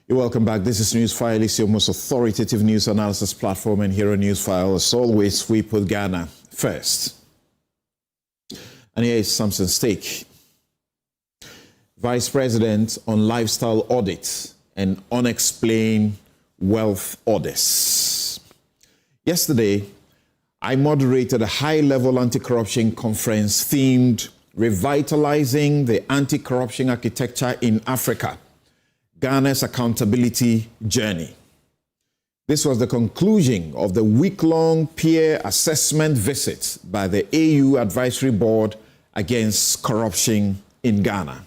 You're welcome back. This is Newsfile. It's your most authoritative news analysis platform, and here on Newsfile, as always, we put Ghana first. And here is Samson's take. Vice President on lifestyle audits and unexplained wealth orders. Yesterday, I moderated a high-level anti-corruption conference themed Revitalizing the Anti-Corruption Architecture in Africa, Ghana's Accountability Journey. This was the conclusion of the week-long peer assessment visit by the AU Advisory Board Against Corruption in Ghana.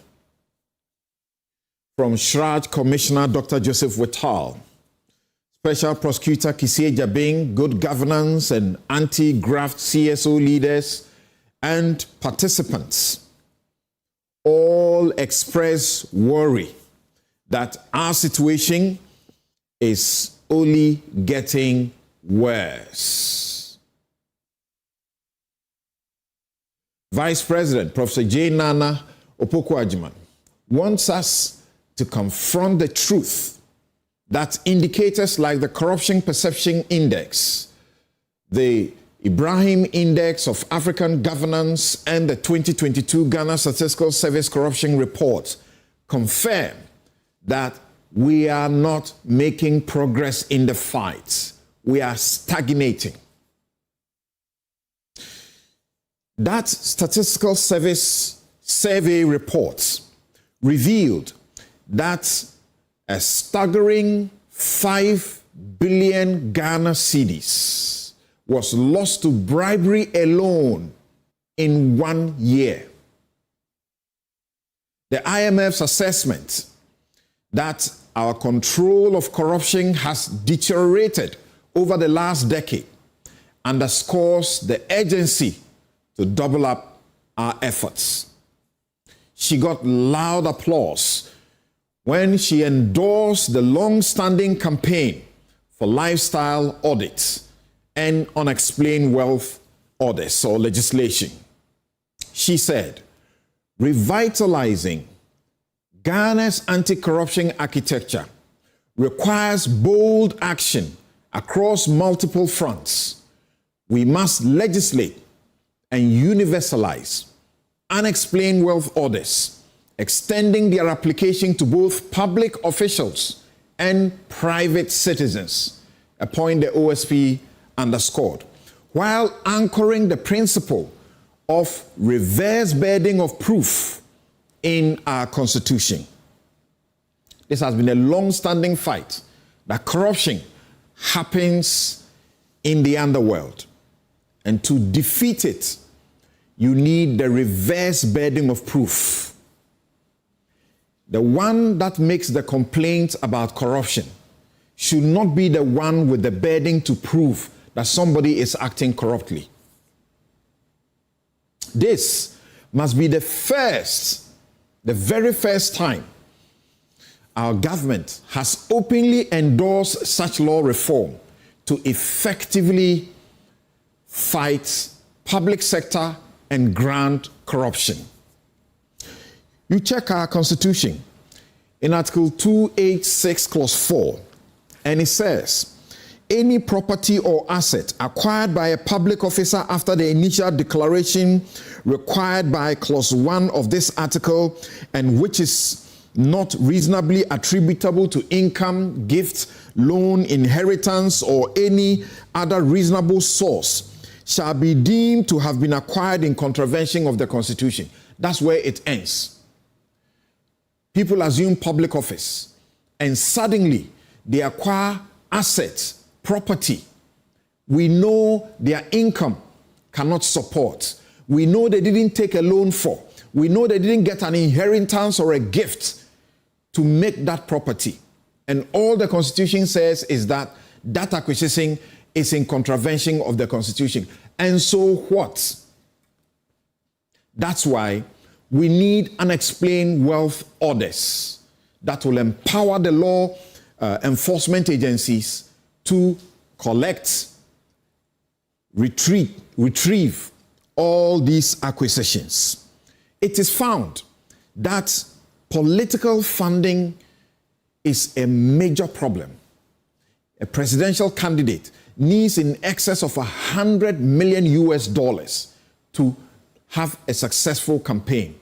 From Shraj Commissioner Dr. Joseph Whittal, Special Prosecutor Kisie Jabing, good governance and anti-graft CSO leaders and participants all express worry that our situation is only getting worse. Vice President Professor J. Nana Opoku-Agyeman wants us to confront the truth that indicators like the Corruption Perception Index, the Ibrahim Index of African Governance, and the 2022 Ghana Statistical Service Corruption Report confirm that we are not making progress in the fight. We are stagnating. That Statistical Service survey report revealed that a staggering 5 billion Ghana cedis was lost to bribery alone in 1 year. The IMF's assessment that our control of corruption has deteriorated over the last decade underscores the urgency to double up our efforts. She got loud applause when she endorsed the long-standing campaign for lifestyle audits and unexplained wealth orders or legislation. She said, revitalizing Ghana's anti-corruption architecture requires bold action across multiple fronts. We must legislate and universalize unexplained wealth orders, extending their application to both public officials and private citizens, a point the OSP underscored, while anchoring the principle of reverse burden of proof in our Constitution. This has been a long-standing fight that corruption happens in the underworld. And to defeat it, you need the reverse burden of proof. The one that makes the complaint about corruption should not be the one with the burden to prove that somebody is acting corruptly. This must be the very first time our government has openly endorsed such law reform to effectively fight public sector and grant corruption. You check our Constitution in Article 286, Clause 4, and it says, any property or asset acquired by a public officer after the initial declaration required by Clause 1 of this article and which is not reasonably attributable to income, gift, loan, inheritance, or any other reasonable source shall be deemed to have been acquired in contravention of the Constitution. That's where it ends. People assume public office, and suddenly they acquire assets, property. We know their income cannot support. We know they didn't take a loan for. We know they didn't get an inheritance or a gift to make that property. And all the Constitution says is that that acquisition is in contravention of the Constitution. And so what? That's why we need unexplained wealth orders that will empower the law enforcement agencies to collect, retrieve all these acquisitions. It is found that political funding is a major problem. A presidential candidate needs in excess of $100 million to have a successful campaign.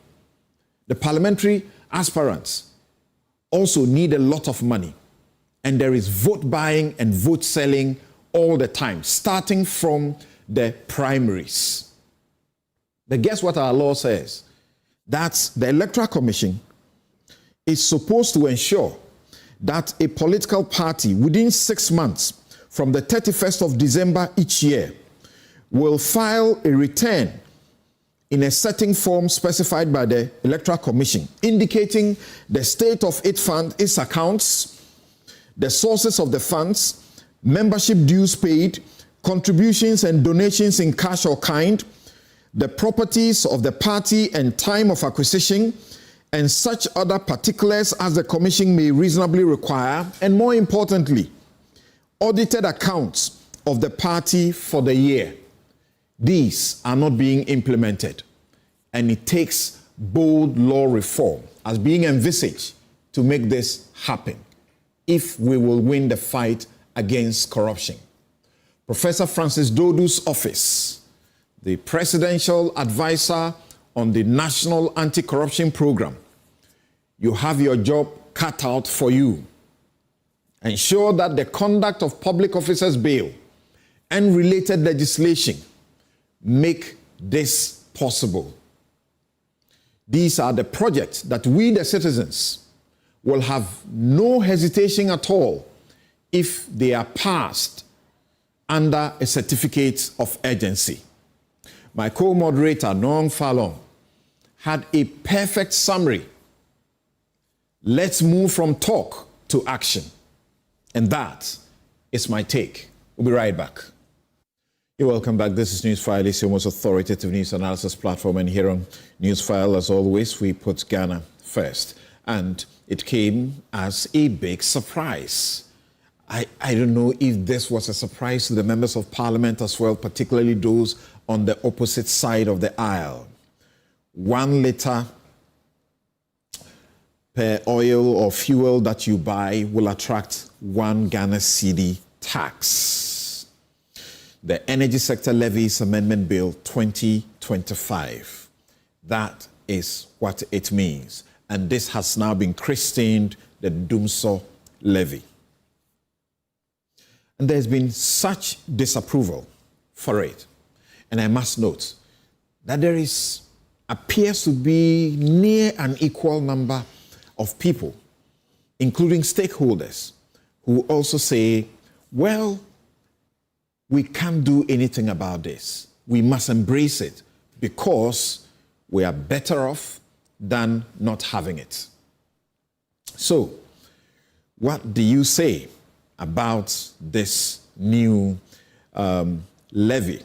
The parliamentary aspirants also need a lot of money. And there is vote buying and vote selling all the time, starting from the primaries. But guess what our law says? That the Electoral Commission is supposed to ensure that a political party within 6 months from the 31st of December each year will file a return in a certain form specified by the Electoral Commission, indicating the state of its accounts, the sources of the funds, membership dues paid, contributions and donations in cash or kind, the properties of the party and time of acquisition, and such other particulars as the Commission may reasonably require, and more importantly, audited accounts of the party for the year. These are not being implemented, and it takes bold law reform as being envisaged to make this happen if we will win the fight against corruption. Professor Francis Dodu's office, the presidential advisor on the National Anti-Corruption Program, you have your job cut out for you. Ensure that the conduct of public officers' bail and related legislation make this possible. These are the projects that we, the citizens, will have no hesitation at all if they are passed under a certificate of urgency. My co-moderator, Nong Falon, had a perfect summary. Let's move from talk to action. And that is my take. We'll be right back. You're welcome back. This is Newsfile. It's your most authoritative news analysis platform. And here on Newsfile, as always, we put Ghana first. And it came as a big surprise. I don't know if this was a surprise to the members of parliament as well, particularly those on the opposite side of the aisle. 1 liter per oil or fuel that you buy will attract 1 Ghana cedi tax. The Energy Sector Levies Amendment Bill 2025. That is what it means. And this has now been christened the Dumsor-levy. And there's been such disapproval for it. And I must note that there appears to be near an equal number of people, including stakeholders, who also say, well, we can't do anything about this. We must embrace it because we are better off than not having it. So, what do you say about this new levy?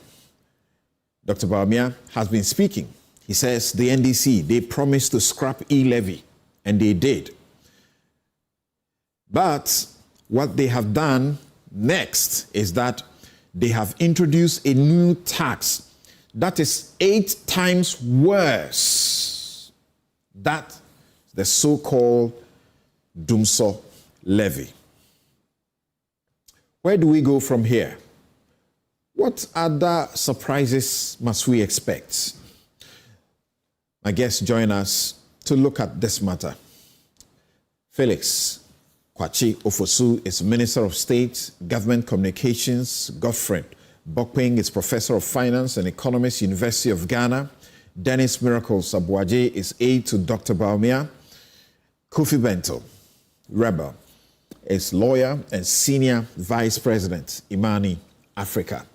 Dr. Bawumia has been speaking. He says the NDC, they promised to scrap e-levy, and they did. But what they have done next is that they have introduced a new tax that is 8 times worse. That the so-called Dumsor-levy. Where do we go from here? What other surprises must we expect? My guests join us to look at this matter. Felix Kwakye Ofosu is Minister of State, Government Communications. Godfrey Bokpeng is Professor of Finance and Economist, University of Ghana. Dennis Miracles Abuaje is aide to Dr. Bawumia. Kofi Bento, Rebel, is lawyer and senior vice president, Imani Africa.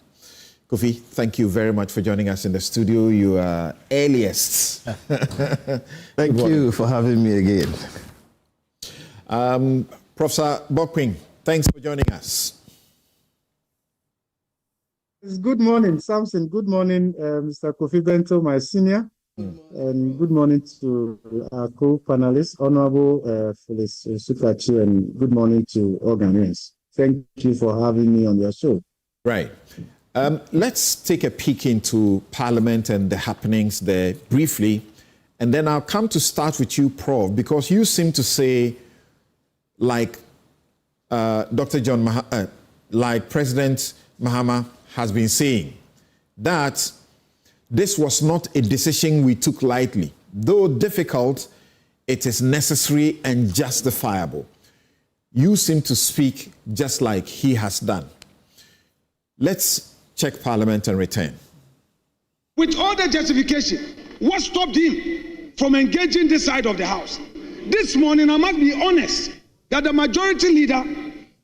Kofi, thank you very much for joining us in the studio. You are earliest. Thank you for having me again. Professor Bokpeng, thanks for joining us. Good morning, Samson. Good morning, Mr. Kofi Bento, my senior. And good morning to our co-panelists, Honorable Felix Kwakye, and good morning to all Ghanaians. Thank you for having me on your show. Right. Let's take a peek into Parliament and the happenings there briefly, and then I'll come to start with you, Prof, because you seem to say like like President Mahama has been saying, that this was not a decision we took lightly. Though difficult, it is necessary and justifiable. You seem to speak just like he has done. Let's check Parliament and return. With all the justification, what stopped him from engaging this side of the House? This morning, I must be honest, that the majority leader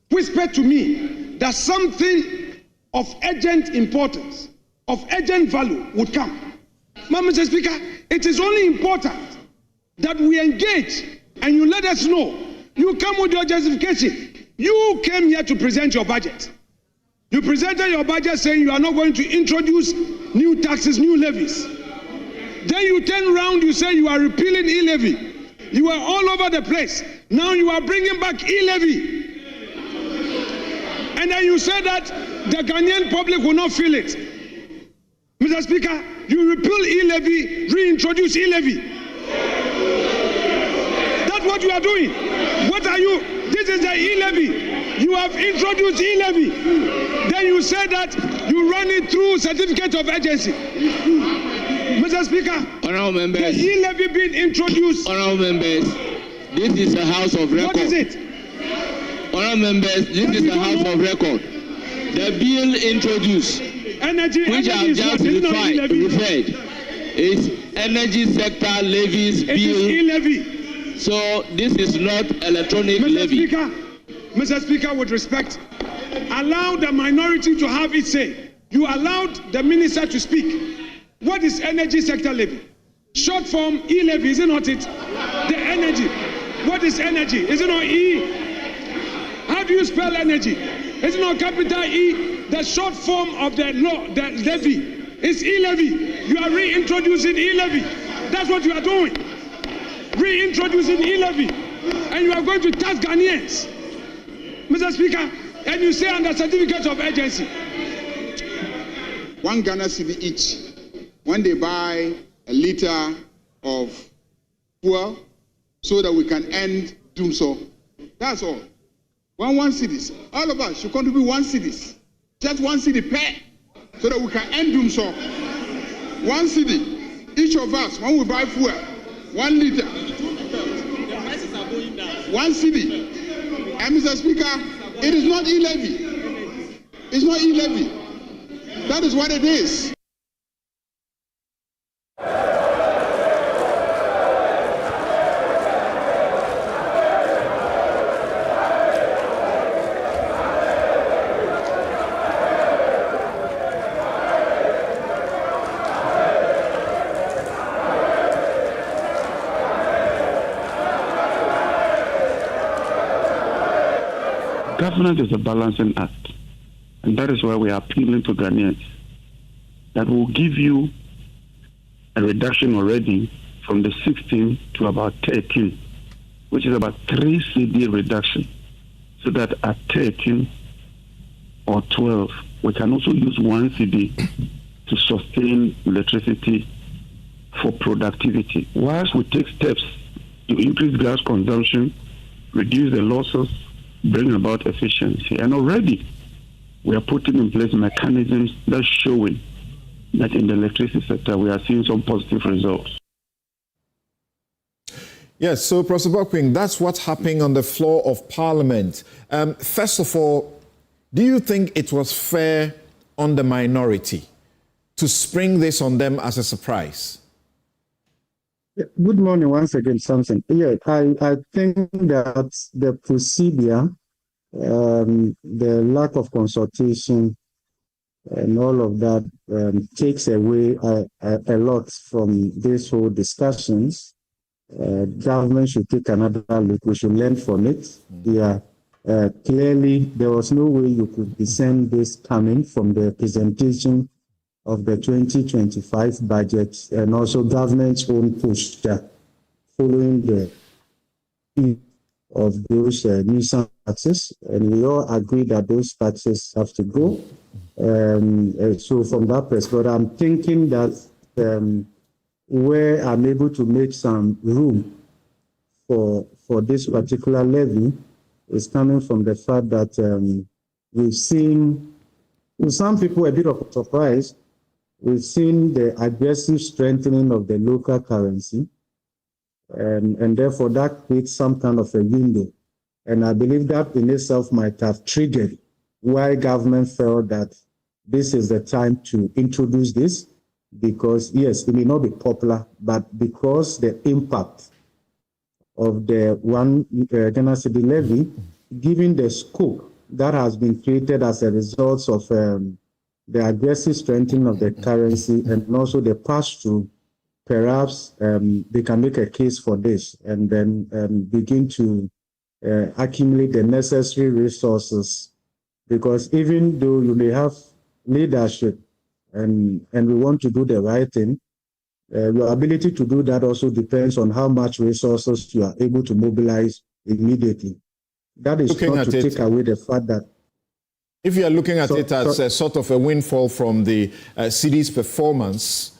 whispered to me that something of urgent importance, of urgent value would come. Mr. Speaker, it is only important that we engage and you let us know. You come with your justification. You came here to present your budget. You presented your budget saying you are not going to introduce new taxes, new levies. Then you turn around, you say you are repealing e-levy. You are all over the place. Now you are bringing back e-levy. And then you say that the Ghanaian public will not feel it. Mr. Speaker, you repeal e-levy, reintroduce e-levy. That's what you are doing. What are you? This is the e-levy. You have introduced e-levy. Then you say that you run it through certificate of urgency. Mr. Speaker, honorable members, the e-levy being introduced. Honorable members, this is a house of record. What is it? Honorable members, this is a house of record. The bill introduced, which I have just referred, is energy sector levies bill. E-levy. So this is not electronic levy. Mr. Speaker, with respect, allow the minority to have its say. You allowed the minister to speak. What is energy sector levy? Short form e-levy, is it not it? The energy. What is energy? Is it not E? How do you spell energy? Is it not capital E? The short form of the law, the levy, is e-levy. You are reintroducing e-levy. That's what you are doing. Reintroducing e-levy. And you are going to tax Ghanaians. Mr. Speaker, and you say under certificate of urgency. 1 Ghana cedi each when they buy a liter of fuel so that we can end Dumsor. That's all. 1 cedis. All of us should contribute 1 cedis. Just 1 cedi per, so that we can end Dumsor. 1 cedi. Each of us, when we buy fuel, 1 liter. The prices are going down. 1 cedi. And Mr. Speaker, it is not e-levy. It's not e-levy. That is what it is. Governance is a balancing act, and that is why we are appealing to Ghanaians that will give you a reduction already from the 16 to about 13, which is about 3 cedi reduction, so that at 13 or 12, we can also use 1 cedi to sustain electricity for productivity. Whilst we take steps to increase gas consumption, reduce the losses, bring about efficiency. And already we are putting in place mechanisms that's showing that in the electricity sector we are seeing some positive results. Yes, so Professor Bokwing, that's what's happening on the floor of Parliament. First of all, do you think it was fair on the minority to spring this on them as a surprise? Good morning once again, Samson. Yeah, I think that the procedure, the lack of consultation and all of that takes away a lot from this whole discussions. Government should take another look. We should learn from it. Yeah, clearly there was no way you could discern this coming from the presentation of the 2025 budget and also government's own push following the of those nuisance taxes, and we all agree that those taxes have to go. So from that perspective, I'm thinking that where I'm able to make some room for this particular levy is coming from the fact that we've seen, with some people, a bit of a surprise, we've seen the aggressive strengthening of the local currency, and therefore that creates some kind of a window. And I believe that in itself might have triggered why government felt that this is the time to introduce this, because yes, it may not be popular, but because the impact of the one Ghana cedi levy, given the scope that has been created as a result of the aggressive strengthening of the currency and also the pass-through, perhaps they can make a case for this and then begin to accumulate the necessary resources. Because even though you may have leadership and we want to do the right thing, your ability to do that also depends on how much resources you are able to mobilize immediately. That is not to take away the fact that if you are looking at it as a sort of a windfall from the city's performance,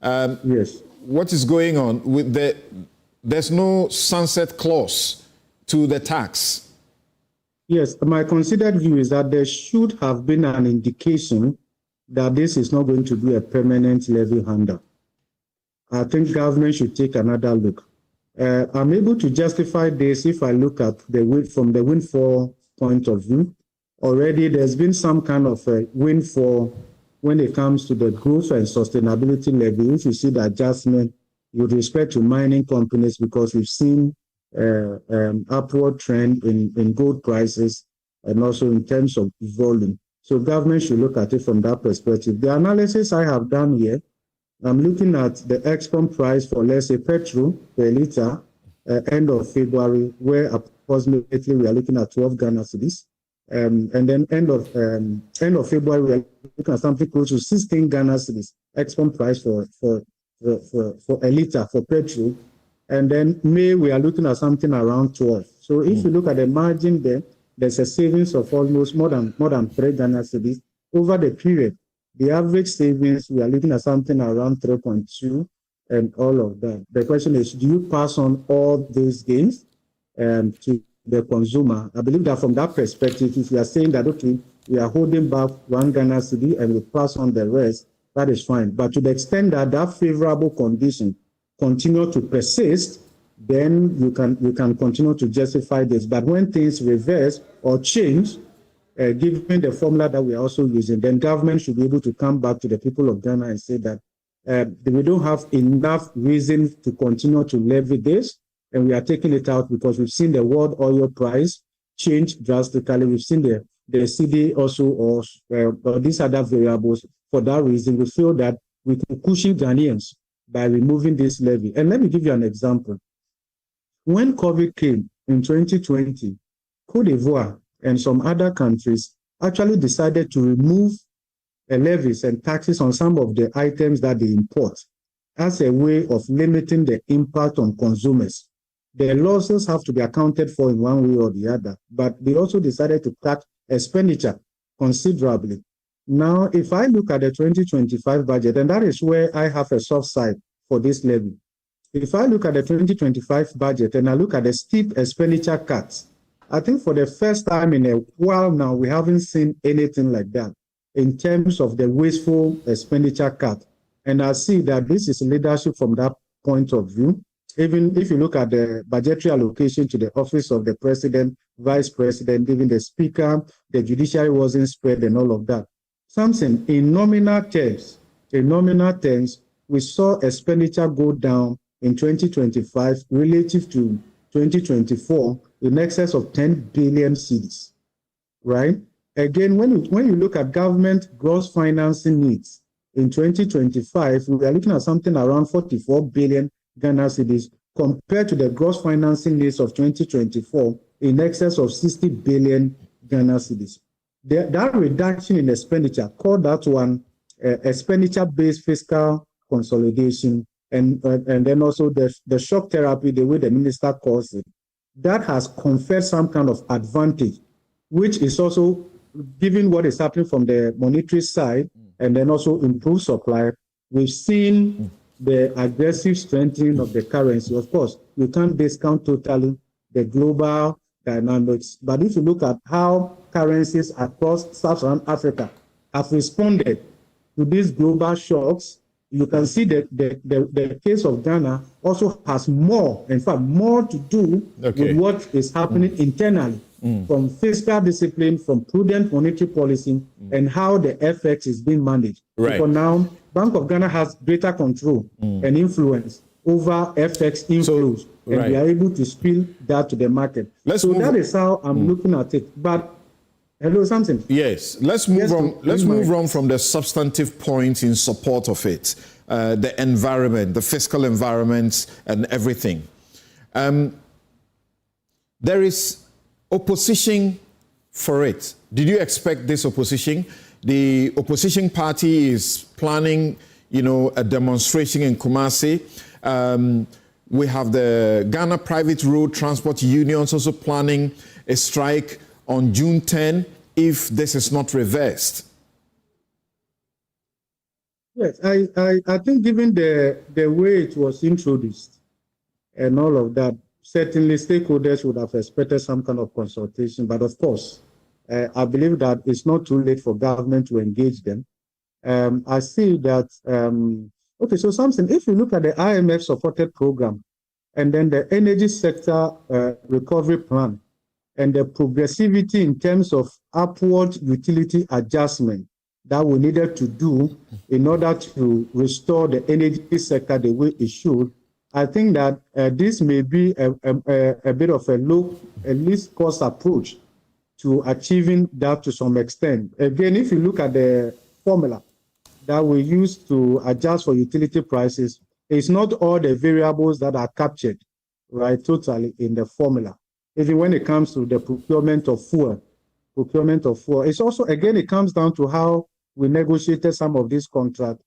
yes, what is going on with there's no sunset clause to the tax? Yes, my considered view is that there should have been an indication that this is not going to be a permanent levy handle. I think government should take another look. I'm able to justify this if I look at from the windfall point of view. Already there's been some kind of a windfall when it comes to the growth and sustainability levy. If you see the adjustment with respect to mining companies, because we've seen upward trend in gold prices and also in terms of volume. So government should look at it from that perspective. The analysis I have done here, I'm looking at the export price for, let's say, petrol per liter end of February, where approximately we are looking at 12 Ghana cedis. And then end of February, we are looking at something close to 16 Ghana cedis export price for a liter for petrol. And then May, we are looking at something around 12. So if you look at the margin there, there's a savings of almost more than 3 Ghana cedis over the period. The average savings, we are looking at something around 3.2 and all of that. The question is, do you pass on all these gains to the consumer? I believe that from that perspective, if you are saying that, okay, we are holding back 1 Ghana cedi and we pass on the rest, that is fine. But to the extent that that favorable condition continue to persist, then you can continue to justify this. But when things reverse or change, given the formula that we are also using, then government should be able to come back to the people of Ghana and say that we don't have enough reason to continue to levy this, and we are taking it out because we've seen the world oil price change drastically. We've seen the cedi also, or these other variables. For that reason, we feel that we can cushion Ghanaians by removing this levy. And let me give you an example. When COVID came in 2020, Cote d'Ivoire and some other countries actually decided to remove levies and taxes on some of the items that they import as a way of limiting the impact on consumers. The losses have to be accounted for in one way or the other, but they also decided to cut expenditure considerably. Now, if I look at the 2025 budget, and that is where I have a soft side for this levy. If I look at the 2025 budget and I look at the steep expenditure cuts, I think for the first time in a while now, we haven't seen anything like that in terms of the wasteful expenditure cut. And I see that this is leadership from that point of view. Even if you look at the budgetary allocation to the office of the president, vice president, even the speaker, the judiciary wasn't spread and all of that. Samson, in nominal terms, we saw expenditure go down in 2025 relative to 2024 in excess of 10 billion cedis, right? Again, when you look at government gross financing needs in 2025, we are looking at something around 44 billion Ghana cedis compared to the gross financing needs of 2024 in excess of 60 billion Ghana cedis. That reduction in expenditure, call that one expenditure-based fiscal consolidation, and then also the shock therapy, the way the minister calls it, that has conferred some kind of advantage, which is also, given what is happening from the monetary side, and then also improved supply. We've seen the aggressive strengthening of the currency. Of course, you can't discount totally the global dynamics. But if you look at how currencies across Sub-Saharan Africa have responded to these global shocks, you can see that the case of Ghana also has more, in fact, more to do with what is happening internally, from fiscal discipline, from prudent monetary policy, and how the FX is being managed. Right. Because now, Bank of Ghana has greater control and influence over FX inflows, and we are able to spill that to the market. So that is how I'm looking at it. But hello, Samson. Yes, let's move on. Let's move on from the substantive points in support of it, the environment, the fiscal environment, and everything. There is opposition for it. Did you expect this opposition? The opposition party is planning, a demonstration in Kumasi. We have the Ghana Private Road Transport Unions also planning a strike on June 10 if this is not reversed. Yes, I think given the way it was introduced and all of that, certainly stakeholders would have expected some kind of consultation. But of course, I believe that it's not too late for government to engage them. I see that, okay, so Samson, if you look at the IMF supported program and then the energy sector recovery plan and the progressivity in terms of upward utility adjustment that we needed to do in order to restore the energy sector the way it should, I think that this may be a bit of a low, at least cost approach to achieving that to some extent. Again, if you look at the formula that we use to adjust for utility prices, it's not all the variables that are captured, right, totally in the formula. Even when it comes to the procurement of fuel, it's also, again, it comes down to how we negotiated some of these contracts,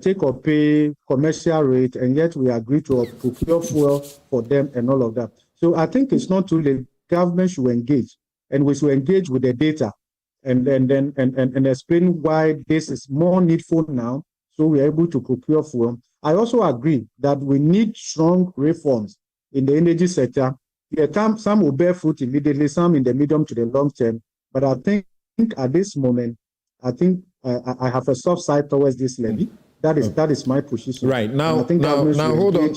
take or pay, commercial rate, and yet we agree to procure fuel for them and all of that. So I think it's not too late. Government should engage, and we should engage with the data and explain why this is more needful now, so we are able to procure fuel. I also agree that we need strong reforms in the energy sector. Some will bear fruit immediately, some in the medium to the long term. But I think at this moment, I have a soft side towards this levy. That is my position. Right now, hold on.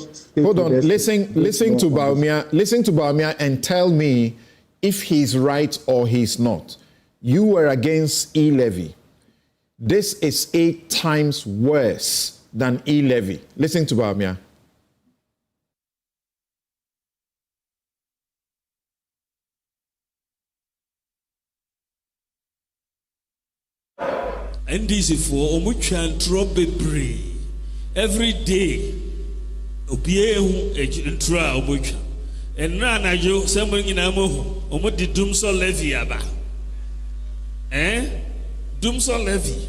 Listen to Baumia and tell me if he's right or he's not. You were against e-levy. This is 8 times worse than e-levy. Listen to Baumia. NDC for Omuchan Trobebre every day. Obie Entra Omucha. And Rana Jo, someone in Amo, Omodi Dumsor-levy aba. Dumsor-levy.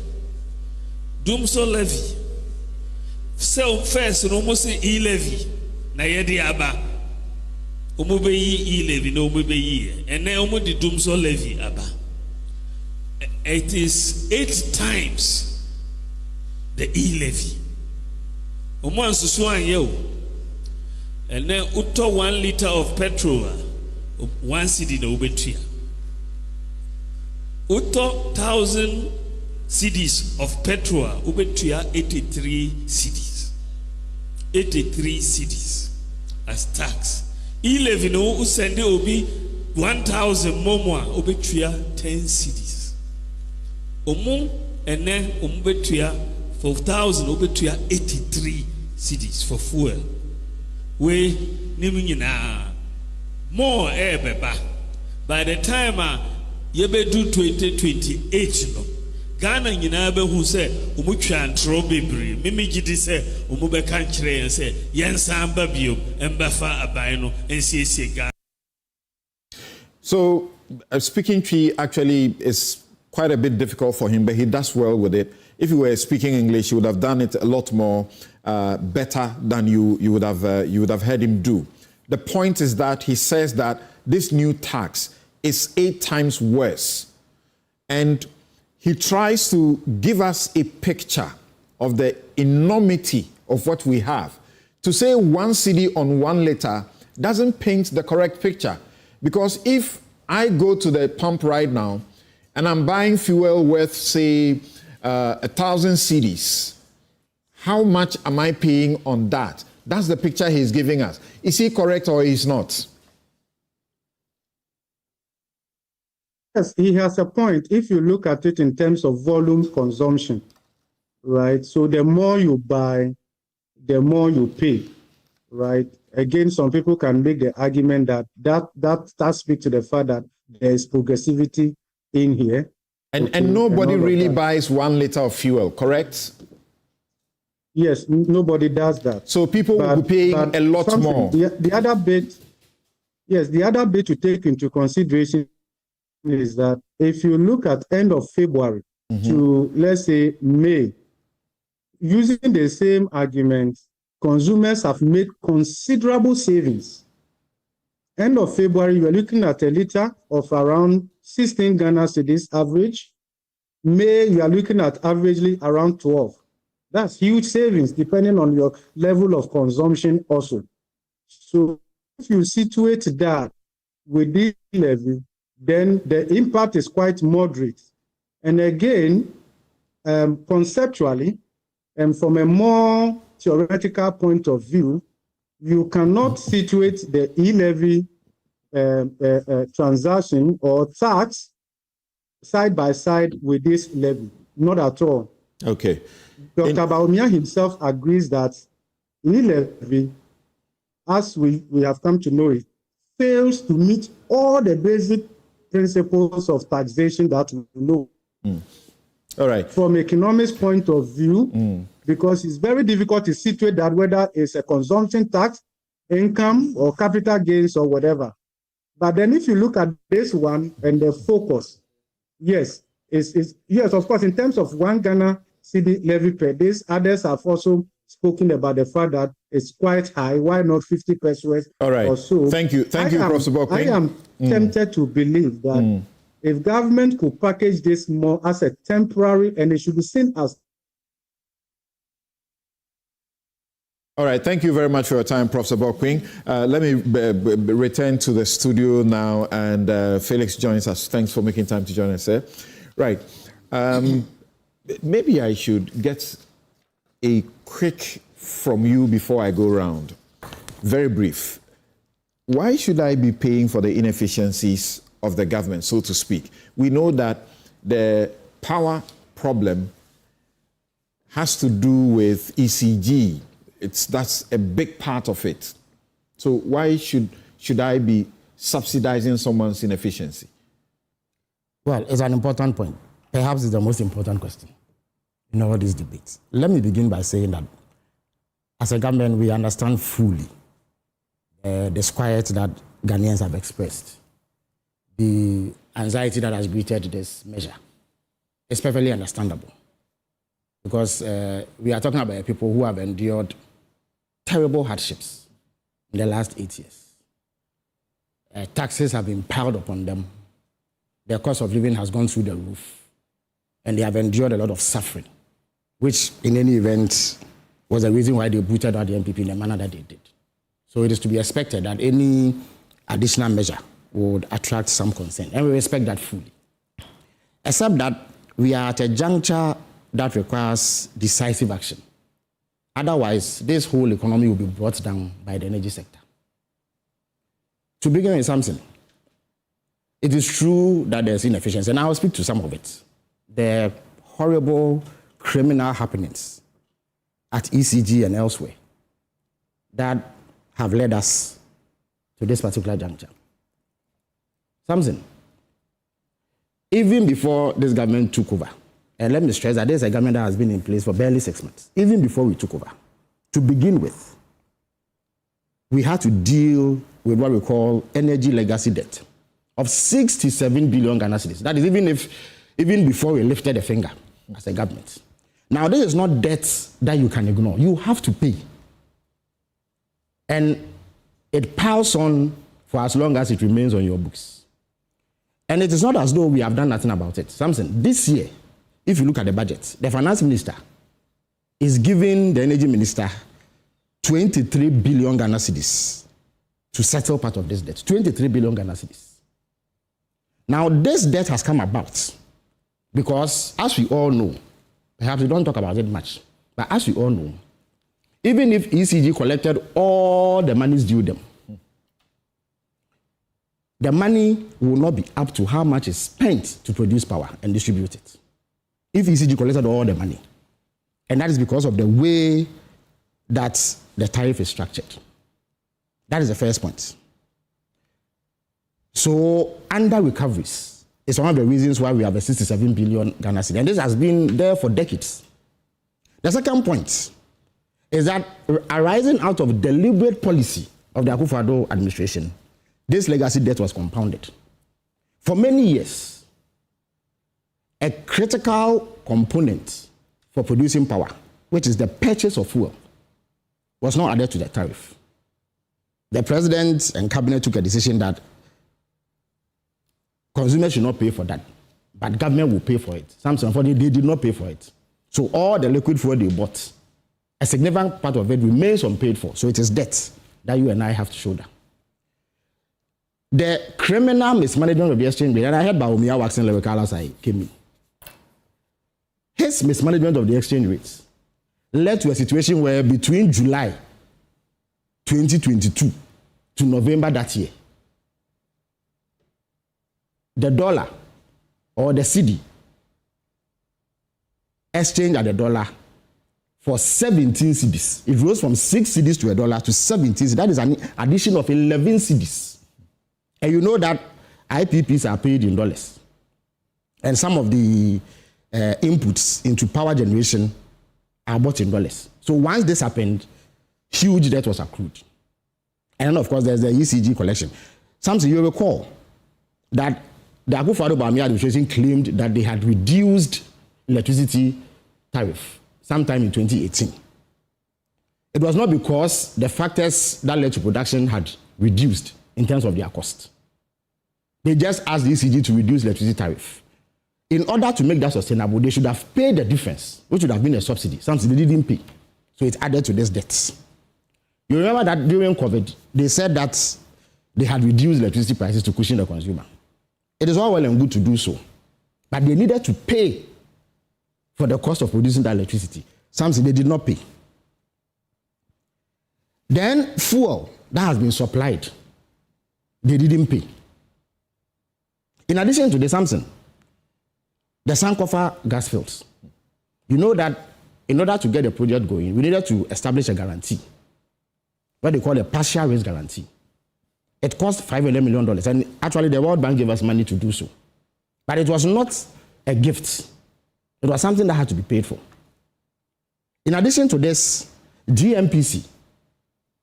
Dumsor-levy. So first, almost e-levy. Na yedi aba. Omube e-levy, no omube ye. And then Omodi Dumsor-levy aba. It is 8 times the e-levy. And then uto 1 liter of petrol, 1 cedi na ubetria. Uto 1,000 cedis of petrol, ubetria 83 cedis. 83 cedis as tax. E-levy no usende obi 1,000 momwa, ubetria 10 cedis. Omu and then betua 4,000 betua 83 cedis for fuel. We nimina more beba. By the time you be do 2028 no Ghana nyina be hu se omutwa ntro bebre mimi gidi se omube kan kire se yensan ba biom embafa aban no ensiesie Ghana. So speaking tree actually is quite a bit difficult for him, but he does well with it. If he were speaking English, he would have done it a lot more better than you would have heard him do. The point is that he says that this new tax is 8 times worse, and he tries to give us a picture of the enormity of what we have. To say 1 cedi on 1 liter doesn't paint the correct picture, Because if I go to the pump right now and I'm buying fuel worth, say, 1,000 cedis, how much am I paying on that? That's the picture he's giving us. Is he correct or is not? Yes, he has a point. If you look at it in terms of volume consumption, right? So the more you buy, the more you pay, right? Again, some people can make the argument that speaks to the fact that there is progressivity in here. And nobody really buys 1 liter of fuel, correct? Yes, nobody does that. So people will be paying a lot more. The other bit, yes, the other bit to take into consideration is that if you look at end of February to, let's say, May, using the same argument, consumers have made considerable savings. End of February, you are looking at a liter of around 16 Ghana cedis average. May, you are looking at averagely around 12. That's huge savings depending on your level of consumption also. So if you situate that with this levy, then the impact is quite moderate. And again, conceptually, and from a more theoretical point of view, you cannot situate the e-levy transaction or tax side by side with this levy. Not at all. Okay. Dr. Baumia himself agrees that e-levy, as we have come to know it, fails to meet all the basic principles of taxation that we know. All right. From economics point of view, because it's very difficult to situate that whether it's a consumption tax, income, or capital gains or whatever. But then if you look at this one and the focus, yes, yes, of course, in terms of 1 Ghana cedi levy per day, others have also spoken about the fact that it's quite high. Why not 50 pesos or so? Thank you, Professor Bokwing. I am tempted to believe that if government could package this more as a temporary, and it should be seen as. All right, thank you very much for your time, Professor Bokwing. Let me return to the studio now, and Felix joins us. Thanks for making time to join us, sir. Right. Maybe I should get a quick from you before I go round. Very brief. Why should I be paying for the inefficiencies of the government, so to speak? We know that the power problem has to do with ECG. That's a big part of it. So why should I be subsidizing someone's inefficiency? Well, it's an important point. Perhaps it's the most important question in all these debates. Let me begin by saying that as a government, we understand fully the disquiet that Ghanaians have expressed, the anxiety that has greeted this measure. It's perfectly understandable because we are talking about people who have endured terrible hardships in the last 8 years. Taxes have been piled upon them. Their cost of living has gone through the roof, and they have endured a lot of suffering, which in any event was the reason why they booted out the MPP in the manner that they did. So it is to be expected that any additional measure would attract some concern, and we respect that fully. Except that we are at a juncture that requires decisive action. Otherwise, this whole economy will be brought down by the energy sector. To begin with, Samson, it is true that there's inefficiency, and I will speak to some of it. The horrible criminal happenings at ECG and elsewhere that have led us to this particular juncture. Samson, even before this government took over, and let me stress that there's a government that has been in place for barely 6 months, even before we took over, to begin with, we had to deal with what we call energy legacy debt of 67 billion Ghana cedis. That is even before we lifted a finger as a government. Now, this is not debt that you can ignore. You have to pay. And it piles on for as long as it remains on your books. And it is not as though we have done nothing about it. Samson, this year, if you look at the budget, the finance minister is giving the energy minister 23 billion Ghana cedis to settle part of this debt, 23 billion Ghana cedis. Now, this debt has come about because, as we all know, perhaps we don't talk about it much, but as we all know, even if ECG collected all the monies due them, the money will not be up to how much is spent to produce power and distribute it. If ECG collected all the money, and that is because of the way that the tariff is structured. That is the first point. So, under recoveries is one of the reasons why we have a 67 billion Ghana cedi, and this has been there for decades. The second point is that arising out of deliberate policy of the Akufo-Addo administration, this legacy debt was compounded. For many years, a critical component for producing power, which is the purchase of fuel, was not added to the tariff. The president and cabinet took a decision that consumers should not pay for that, but government will pay for it. Samson, they did not pay for it. So all the liquid fuel they bought, a significant part of it remains unpaid for. So it is debt that you and I have to shoulder. The criminal mismanagement of the exchange rate, and I heard Baumia Waxen Lewekalas I came in. His mismanagement of the exchange rates led to a situation where between July 2022 to November that year, the dollar or the cedi exchanged at the dollar for 17 cedis. It rose from 6 cedis to $1 to 17 cedis. That is an addition of 11 cedis. And you know that IPPs are paid in dollars. And some of the inputs into power generation are bought in dollars. So once this happened, huge debt was accrued. And then, of course, there's the ECG collection. Samson, you recall that the Akufo-Addo administration claimed that they had reduced electricity tariff sometime in 2018. It was not because the factors that led to production had reduced in terms of their cost. They just asked the ECG to reduce electricity tariff. In order to make that sustainable, they should have paid the difference, which would have been a subsidy. Something they didn't pay. So it added to this debt. You remember that during COVID, they said that they had reduced electricity prices to cushion the consumer. It is all well and good to do so, but they needed to pay for the cost of producing that electricity. Something they did not pay. Then fuel that has been supplied, they didn't pay. In addition to the Samson, the Sankofa gas fields. You know that in order to get the project going, we needed to establish a guarantee, what they call a partial risk guarantee. It cost $500 million, and actually the World Bank gave us money to do so. But it was not a gift. It was something that had to be paid for. In addition to this, GMPC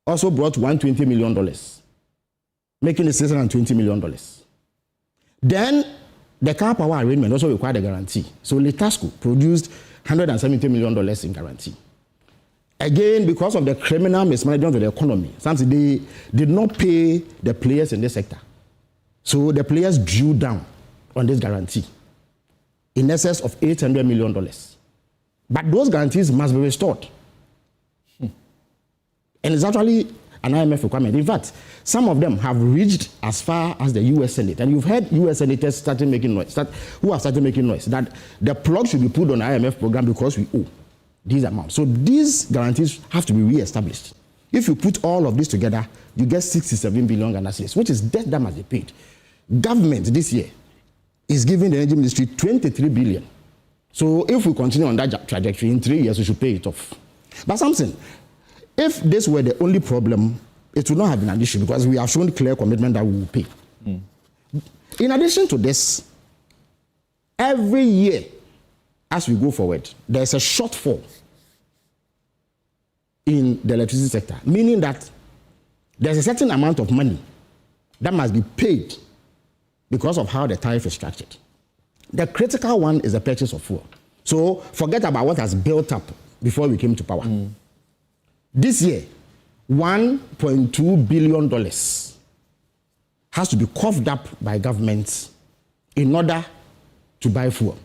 also brought $120 million, making it $620 million. Then the car power arrangement also required a guarantee. So Litasco produced $170 million in guarantee. Again, because of the criminal mismanagement of the economy, something they did not pay the players in this sector. So the players drew down on this guarantee in excess of $800 million. But those guarantees must be restored. And it's actually an IMF requirement. In fact, some of them have reached as far as the U.S. Senate. And you've heard U.S. senators started making noise, who have started making noise, that the plug should be put on the IMF program because we owe these amounts. So these guarantees have to be re-established. If you put all of this together, you get 67 billion Ghana cedis, which is debt that must be paid. Government this year is giving the energy ministry 23 billion. So if we continue on that trajectory, in 3 years, we should pay it off. But Samson, if this were the only problem, it would not have been an issue because we have shown clear commitment that we will pay. In addition to this, every year, as we go forward, there's a shortfall in the electricity sector, meaning that there's a certain amount of money that must be paid because of how the tariff is structured. The critical one is the purchase of fuel. So forget about what has built up before we came to power. This year, $1.2 billion has to be coughed up by governments in order to buy fuel.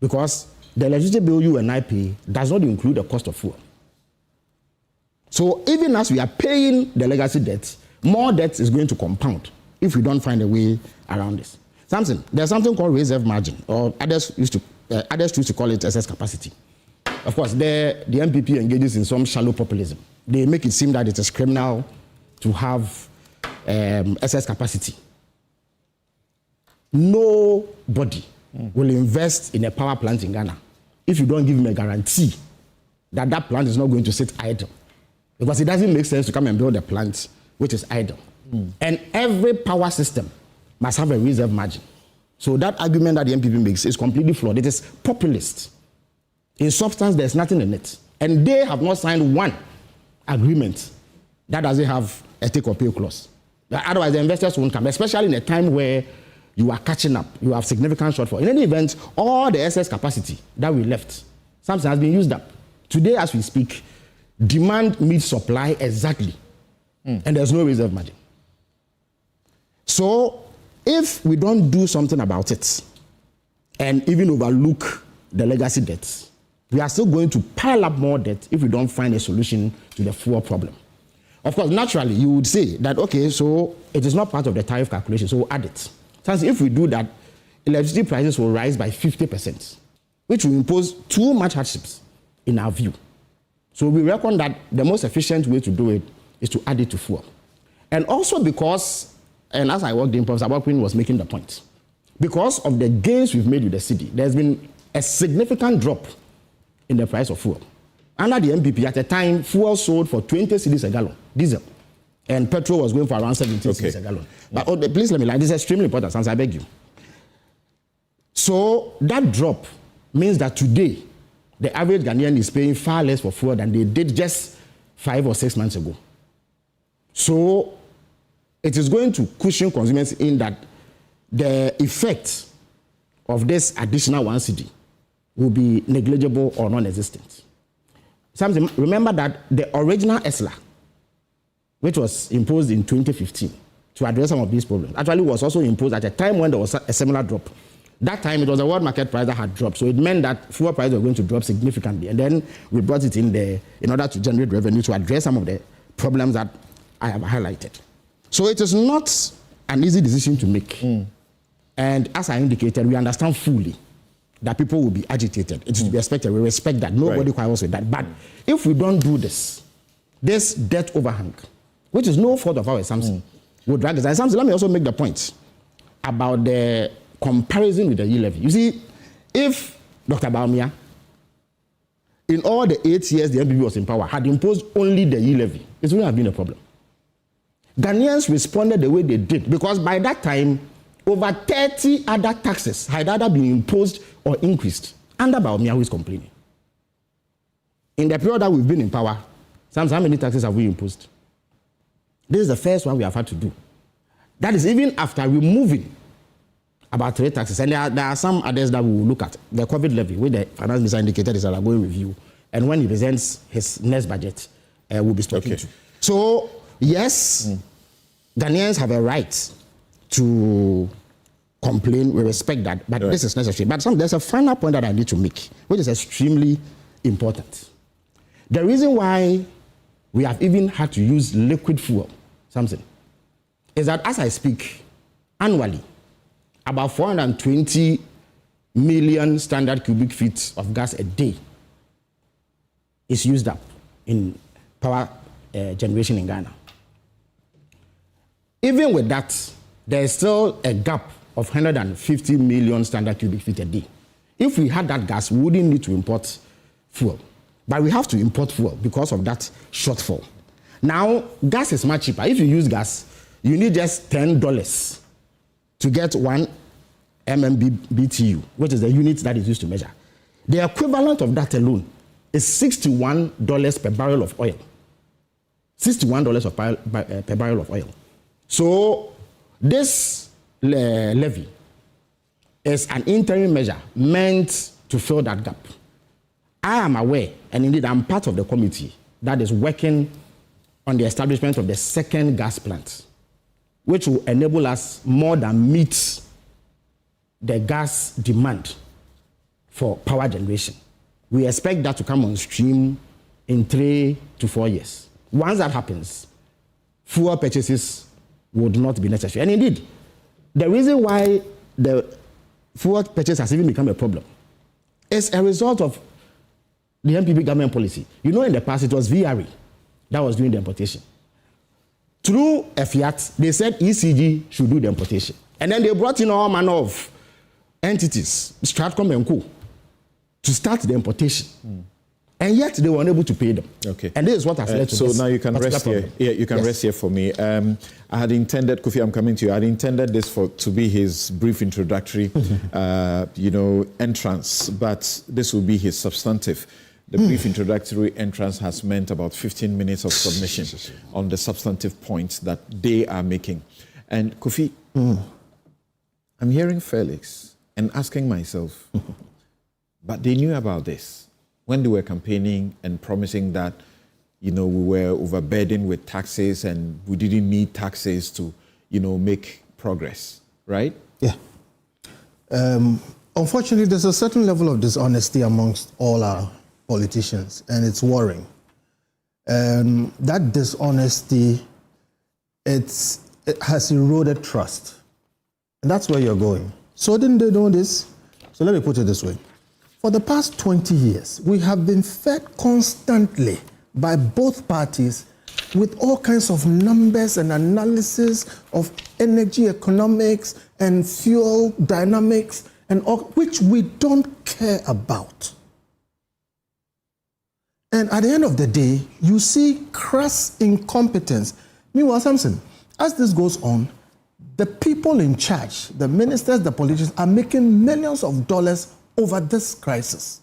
Because the electricity bill you and I pay does not include the cost of fuel. So even as we are paying the legacy debt, more debt is going to compound if we don't find a way around this. Samson, there's something called reserve margin, or others used to call it excess capacity. Of course, the MPP engages in some shallow populism. They make it seem that it is criminal to have excess capacity. Nobody will invest in a power plant in Ghana if you don't give him a guarantee that that plant is not going to sit idle. Because it doesn't make sense to come and build a plant which is idle. And every power system must have a reserve margin. So that argument that the MPP makes is completely flawed. It is populist. In substance, there's nothing in it. And they have not signed one agreement that doesn't have a take or pay clause. Otherwise, the investors won't come, especially in a time where you are catching up. You have significant shortfall. In any event, all the excess capacity that we left, Samson, has been used up. Today, as we speak, demand meets supply exactly. And there's no reserve margin. So, if we don't do something about it and even overlook the legacy debts, we are still going to pile up more debt if we don't find a solution to the fuel problem. Of course, naturally, you would say that, okay, so it is not part of the tariff calculation, so we'll add it. Since if we do that, electricity prices will rise by 50%, which will impose too much hardships in our view. So we reckon that the most efficient way to do it is to add it to fuel. And also because, and as I worked in, Professor Abakwin was making the point, because of the gains we've made with the city, there's been a significant drop in the price of fuel. Under the MPP, at the time, fuel sold for 20 cedis a gallon, diesel, and petrol was going for around 17 cedis a gallon. But please let me lie, this is extremely important, since I beg you. So that drop means that today, the average Ghanaian is paying far less for fuel than they did just 5 or 6 months ago. So it is going to cushion consumers in that the effect of this additional 1 cedi will be negligible or non-existent. Samson, remember that the original ESLA, which was imposed in 2015 to address some of these problems, actually was also imposed at a time when there was a similar drop. That time, it was the world market price that had dropped, so it meant that fuel prices were going to drop significantly. And then we brought it in there in order to generate revenue to address some of the problems that I have highlighted. So it is not an easy decision to make. And as I indicated, we understand fully that people will be agitated. It is to be expected. We respect that. Nobody quarrels with that. But if we don't do this, this debt overhang, which is no fault of ours, Samson, will drag us. And Samson, let me also make the point about the comparison with the E-levy. You see, if Dr. Baumia, in all the 8 years the MPP was in power, had imposed only the E-levy, it wouldn't have been a problem. Ghanaians responded the way they did because by that time, over 30 other taxes had either been imposed or increased under Baumia, who is complaining. In the period that we've been in power, Samson, how many taxes have we imposed? This is the first one we have had to do. That is even after removing about 3 taxes. And there are some others that we will look at. The COVID levy, which the finance minister indicated is a going review. And when he presents his next budget, we'll be talking to. So, yes, Ghanaians have a right to complain. We respect that. But this is necessary. But there's a final point that I need to make, which is extremely important. The reason why we have even had to use liquid fuel, Samson, is that as I speak, annually, about 420 million standard cubic feet of gas a day is used up in power generation in Ghana. Even with that, there is still a gap of 150 million standard cubic feet a day. If we had that gas, we wouldn't need to import fuel. But we have to import fuel because of that shortfall. Now, gas is much cheaper. If you use gas, you need just $10 to get 1 MMBTU, which is the unit that is used to measure. The equivalent of that alone is $61 per barrel of oil. $61 per barrel of oil. So this levy is an interim measure meant to fill that gap. I am aware, and indeed I'm part of the committee that is working on the establishment of the second gas plant, which will enable us more than meet the gas demand for power generation. We expect that to come on stream in 3 to 4 years. Once that happens, fuel purchases would not be necessary. And indeed, the reason why the fuel purchase has even become a problem is a result of the MPP government policy. You know, in the past, it was VRE that was doing the importation. Through a fiat, they said ECG should do the importation. And then they brought in all manner of entities, Stratcom and Co., to start the importation. And yet they were unable to pay them. Okay. And this is what has led to so this. So now you can rest problem. here. Yeah, you can rest here for me. I had intended, Kofi, I'm coming to you. I had intended this to be his brief introductory, entrance, but this will be his substantive. The brief introductory entrance has meant about 15 minutes of submission on the substantive points that they are making. And Kofi, I'm hearing Felix and asking myself, but they knew about this when they were campaigning and promising that, we were overburdened with taxes and we didn't need taxes to, make progress, right? Yeah. Unfortunately, there's a certain level of dishonesty amongst all our politicians, and it's worrying. That dishonesty, it has eroded trust. And that's where you're going. So didn't they know this? So let me put it this way. For the past 20 years, we have been fed constantly by both parties with all kinds of numbers and analysis of energy economics and fuel dynamics, and all, which we don't care about. And at the end of the day, you see crass incompetence. Meanwhile, Samson, as this goes on, the people in charge, the ministers, the politicians, are making millions of dollars over this crisis.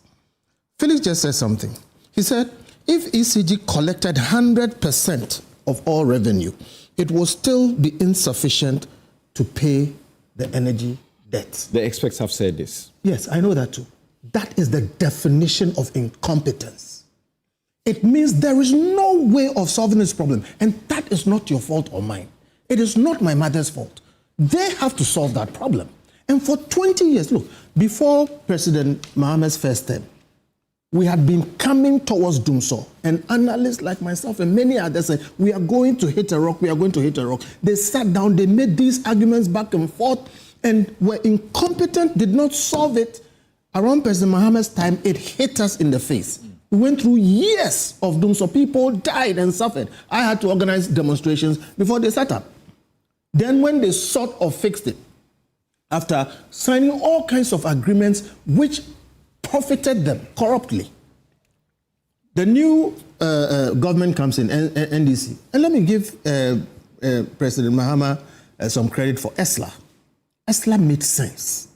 Felix just said something. He said, if ECG collected 100% of all revenue, it will still be insufficient to pay the energy debt. The experts have said this. Yes, I know that too. That is the definition of incompetence. It means there is no way of solving this problem, and that is not your fault or mine. It is not my mother's fault. They have to solve that problem. And for 20 years, look, before President Mahamad's first term, we had been coming towards Dumsor, and analysts like myself and many others said, we are going to hit a rock, we are going to hit a rock. They sat down, they made these arguments back and forth, and were incompetent, did not solve it. Around President Mahamad's time, it hit us in the face. We went through years of Dumsor. People died and suffered. I had to organize demonstrations before they set up. Then when they sort of fixed it, after signing all kinds of agreements which profited them corruptly, the new government comes in, NDC. And let me give President Mahama some credit for ESLA. ESLA made sense.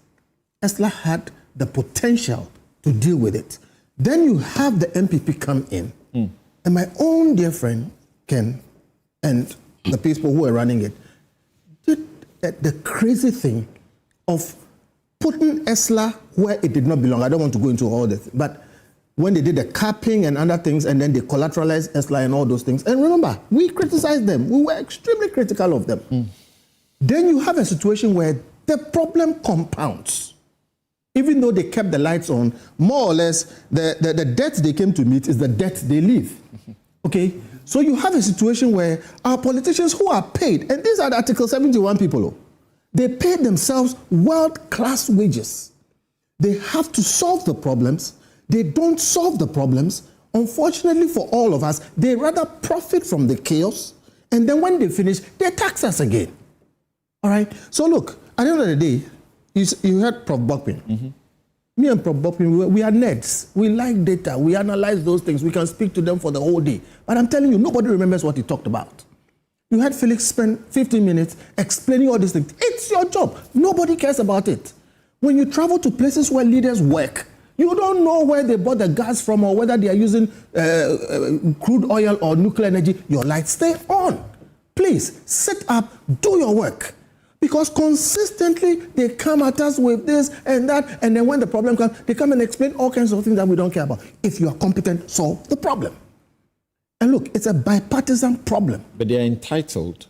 ESLA had the potential to deal with it. Then you have the MPP come in, and my own dear friend, Ken, and the people who are running it, did the crazy thing of putting ESLA where it did not belong. I don't want to go into all this, but when they did the capping and other things, and then they collateralized ESLA and all those things, and remember, we criticized them. We were extremely critical of them. Then you have a situation where the problem compounds. Even though they kept the lights on, more or less, the debt they came to meet is the debt they leave. Okay? So you have a situation where our politicians who are paid, and these are the Article 71 people, they pay themselves world-class wages. They have to solve the problems. They don't solve the problems. Unfortunately for all of us, they rather profit from the chaos, and then when they finish, they tax us again. All right? So look, at the end of the day, you heard Prof. Bokpin. Me and Prof. Bokpin, we are nerds. We like data. We analyze those things. We can speak to them for the whole day. But I'm telling you, nobody remembers what he talked about. You had Felix spend 15 minutes explaining all these things. It's your job. Nobody cares about it. When you travel to places where leaders work, you don't know where they bought the gas from or whether they are using crude oil or nuclear energy. Your lights stay on. Please, sit up, do your work. Because consistently they come at us with this and that, and then when the problem comes, they come and explain all kinds of things that we don't care about. If you are competent, solve the problem. And look, it's a bipartisan problem. But they are entitled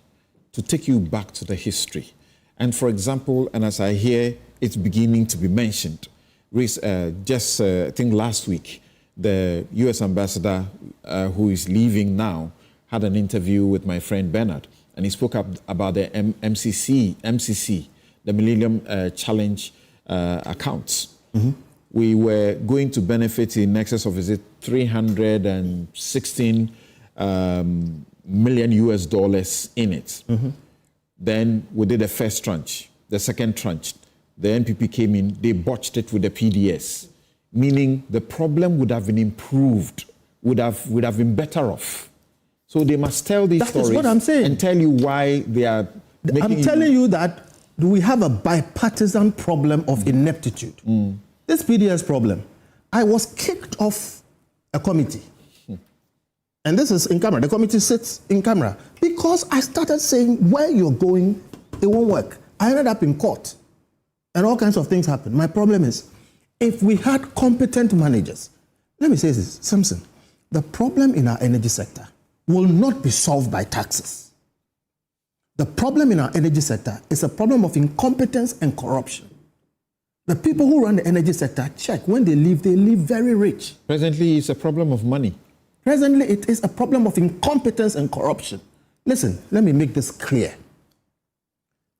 to take you back to the history. And for example, and as I hear it's beginning to be mentioned, I think last week, the U.S. ambassador who is leaving now had an interview with my friend Bernard, and he spoke up about the MCC, the Millennium Challenge accounts. We were going to benefit in excess of, is it 316 million US dollars in it. Then we did the first tranche, the second tranche. The NPP came in, they botched it with the PDS, meaning the problem would have been improved, would have been better off. So they must tell these stories. That is what I'm saying. And tell you why they are making I'm telling you that we have a bipartisan problem of ineptitude. This PDS problem, I was kicked off a committee. And this is in camera. The committee sits in camera because I started saying where you're going, it won't work. I ended up in court and all kinds of things happened. My problem is, if we had competent managers, let me say this, Samson, the problem in our energy sector will not be solved by taxes. The problem in our energy sector is a problem of incompetence and corruption. The people who run the energy sector, check, when they leave very rich. Presently, it's a problem of money. Presently, it is a problem of incompetence and corruption. Listen, let me make this clear.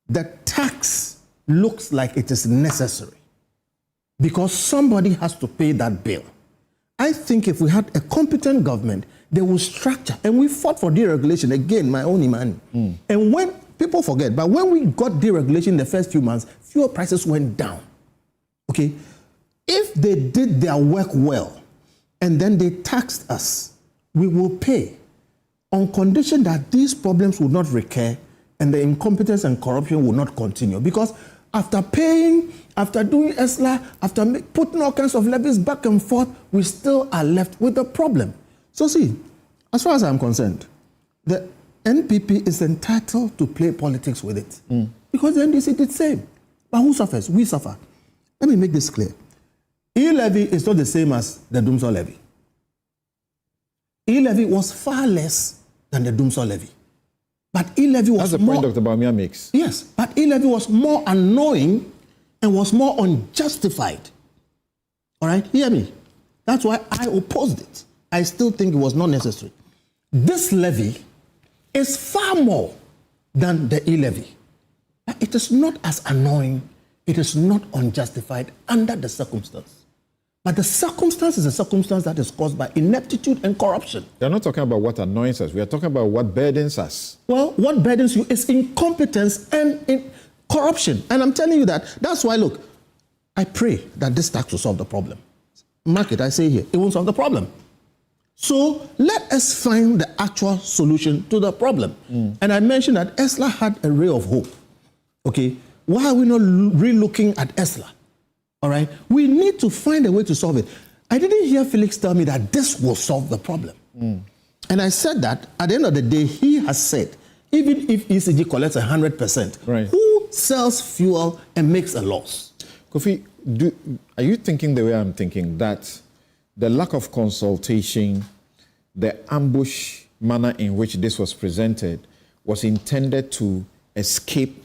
The tax looks like it is necessary because somebody has to pay that bill. I think if we had a competent government, they will structure, and we fought for deregulation, again, my own Imani. And when, people forget, but when we got deregulation in the first few months, fuel prices went down. Okay? If they did their work well, and then they taxed us, we will pay on condition that these problems will not recur and the incompetence and corruption will not continue. Because after paying, after doing ESLA, after putting all kinds of levies back and forth, we still are left with a problem. So see, as far as I'm concerned, the NPP is entitled to play politics with it. Because the NDC did the same. But who suffers? We suffer. Let me make this clear. E-levy is not the same as the Dumsor-levy. E-levy was far less than the Dumsor-levy. But E-levy was That's the point Dr. Bawumia makes. Yes, but E-levy was more annoying and was more unjustified. All right, hear me. That's why I opposed it. I still think it was not necessary. This levy is far more than the E-levy. But it is not as annoying. It is not unjustified under the circumstance. But the circumstance is a circumstance that is caused by ineptitude and corruption. You're not talking about what annoys us. We are talking about what burdens us. Well, what burdens you is incompetence and corruption. And I'm telling you that. That's why, look, I pray that this tax will solve the problem. Mark it, I say here, it won't solve the problem. So let us find the actual solution to the problem. And I mentioned that ESLA had a ray of hope. Okay, why are we not re-looking at ESLA? All right, we need to find a way to solve it. I didn't hear Felix tell me that this will solve the problem. And I said that at the end of the day, he has said, even if ECG collects 100%, right, who sells fuel and makes a loss? Kofi, are you thinking the way I'm thinking, that the lack of consultation, the ambush manner in which this was presented was intended to escape,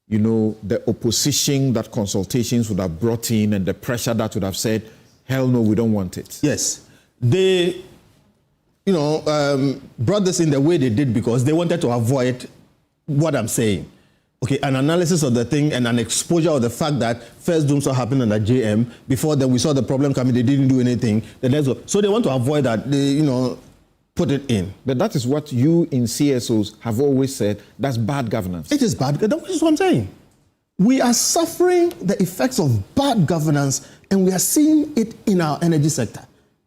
you know, the opposition that consultations would have brought in and the pressure that would have said, hell no, we don't want it? Yes. They, you know, brought this in the way they did because they wanted to avoid what I'm saying. Okay, an analysis of the thing and an exposure of the fact that first Dumsor happened under JM. Before then, we saw the problem coming. They didn't do anything. So they want to avoid that. They, you know, put it in. But that is what you in CSOs have always said. That's bad governance. It is bad. That is what I'm saying. We are suffering the effects of bad governance, and we are seeing it in our energy sector.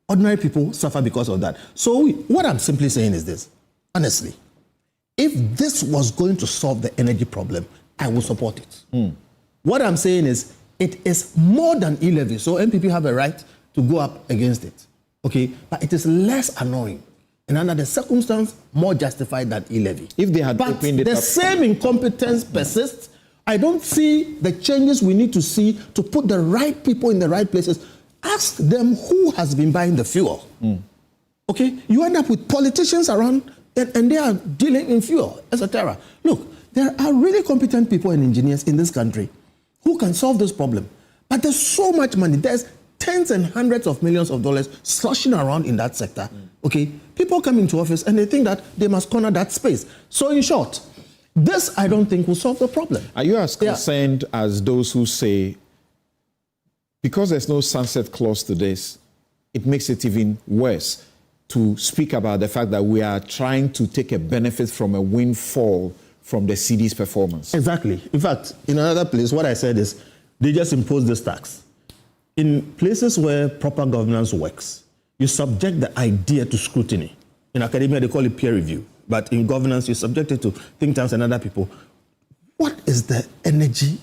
Ordinary people suffer because of that. So what I'm simply saying is this, honestly. If this was going to solve the energy problem, I will support it. What I'm saying is, it is more than E-levy, so NPP have a right to go up against it. Okay, but it is less annoying, and under the circumstance, more justified than E-levy. If they had but opened it up, the same incompetence persists. I don't see the changes we need to see to put the right people in the right places. Ask them who has been buying the fuel. Okay, you end up with politicians around. And they are dealing in fuel, etc. Look, there are really competent people and engineers in this country who can solve this problem. But there's so much money. There's tens and hundreds of millions of dollars sloshing around in that sector Okay, people come into office and they think that they must corner that space. So in short, this I don't think will solve the problem. Are you as concerned as those who say, because there's no sunset clause to this, it makes it even worse to speak about the fact that we are trying to take a benefit from a windfall from the CD's performance? Exactly. In fact, in another place, what I said is they just impose this tax. In places where proper governance works, you subject the idea to scrutiny. In academia, they call it peer review. But in governance, you subject it to think tanks and other people. What is the energy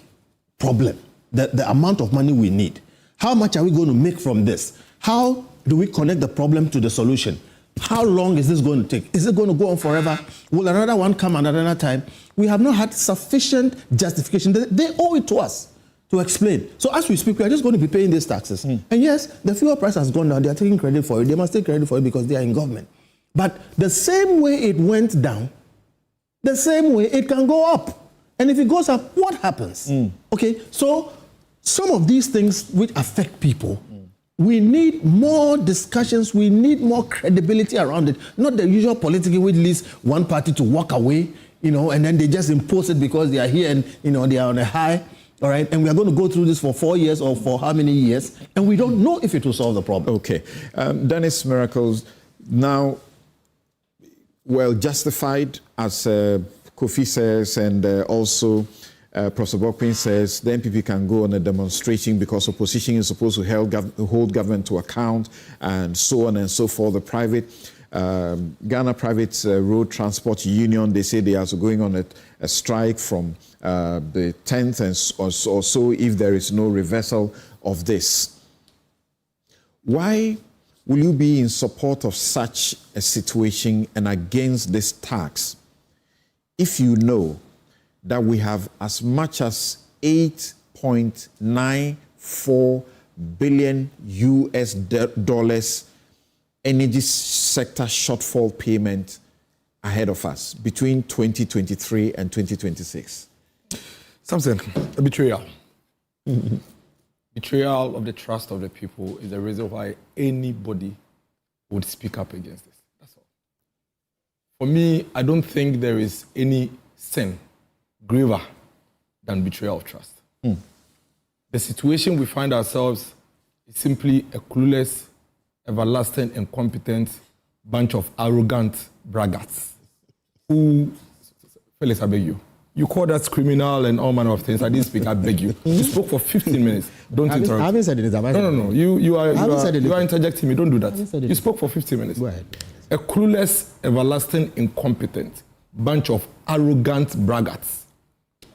problem? The amount of money we need? How much are we going to make from this? How do we connect the problem to the solution? How long is this going to take? Is it going to go on forever? Will another one come at another time? We have not had sufficient justification. They owe it to us to explain. So as we speak, we are just going to be paying these taxes. And yes, the fuel price has gone down. They are taking credit for it. They must take credit for it because they are in government. But the same way it went down, the same way it can go up. And if it goes up, what happens? Okay, so some of these things which affect people, we need more discussions, we need more credibility around it, not the usual politics which leads one party to walk away, and then they just impose it because they are here and, they are on a high, all right? And we are going to go through this for 4 years or for how many years, and we don't know if it will solve the problem. Okay. Dennis Miracles, now, well justified, as Kofi says, and also Professor Bokwin says, the NPP can go on a demonstration because opposition is supposed to hold government to account, and so on and so forth. The private, Ghana Private Road Transport Union, they say they are going on a strike from the 10th or so if there is no reversal of this. Why will you be in support of such a situation and against this tax if you know that we have as much as $8.94 billion US dollars energy sector shortfall payment ahead of us between 2023 and 2026? Samson, a betrayal. Betrayal of the trust of the people is the reason why anybody would speak up against this. That's all. For me, I don't think there is any sin graver than betrayal of trust. The situation we find ourselves is simply a clueless, everlasting, incompetent bunch of arrogant braggarts who, Felix, I beg you. You call that criminal and all manner of things. I didn't speak, I beg you. You spoke for 15 minutes. Don't interrupt. I haven't said anything. No. You are interjecting me. Don't do that. You spoke for 15 minutes. Go ahead. A clueless, everlasting, incompetent bunch of arrogant braggarts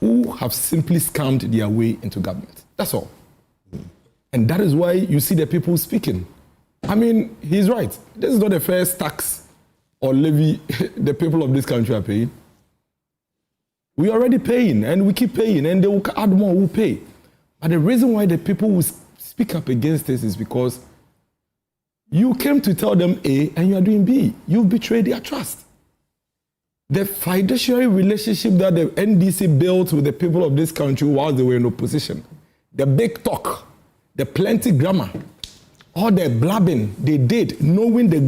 who have simply scammed their way into government. That's all. And that is why you see the people speaking. I mean, he's right. This is not the first tax or levy the people of this country are paying. We are already paying, and we keep paying, and they will add more, we'll pay. But the reason why the people will speak up against this is because you came to tell them A, and you are doing B. You've betrayed their trust. The fiduciary relationship that the NDC built with the people of this country while they were in opposition, the big talk, the plenty grammar, all the blabbing they did, knowing the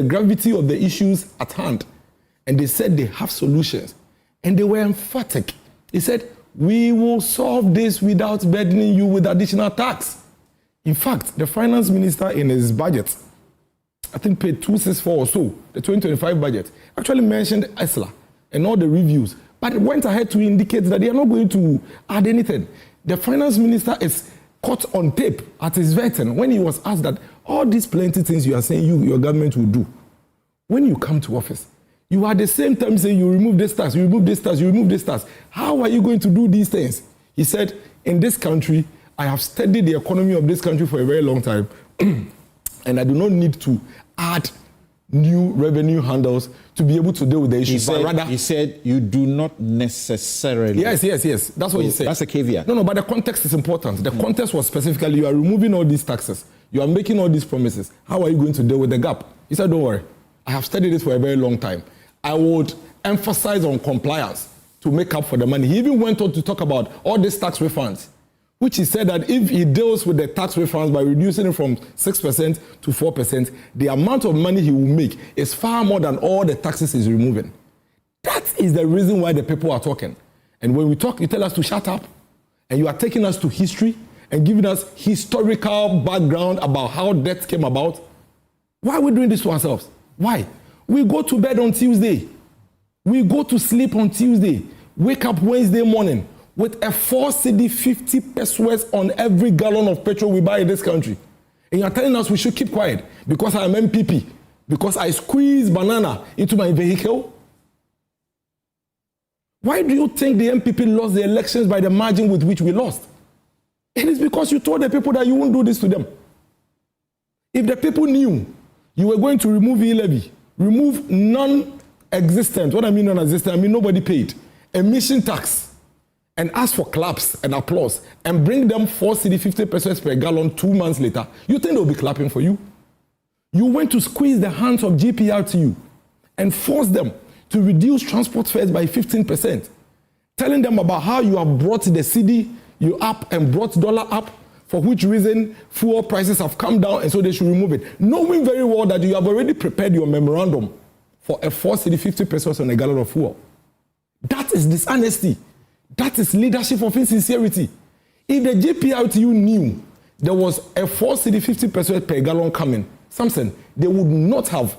gravity of the issues at hand, and they said they have solutions, and they were emphatic. They said, we will solve this without burdening you with additional tax. In fact, the finance minister in his budget, I think paid 264 or so, the 2025 budget, actually mentioned ESLA and all the reviews, but it went ahead to indicate that they are not going to add anything. The finance minister is caught on tape at his vetting when he was asked that all these plenty things you are saying your government will do. When you come to office, you are at the same time saying you remove this tax, you remove this tax, you remove this tax. How are you going to do these things? He said, in this country, I have studied the economy of this country for a very long time, and I do not need to add new revenue handles to be able to deal with the issues. He said you do not necessarily. Yes. That's what he said. That's a caveat. No, but the context is important. The context was specifically, you are removing all these taxes. You are making all these promises. How are you going to deal with the gap? He said, don't worry. I have studied this for a very long time. I would emphasize on compliance to make up for the money. He even went on to talk about all these tax refunds. which he said that if he deals with the tax refunds by reducing it from 6% to 4%, the amount of money he will make is far more than all the taxes he's removing. That is the reason why the people are talking. And when we talk, you tell us to shut up, and you are taking us to history and giving us historical background about how debt came about. Why are we doing this to ourselves? Why? We go to bed on Tuesday. We go to sleep on Tuesday. Wake up Wednesday morning with a 4 cedi 50 pesos on every gallon of petrol we buy in this country. And you're telling us we should keep quiet because I am MPP, because I squeeze banana into my vehicle? Why do you think the MPP lost the elections by the margin with which we lost? It is because you told the people that you won't do this to them. If the people knew you were going to remove e-levy, remove non-existent, what I mean non-existent, I mean nobody paid, emission tax, and ask for claps and applause, and bring them 4 cedi 50 pesos per gallon 2 months later, you think they'll be clapping for you? You went to squeeze the hands of GPRTU and force them to reduce transport fares by 15%, telling them about how you have brought the cedi you up and brought dollar up, for which reason fuel prices have come down and so they should remove it, knowing very well that you have already prepared your memorandum for a 4 cedi 50 pesos on a gallon of fuel. That is dishonesty. That is leadership of insincerity. If the GPRTU knew there was a 4 cedi 50 pesos per gallon coming, Samson, they would not have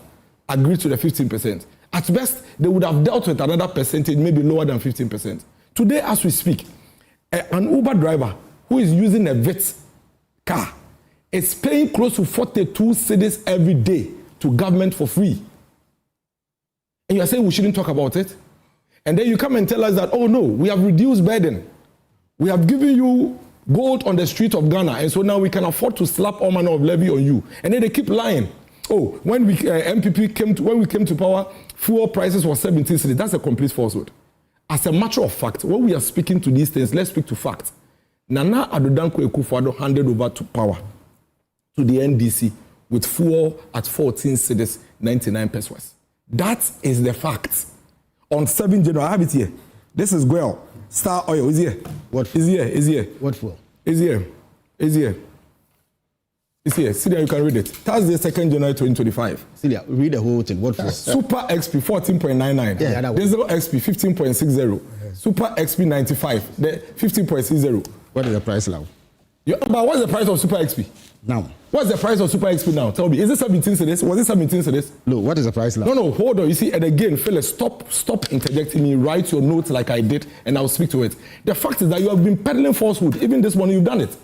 agreed to the 15%. At best, they would have dealt with another percentage, maybe lower than 15%. Today, as we speak, an Uber driver who is using a VIT car is paying close to 42 cedis every day to government for free. And you are saying we shouldn't talk about it? And then you come and tell us that, oh no, we have reduced burden. We have given you gold on the street of Ghana, and so now we can afford to slap all manner of levy on you. And then they keep lying. Oh, when we when we came to power, fuel prices were 17 cedis. That's a complete falsehood. As a matter of fact, when we are speaking to these things, let's speak to facts. Nana Addo Dankwa Akufo-Addo handed over to power to the NDC with fuel at 14 cedis 99 pesos. That is the fact. On 7 January, I have it here. This is Guel. Star Oil is here. What? Is here. Is here. What fuel? Is here. Is here. It's here. See there, you can read it. Thursday, 2nd January 2025. Celia, read the whole thing. What fuel? Super XP 14.99. Yeah, that one. Diesel XP 15.60. Super XP 95. The 15.60. What is the price now? But what's the price of Super XP? Now. What's the price of Super XP now? Tell me. Is it 17 cedis? Was it 17 cedis? No, what is the price now? No, hold on. You see, and again, Phyllis, stop interjecting me. Write your notes like I did, and I'll speak to it. The fact is that you have been peddling falsehood. Even this morning, you've done it.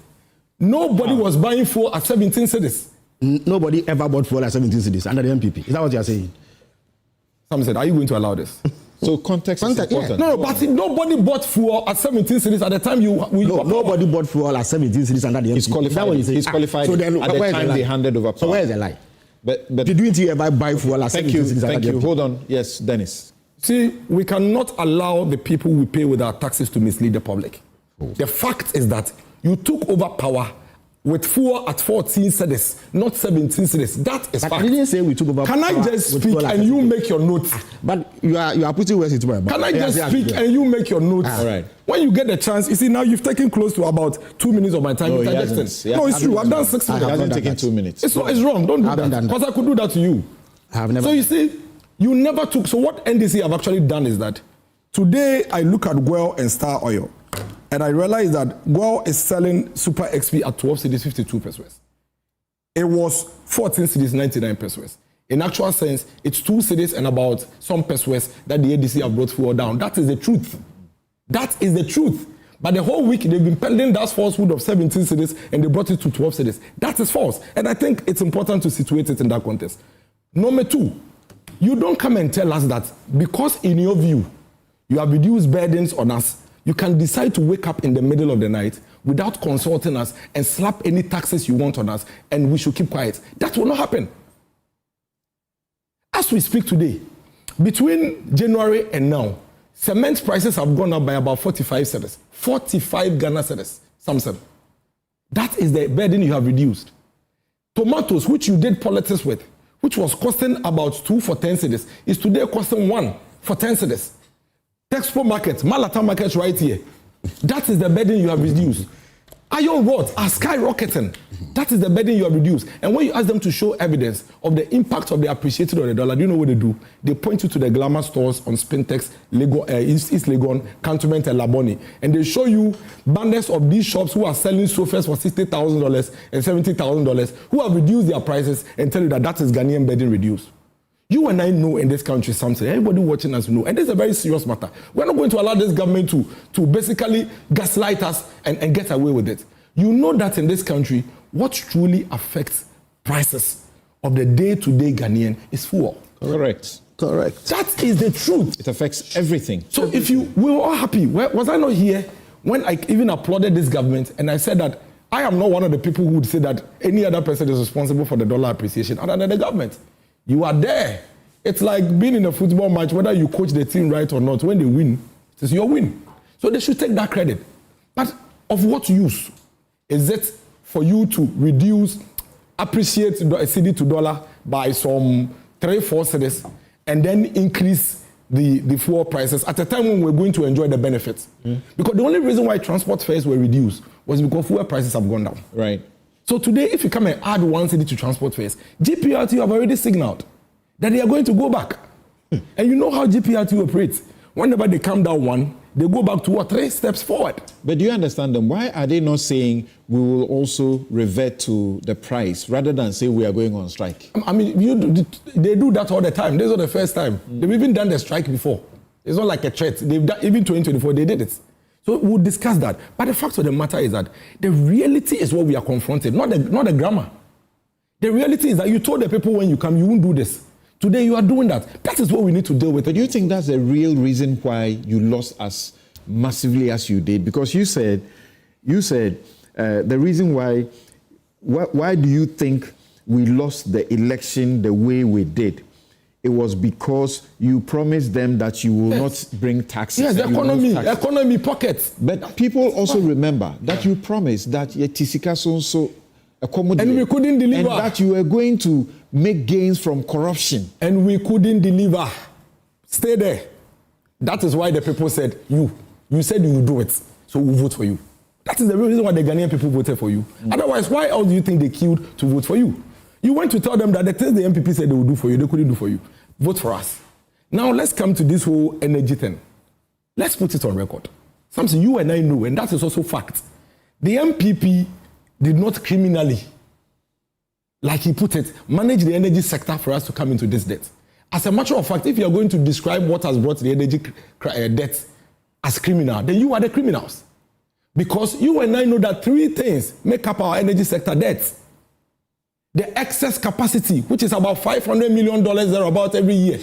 Nobody was buying fuel at 17 cedis. Nobody ever bought fuel at 17 cedis under the MPP. Is that what you are saying? Some said, are you going to allow this? So context is important. Yeah. No, but nobody bought fuel at 17 cedis at the time nobody bought fuel at 17 cedis under the MPP. He's qualified. He's qualified so then, at the time they handed over power. So where is the lie? But didn't you ever buy fuel at 17 cedis under the MPP? Thank you. Hold on. Yes, Dennis. See, we cannot allow the people we pay with our taxes to mislead the public. The fact is that you took over power with fuel at 14 cedis, not 17 cedis. That is but fact. I didn't say we took over Can power. I just speak and you make your notes? But you are putting words into my mouth. Can I just speak and you make your notes? All right. When you get the chance, you see, now you've taken close to about 2 minutes of my time. No, he interjecting. hasn't. No, it's true. I've done 6 minutes. He hasn't taken 2 minutes. It's wrong. Don't do that. Because I could do that to you. I have never. So you see, you never took. So what NDC have actually done is that today I look at Guel and Star Oil, and I realize that Guel is selling Super XP at 12 cedis 52 pesos. It was 14 cedis 99 pesos. In actual sense, it's 2 cedis and about some pesos that the NDC have brought fuel down. That is the truth. That is the truth. But the whole week they've been peddling that falsehood of 17 cedis and they brought it to 12 cedis. That is false. And I think it's important to situate it in that context. Number 2, you don't come and tell us that because in your view you have reduced burdens on us, you can decide to wake up in the middle of the night without consulting us and slap any taxes you want on us and we should keep quiet. That will not happen. As we speak today, between January and now, cement prices have gone up by about 45 cedis. 45 Ghana cedis, Samson. That is the burden you have reduced. Tomatoes, which you did politics with, which was costing about 2 for 10 cedis, is today costing 1 for 10 cedis. Texpo market, Malata market right here. That is the burden you have reduced. Iron rods are skyrocketing. That is the burden you have reduced. And when you ask them to show evidence of the impact of the appreciation of the dollar, do you know what they do? They point you to the glamour stores on Spintex, East Legon, Cantonment, and Laboni. And they show you banners of these shops who are selling sofas for $60,000 and $70,000, who have reduced their prices and tell you that that is Ghanaian burden reduced. You and I know in this country something. Everybody watching us know. And this is a very serious matter. We're not going to allow this government to basically gaslight us and get away with it. You know that in this country, what truly affects prices of the day-to-day Ghanaian is fuel. Correct. That is the truth. It affects everything. So if we were all happy, was I not here when I even applauded this government and I said that I am not one of the people who would say that any other person is responsible for the dollar appreciation other than the government. You are there. It's like being in a football match, whether you coach the team right or not, when they win, it's your win. So they should take that credit. But of what use? Is it for you to appreciate a cedi to dollar by some 3-4 cedis and then increase the fuel prices at a time when we're going to enjoy the benefits? Because the only reason why transport fares were reduced was because fuel prices have gone down. Right. So today, if you come and add 1 cedi to transport fares, GPRT have already signaled that they are going to go back. And you know how GPRT operates. Whenever they come down 1, they go back 2 or 3 steps forward. But do you understand them? Why are they not saying we will also revert to the price rather than say we are going on strike? I mean, they do that all the time. This is not the first time. They've even done the strike before. It's not like a threat. They've done, even 2024, they did it. So we'll discuss that. But the fact of the matter is that the reality is what we are confronted, not the grammar. The reality is that you told the people when you come, you won't do this. Today you are doing that. That is what we need to deal with. But do you think that's the real reason why you lost as massively as you did? Because you said the reason why do you think we lost the election the way we did? It was because you promised them that you will not bring taxes. Yes, economy pockets. But people also remember that you promised that your tisika so accommodate. And we couldn't deliver. And that you were going to make gains from corruption. And we couldn't deliver. Stay there. That is why the people said, you said you will do it, so we'll vote for you. That is the real reason why the Ghanaian people voted for you. Otherwise, why else do you think they queued to vote for you? You went to tell them that the things the MPP said they would do for you, they couldn't do for you. Vote for us. Now let's come to this whole energy thing. Let's put it on record. Something you and I know, and that is also fact. The MPP did not criminally, like he put it, manage the energy sector for us to come into this debt. As a matter of fact, if you are going to describe what has brought the energy debt as criminal, then you are the criminals. Because you and I know that 3 things make up our energy sector debt. The excess capacity, which is about $500 million thereabout every year,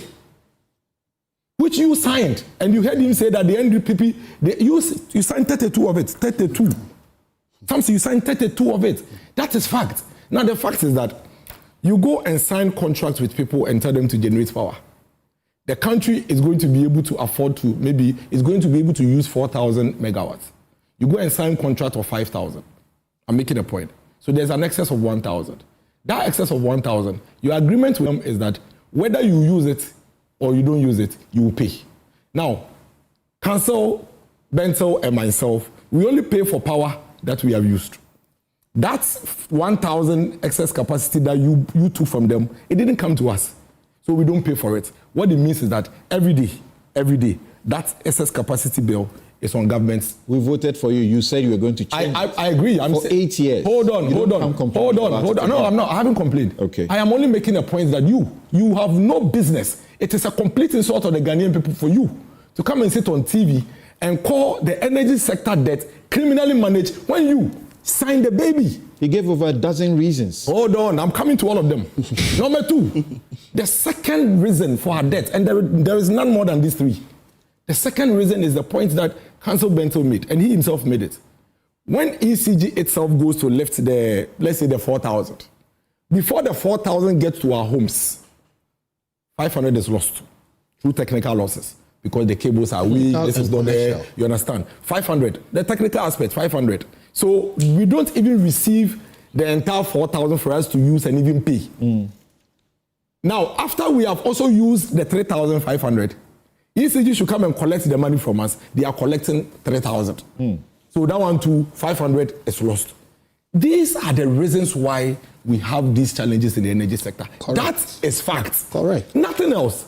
which you signed, and you heard him say that the NDPP, you signed 32 of it, 32. Something you signed 32 of it. That is fact. Now the fact is that you go and sign contracts with people and tell them to generate power. The country is going to be able to afford to, maybe, is going to be able to use 4,000 megawatts. You go and sign a contract of 5,000. I'm making a point. So there's an excess of 1,000. That excess of 1,000, your agreement with them is that whether you use it or you don't use it, you will pay. Now, Council, Bentel, and myself, we only pay for power that we have used. That's 1,000 excess capacity that you took from them. It didn't come to us. So we don't pay for it. What it means is that every day, that excess capacity bill is on government. We voted for you. You said you were going to change I agree. For 8 years. Hold on. No, I'm not. I haven't complained. Okay. I am only making a point that you have no business. It is a complete insult of the Ghanaian people for you to come and sit on TV and call the energy sector debt criminally managed when you signed the baby. He gave over a dozen reasons. Hold on, I'm coming to all of them. Number 2, the second reason for her debt, and there is none more than these 3. The second reason is the point that Council Bentel made, and he himself made it. When ECG itself goes to lift let's say the 4,000, before the 4,000 gets to our homes, 500 is lost through technical losses because the cables are weak, this is not there, you understand? 500, the technical aspect, 500. So we don't even receive the entire 4,000 for us to use and even pay. Now, after we have also used the 3,500, ECG should come and collect the money from us. They are collecting 3,000. So that one to 500 is lost. These are the reasons why we have these challenges in the energy sector. Correct. That is fact. Correct. Nothing else.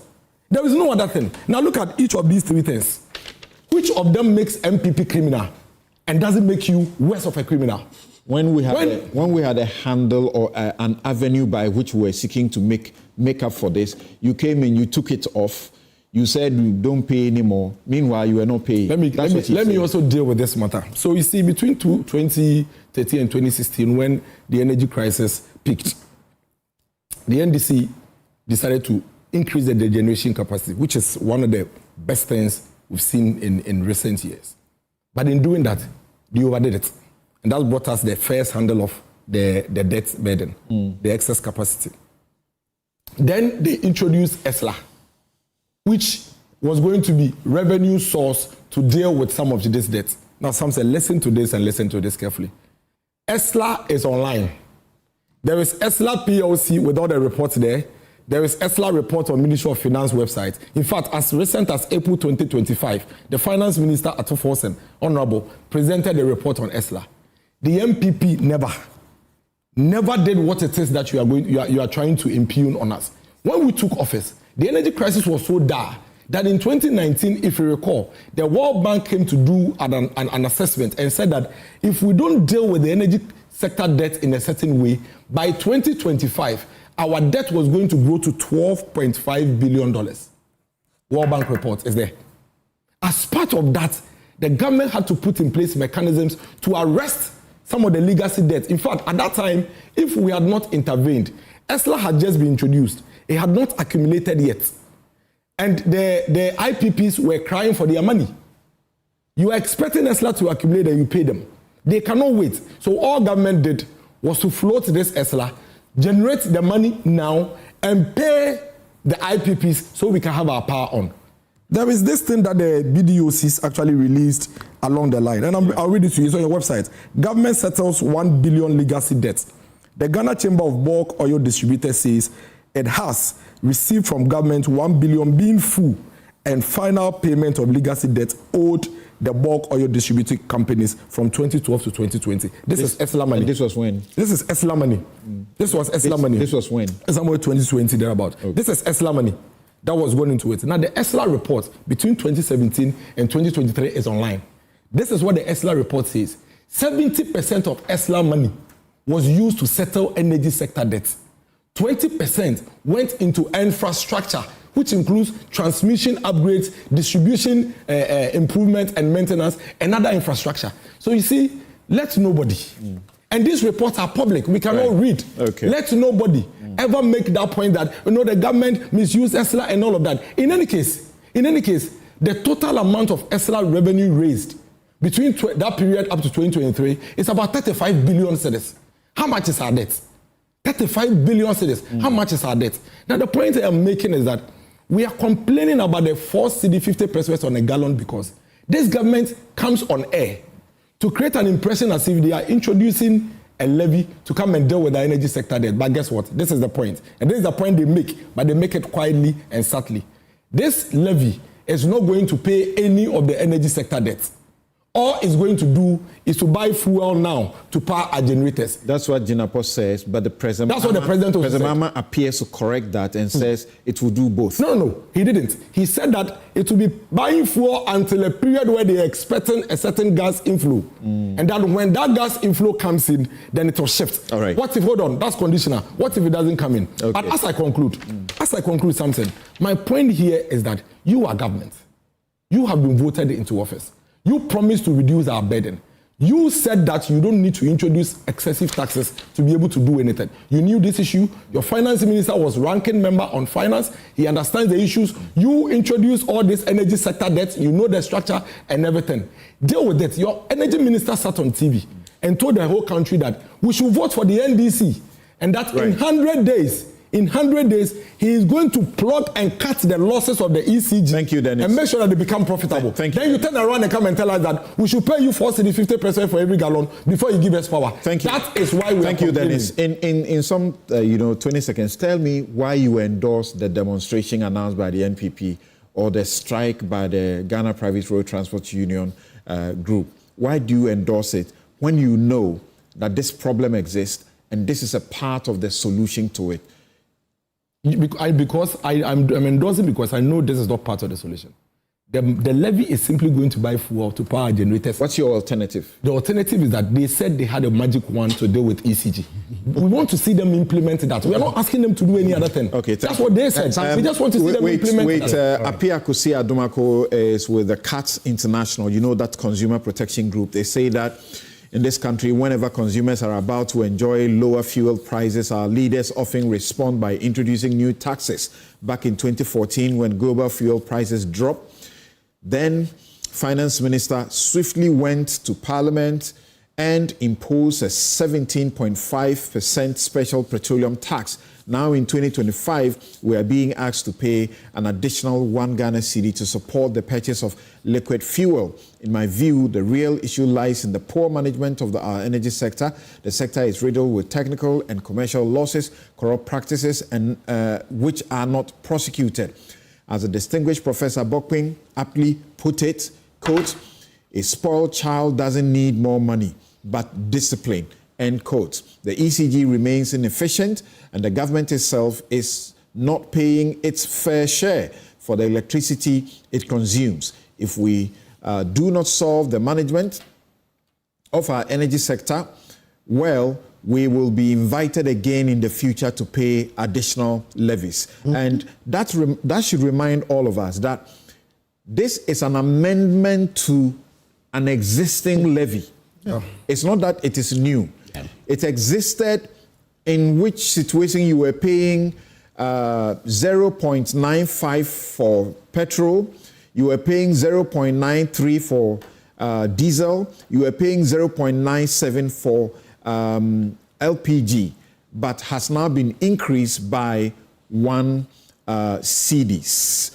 There is no other thing. Now look at each of these three things. Which of them makes MPP criminal and doesn't make you worse of a criminal? When we had a handle or an avenue by which we were seeking to make up for this, you came in, you took it off. You said you don't pay anymore. Meanwhile, you were not paying. Let me also deal with this matter. So you see, between 2013 and 2016, when the energy crisis peaked, the NDC decided to increase the generation capacity, which is one of the best things we've seen in recent years. But in doing that, they overdid it. And that brought us the first handle of the debt burden, the excess capacity. Then they introduced ESLA, which was going to be revenue source to deal with some of this debt. Now, some say, listen to this and listen to this carefully. ESLA is online. There is ESLA PLC with all the reports there. There is ESLA report on Ministry of Finance website. In fact, as recent as April 2025, the Finance Minister, Atoforsen, Honorable, presented a report on ESLA. The MPP never did what it is that you are trying to impugn on us. When we took office, the energy crisis was so dire that in 2019, if you recall, the World Bank came to do an assessment and said that if we don't deal with the energy sector debt in a certain way, by 2025, our debt was going to grow to $12.5 billion. World Bank report is there. As part of that, the government had to put in place mechanisms to arrest some of the legacy debt. In fact, at that time, if we had not intervened, ESLA had just been introduced. It had not accumulated yet. And the IPPs were crying for their money. You are expecting ESLA to accumulate and you pay them. They cannot wait. So all government did was to float this ESLA, generate the money now, and pay the IPPs so we can have our power on. There is this thing that the BDOCs actually released along the line, and I'll read it to you. It's on your website. Government settles 1 billion legacy debt. The Ghana Chamber of Bulk Oil Distributors says it has received from government 1 billion being full and final payment of legacy debt owed the bulk oil distributing companies from 2012 to 2020. This is ESLA money. This was when? This is ESLA money. This was ESLA money. This was when? Somewhere 2020, thereabout. Okay. This is ESLA money that was going into it. Now, the ESLA report between 2017 and 2023 is online. This is what the ESLA report says. 70% of ESLA money was used to settle energy sector debts. 20% went into infrastructure, which includes transmission upgrades, distribution improvement and maintenance, and other infrastructure. So you see, let nobody, and these reports are public, we can all read. Okay. Let nobody ever make that point that, the government misused ESLA and all of that. In any case, the total amount of ESLA revenue raised between that period up to 2023 is about 35 billion cedis. How much is our debt? 35 billion cedis. How much is our debt? Now, the point I'm making is that we are complaining about the 4 cedi 50 pesos on a gallon because this government comes on air to create an impression as if they are introducing a levy to come and deal with the energy sector debt. But guess what? This is the point. And this is the point they make, but they make it quietly and subtly. This levy is not going to pay any of the energy sector debts. All it's going to do is to buy fuel now to power our generators. That's what Jinapo says, but the president. That's what the president also said. President appears to correct that and says it will do both. No, he didn't. He said that it will be buying fuel until a period where they are expecting a certain gas inflow, and that when that gas inflow comes in, then it will shift. All right. What if? Hold on, that's conditional. What if it doesn't come in? Okay. But as I conclude, Samson, my point here is that you are government. You have been voted into office. You promised to reduce our burden. You said that you don't need to introduce excessive taxes to be able to do anything. You knew this issue. Your finance minister was ranking member on finance. He understands the issues. You introduced all this energy sector debts. You know the structure and everything. Deal with it. Your energy minister sat on TV and told the whole country that we should vote for the NDC and that in 100 days, he is going to plug and cut the losses of the ECG. Thank you, Dennis. And make sure that they become profitable. Thank you. Then you turn around and come and tell us that we should pay you 4 cedi 50% for every gallon before you give us power. Thank you. That is why we Thank you, Dennis. In some 20 seconds, tell me why you endorsed the demonstration announced by the NPP or the strike by the Ghana Private Road Transport Union group. why do you endorse it when you know that this problem exists and this is a part of the solution to it? Because I'm endorsing because I know this is not part of the solution. The levy is simply going to buy fuel to power generators. What's your alternative? The alternative is that they said they had a magic wand to deal with ECG. We want to see them implement that. We are not asking them to do any other thing. Okay, that's what they said. We just want to see them implement that. Apia Kusi Adumako is with the CATS International. You know that consumer protection group. They say that in this country, whenever consumers are about to enjoy lower fuel prices, our leaders often respond by introducing new taxes. Back in 2014, when global fuel prices dropped, then Finance Minister swiftly went to Parliament and imposed a 17.5% special petroleum tax. Now in 2025, we are being asked to pay an additional 1 Ghana cedi to support the purchase of liquid fuel. In my view, the real issue lies in the poor management of our energy sector. The sector is riddled with technical and commercial losses, corrupt practices, and which are not prosecuted. As a distinguished Professor Bokping aptly put it, quote, a spoiled child doesn't need more money, but discipline, end quote. The ECG remains inefficient, and the government itself is not paying its fair share for the electricity it consumes. If we do not solve the management of our energy sector, well, we will be invited again in the future to pay additional levies. Mm-hmm. And that should remind all of us that this is an amendment to an existing levy. Yeah. It's not that it is new. Yeah. It existed in which situation you were paying 0.95 for petrol, you were paying 0.93 for diesel, you were paying 0.97 for LPG, but has now been increased by 1 cedis.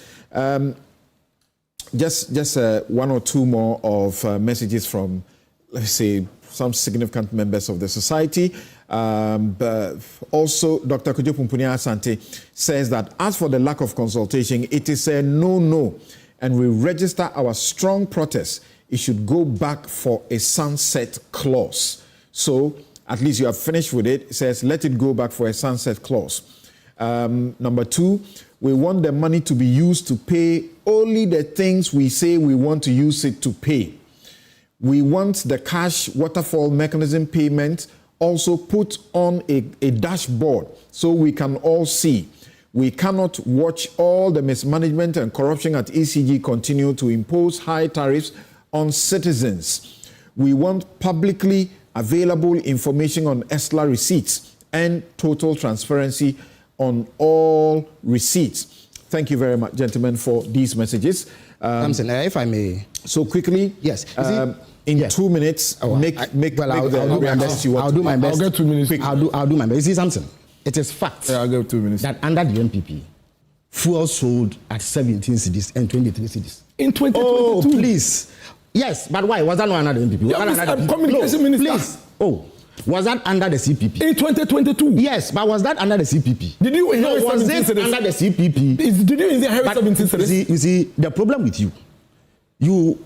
Just one or two more of messages from, let's say, some significant members of the society. But also, Dr. Kojo Pumpunia Asante says that as for the lack of consultation, it is a no-no, and we register our strong protest. It should go back for a sunset clause. So, at least you have finished with it. It says, let it go back for a sunset clause. Number 2, we want the money to be used to pay only the things we say we want to use it to pay. We want the cash waterfall mechanism payment also put on a dashboard so we can all see. We cannot watch all the mismanagement and corruption at ECG continue to impose high tariffs on citizens. We want publicly available information on ESLA receipts and total transparency on all receipts. Thank you very much, gentlemen, for these messages. Samson, if I may. So quickly, yes. In 2 minutes, I'll do my best. I'll get 2 minutes. I'll do my best. You see, Samson, it is fact I'll get 2 minutes. that under the MPP, fuel sold at 17 cedis and 23 cedis. In 2022? Oh, please. Yes, but why? Was that not under the MPP? Communication minister. Please. Oh, was that under the CPP? In 2022? Yes, but was that under the CPP? Did you inherit was it under the CPP? Did you inherit 17 cedis? You see, the problem with you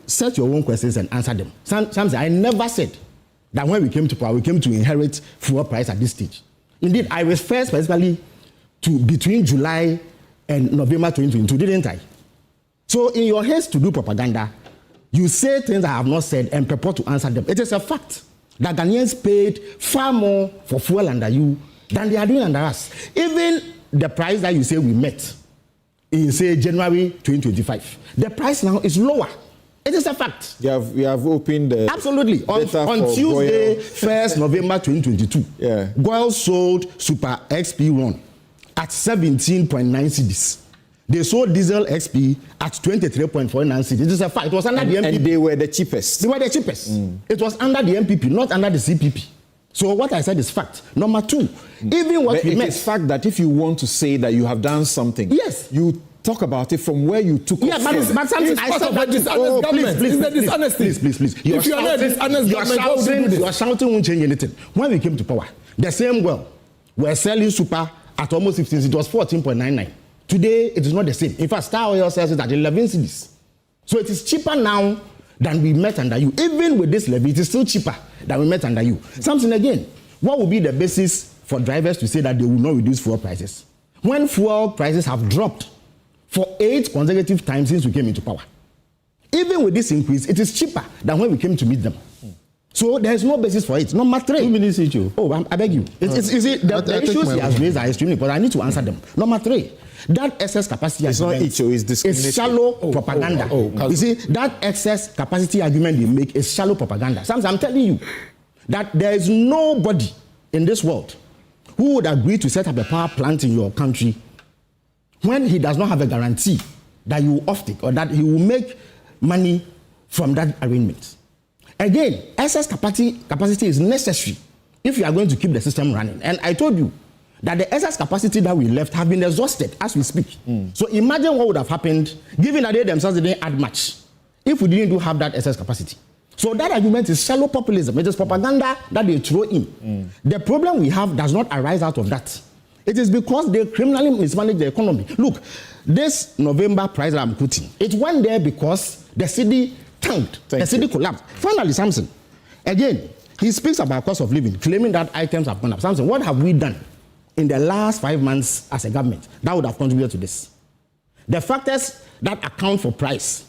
set your own questions and answer them. Samson, I never said that when we came to power, we came to inherit fuel price at this stage. Indeed, I refer specifically to between July and November 2022, didn't I? So in your haste to do propaganda, you say things I have not said and purport to answer them. It is a fact that Ghanaians paid far more for fuel under you than they are doing under us. Even the price that you say we met in, say, January 2025, the price now is lower. It is a fact. We have opened the absolutely on Tuesday, 1st November 2022. Yeah. Goil sold Super XP1 at 17.9 cedis. They sold diesel XP at 23.49 cedis. It is a fact. It was under the MPP. And they were the cheapest. They were the cheapest. It was under the MPP, not under the CPP. So what I said is fact. Number 2, even what we met. It is fact that if you want to say that you have done something, yes, you talk about it from where you took yeah, but something I said that please. If you are not dishonest government, you are shouting won't change anything. When we came to power, the same well, we're selling super at almost 15. It was 14.99. Today, it is not the same. In fact, Star Oil sells it at 11 cedis. So it is cheaper now than we met under you. Even with this levy, it is still cheaper than we met under you. Samson, again, what will be the basis for drivers to say that they will not reduce fuel prices when fuel prices have dropped for 8 consecutive times since we came into power? Even with this increase, it is cheaper than when we came to meet them. So there is no basis for it. Number 3. 2 minutes each. Oh, I beg you. The issues he has raised are extremely important. I need to answer them. Number 3, that excess capacity it's argument not issue, it's discrimination. is shallow propaganda. You see, that excess capacity argument they make is shallow propaganda. Samson, I'm telling you that there is nobody in this world who would agree to set up a power plant in your country when he does not have a guarantee that you will off-take or that he will make money from that arrangement. Again, excess capacity is necessary if you are going to keep the system running. And I told you that the excess capacity that we left have been exhausted as we speak. So imagine what would have happened, given that they themselves didn't add much, if we didn't have that excess capacity. So that argument is shallow populism. It is propaganda that they throw in. The problem we have does not arise out of that. It is because they criminally mismanage the economy. Look, this November price that I'm quoting, it went there because the city tanked. The city collapsed. Finally, Samson, again, he speaks about cost of living, claiming that items have gone up. Samson, what have we done in the last 5 months as a government that would have contributed to this? The factors that account for price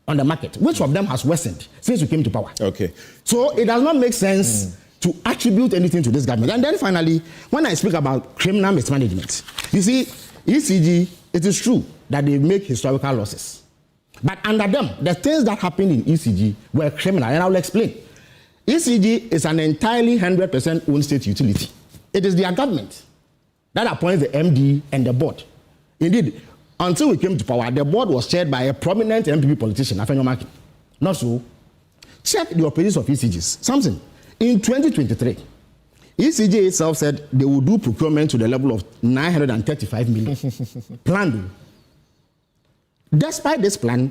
on the market, which of them has worsened since we came to power? Okay. So it does not make sense to attribute anything to this government. And then finally, when I speak about criminal mismanagement, you see, ECG, it is true that they make historical losses. But under them, the things that happened in ECG were criminal, and I will explain. ECG is an entirely 100% owned state utility. It is their government that appoints the MD and the board. Indeed, until we came to power, the board was chaired by a prominent MPP politician, Afenyo. Not so. Check the operations of ECGs. Samson, in 2023, ECG itself said they will do procurement to the level of 935 million. Planned. Despite this plan,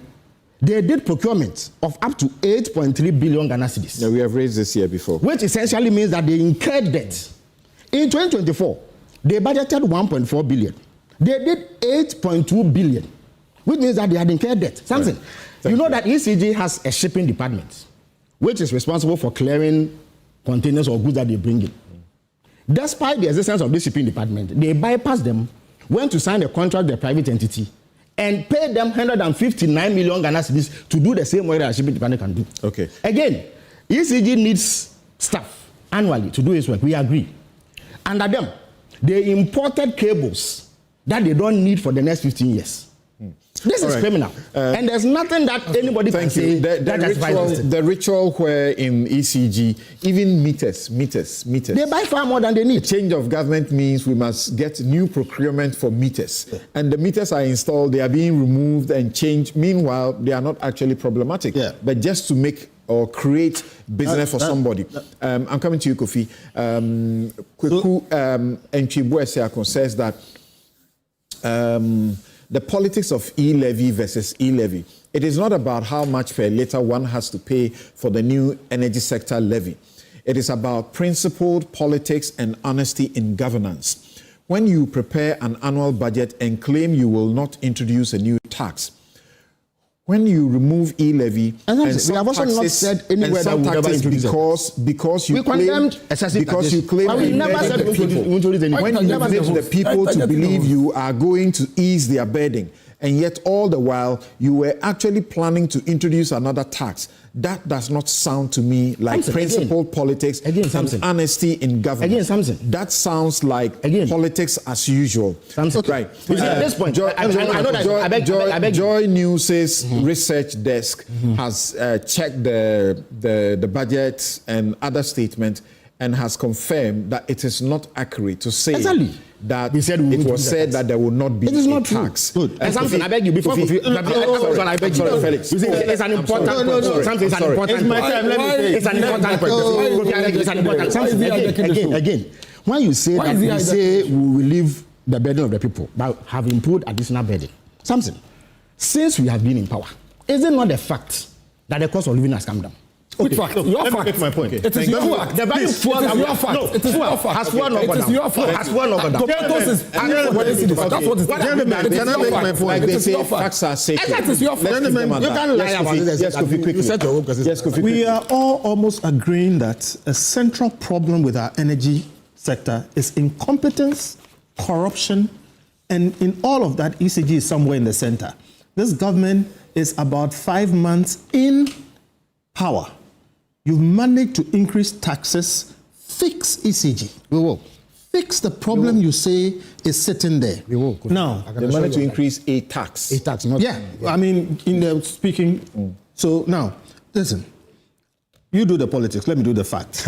they did procurement of up to 8.3 billion Ghana cedis. Yeah, we have raised this here before. Which essentially means that they incurred debt. In 2024, they budgeted 1.4 billion. They did 8.2 billion, which means that they had incurred debt. Samson, you know that ECG has a shipping department, which is responsible for clearing containers or goods that they bring in. Despite the existence of this shipping department, they bypassed them, went to sign a contract with a private entity, and paid them 159 million Ghana cedis to do the same way that a shipping department can do. Okay. Again, ECG needs staff annually to do its work. We agree. Under them, they imported cables that they don't need for the next 15 years. This is criminal. And there's nothing that anybody can say that justifies this. The ritual where in ECG, even meters. They buy far more than they need. Change of government means we must get new procurement for meters. Yeah. And the meters are installed, they are being removed and changed. Meanwhile, they are not actually problematic. Yeah. But just to make or create business for somebody. I'm coming to you, Kofi. Kweku Enchibwe says that the politics of e-levy versus e-levy, it is not about how much per litre one has to pay for the new energy sector levy. It is about principled politics and honesty in governance. When you prepare an annual budget and claim you will not introduce a new tax, when you remove e-levy and we have also not said anywhere that we never introduce because you claim we never said we introduce any. When you manage the people to believe you are going to ease their burden, and yet all the while you were actually planning to introduce another tax, that does not sound to me like principled politics and honesty in government. Again, Samson. That sounds like politics as usual. Samson. Okay. Right. At this point, I know that I beg Joy News' research desk has checked the budget and other statements and has confirmed that it is not accurate to say that it was said that there will not be a tax. Good. And Samson, I beg you, before I beg you, Felix. You see, it's an important point. Samson, it's an important point. It's an important point. It's an important point. Again, when you say that we say we will relieve the burden of the people by having put additional burden, Samson, since we have been in power, is it not the fact that the cost of living has come down? Which fact? Your fact. Make my point. It is your fact. The very fuel It is your fact. No, It is your fact. has fuel not It gone is down. your fact. Has fuel not gone down. Potatoes is That's what it is. That's what it is. Gentlemen, can I make my point? Like they It is say, your fact. facts are sacred. It is your fact. Gentlemen, You can't lie about it. Yes, Kofi, quickly. You said your own question. Yes, Kofi, quickly. We are all almost agreeing that a central problem with our energy sector is incompetence, corruption, and in all of that, ECG is somewhere in the center. This government is about 5 months in power. You've managed to increase taxes, fix ECG. We will. Fix the problem you say is sitting there. We will. Now, They managed to increase a tax. A tax, not yeah, I mean, in the speaking. So now, listen. You do the politics, let me do the facts.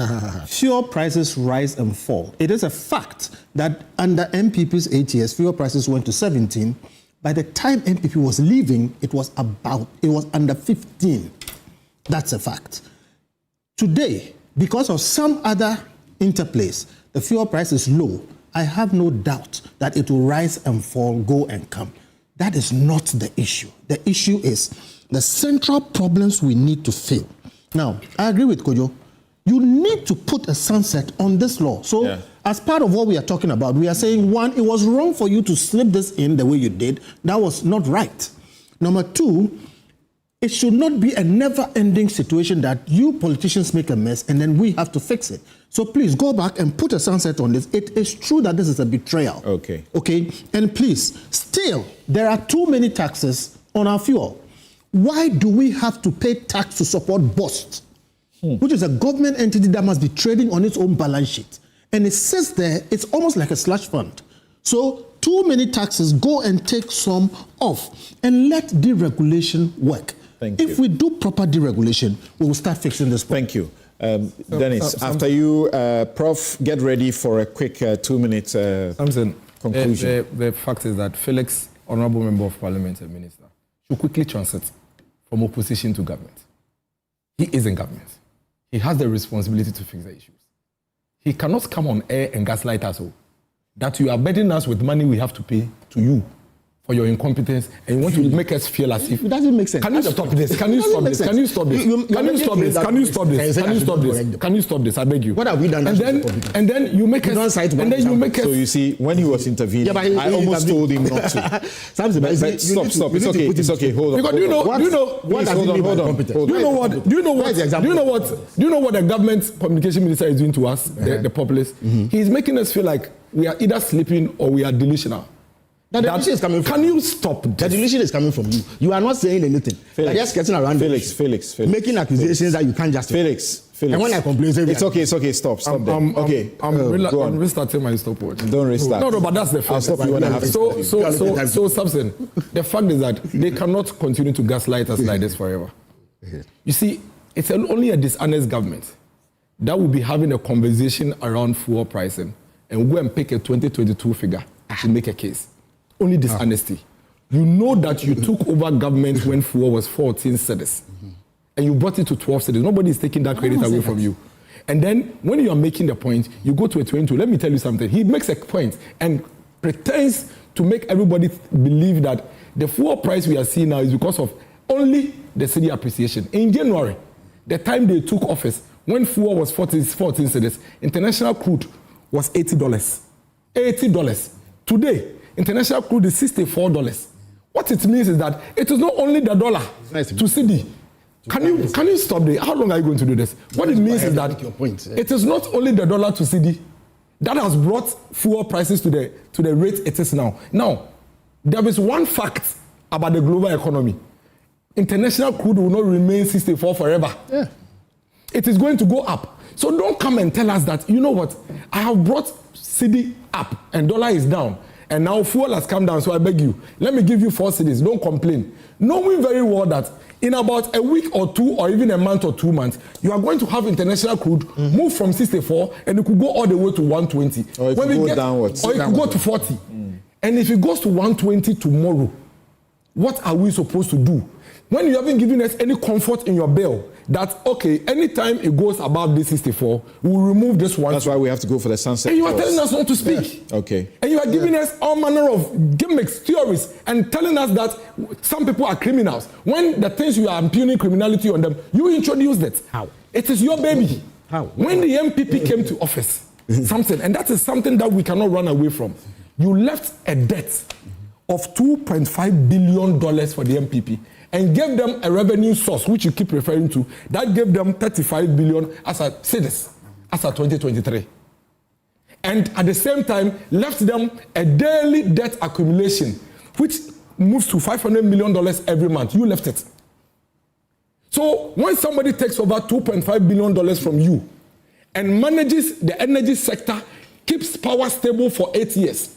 Fuel prices rise and fall. It is a fact that under MPP's ATS, fuel prices went to 17. By the time MPP was leaving, it was under 15. That's a fact. Today, because of some other interplays, the fuel price is low. I have no doubt that it will rise and fall, go and come. That is not the issue. The issue is the central problems we need to fill. Now, I agree with Kojo. You need to put a sunset on this law. So, as part of what we are talking about, we are saying, one, it was wrong for you to slip this in the way you did. That was not right. Number two, it should not be a never-ending situation that you politicians make a mess and then we have to fix it. So please go back and put a sunset on this. It is true that this is a betrayal. Okay. Okay? And please, still, there are too many taxes on our fuel. Why do we have to pay tax to support BOST, which is a government entity that must be trading on its own balance sheet? And it sits there, it's almost like a slush fund. So too many taxes, go and take some off and let deregulation work. Thank you. If we do proper deregulation, we will start fixing this problem. Thank you. Dennis, after you, Prof, get ready for a quick 2-minute Samson, conclusion. the fact is that Felix, Honorable Member of Parliament and Minister, should quickly transit from opposition to government. He is in government. He has the responsibility to fix the issues. He cannot come on air and gaslight us all. That you are burdening us with money we have to pay to you for your incompetence, and you want to make us feel as if... It doesn't make sense. Can you stop this? Can you stop this? Can you stop this? Can you stop this? Can you stop this? Can you stop this? Can you stop this? I beg you. What have we done? And then you make us... And then you make us... So you see, when he was intervening, I almost told him not to. Samson, But stop. It's okay. It's okay. Hold on. Because do you know what the government communication minister is doing to us, the populace? He's making us feel like we are either sleeping or we are delusional. The delusion is coming from Can you stop this? The delusion is coming from you. You are not saying anything. You're just getting around Felix. making accusations that you can't justify. Felix. And when I complain, say It's okay. Stop there. I'm restarting my stopwatch. Don't restart. No, but that's the fact. I'll stop you when I have to. So, Samson, the fact is that they cannot continue to gaslight us like this forever. You see, it's only a dishonest government that will be having a conversation around fuel pricing and go and pick a 2022 figure to make a case. Only dishonesty. You know that you took over government when fuel was 14 cedis, and you brought it to 12 cedis. Nobody is taking that credit away from you. And then when you are making the point, you go to a 22. Let me tell you something. He makes a point and pretends to make everybody believe that the fuel price we are seeing now is because of only the cedi appreciation. In January, the time they took office, when fuel was 14 cedis, international crude was $80. $80. Today, international crude is $64. What it means is that it is not only the dollar to cedi. Can you stop there? How long are you going to do this? What it means is that it is not only the dollar to cedi that has brought fuel prices to the rate it is now. Now, there is one fact about the global economy. International crude will not remain 64 forever. Yeah. It is going to go up. So don't come and tell us that, you know what, I have brought cedi up and dollar is down. And now fuel has come down, so I beg you, let me give you 4 cedis, don't complain. Knowing very well that in about a week or two, or even a month or 2 months, you are going to have international crude move from 64 and it could go all the way to 120. Or it could go downwards. Or it could go to 40. And if it goes to 120 tomorrow, what are we supposed to do? When you haven't given us any comfort in your bill, that, okay, anytime it goes above this 64, we'll remove this one. That's why we have to go for the sunset. And you are telling us not to speak. Yeah. Okay. And you are giving us all manner of gimmicks, theories, and telling us that some people are criminals. When the things you are impugning criminality on them, you introduced it. How? It is your baby. How? When the MPP came to office, Samson, and that is something that we cannot run away from, you left a debt of $2.5 billion for the MPP and gave them a revenue source, which you keep referring to, that gave them 35 billion as a cedis, as a 2023. And at the same time, left them a daily debt accumulation, which moves to $500 million every month. You left it. So when somebody takes over $2.5 billion from you and manages the energy sector, keeps power stable for 8 years,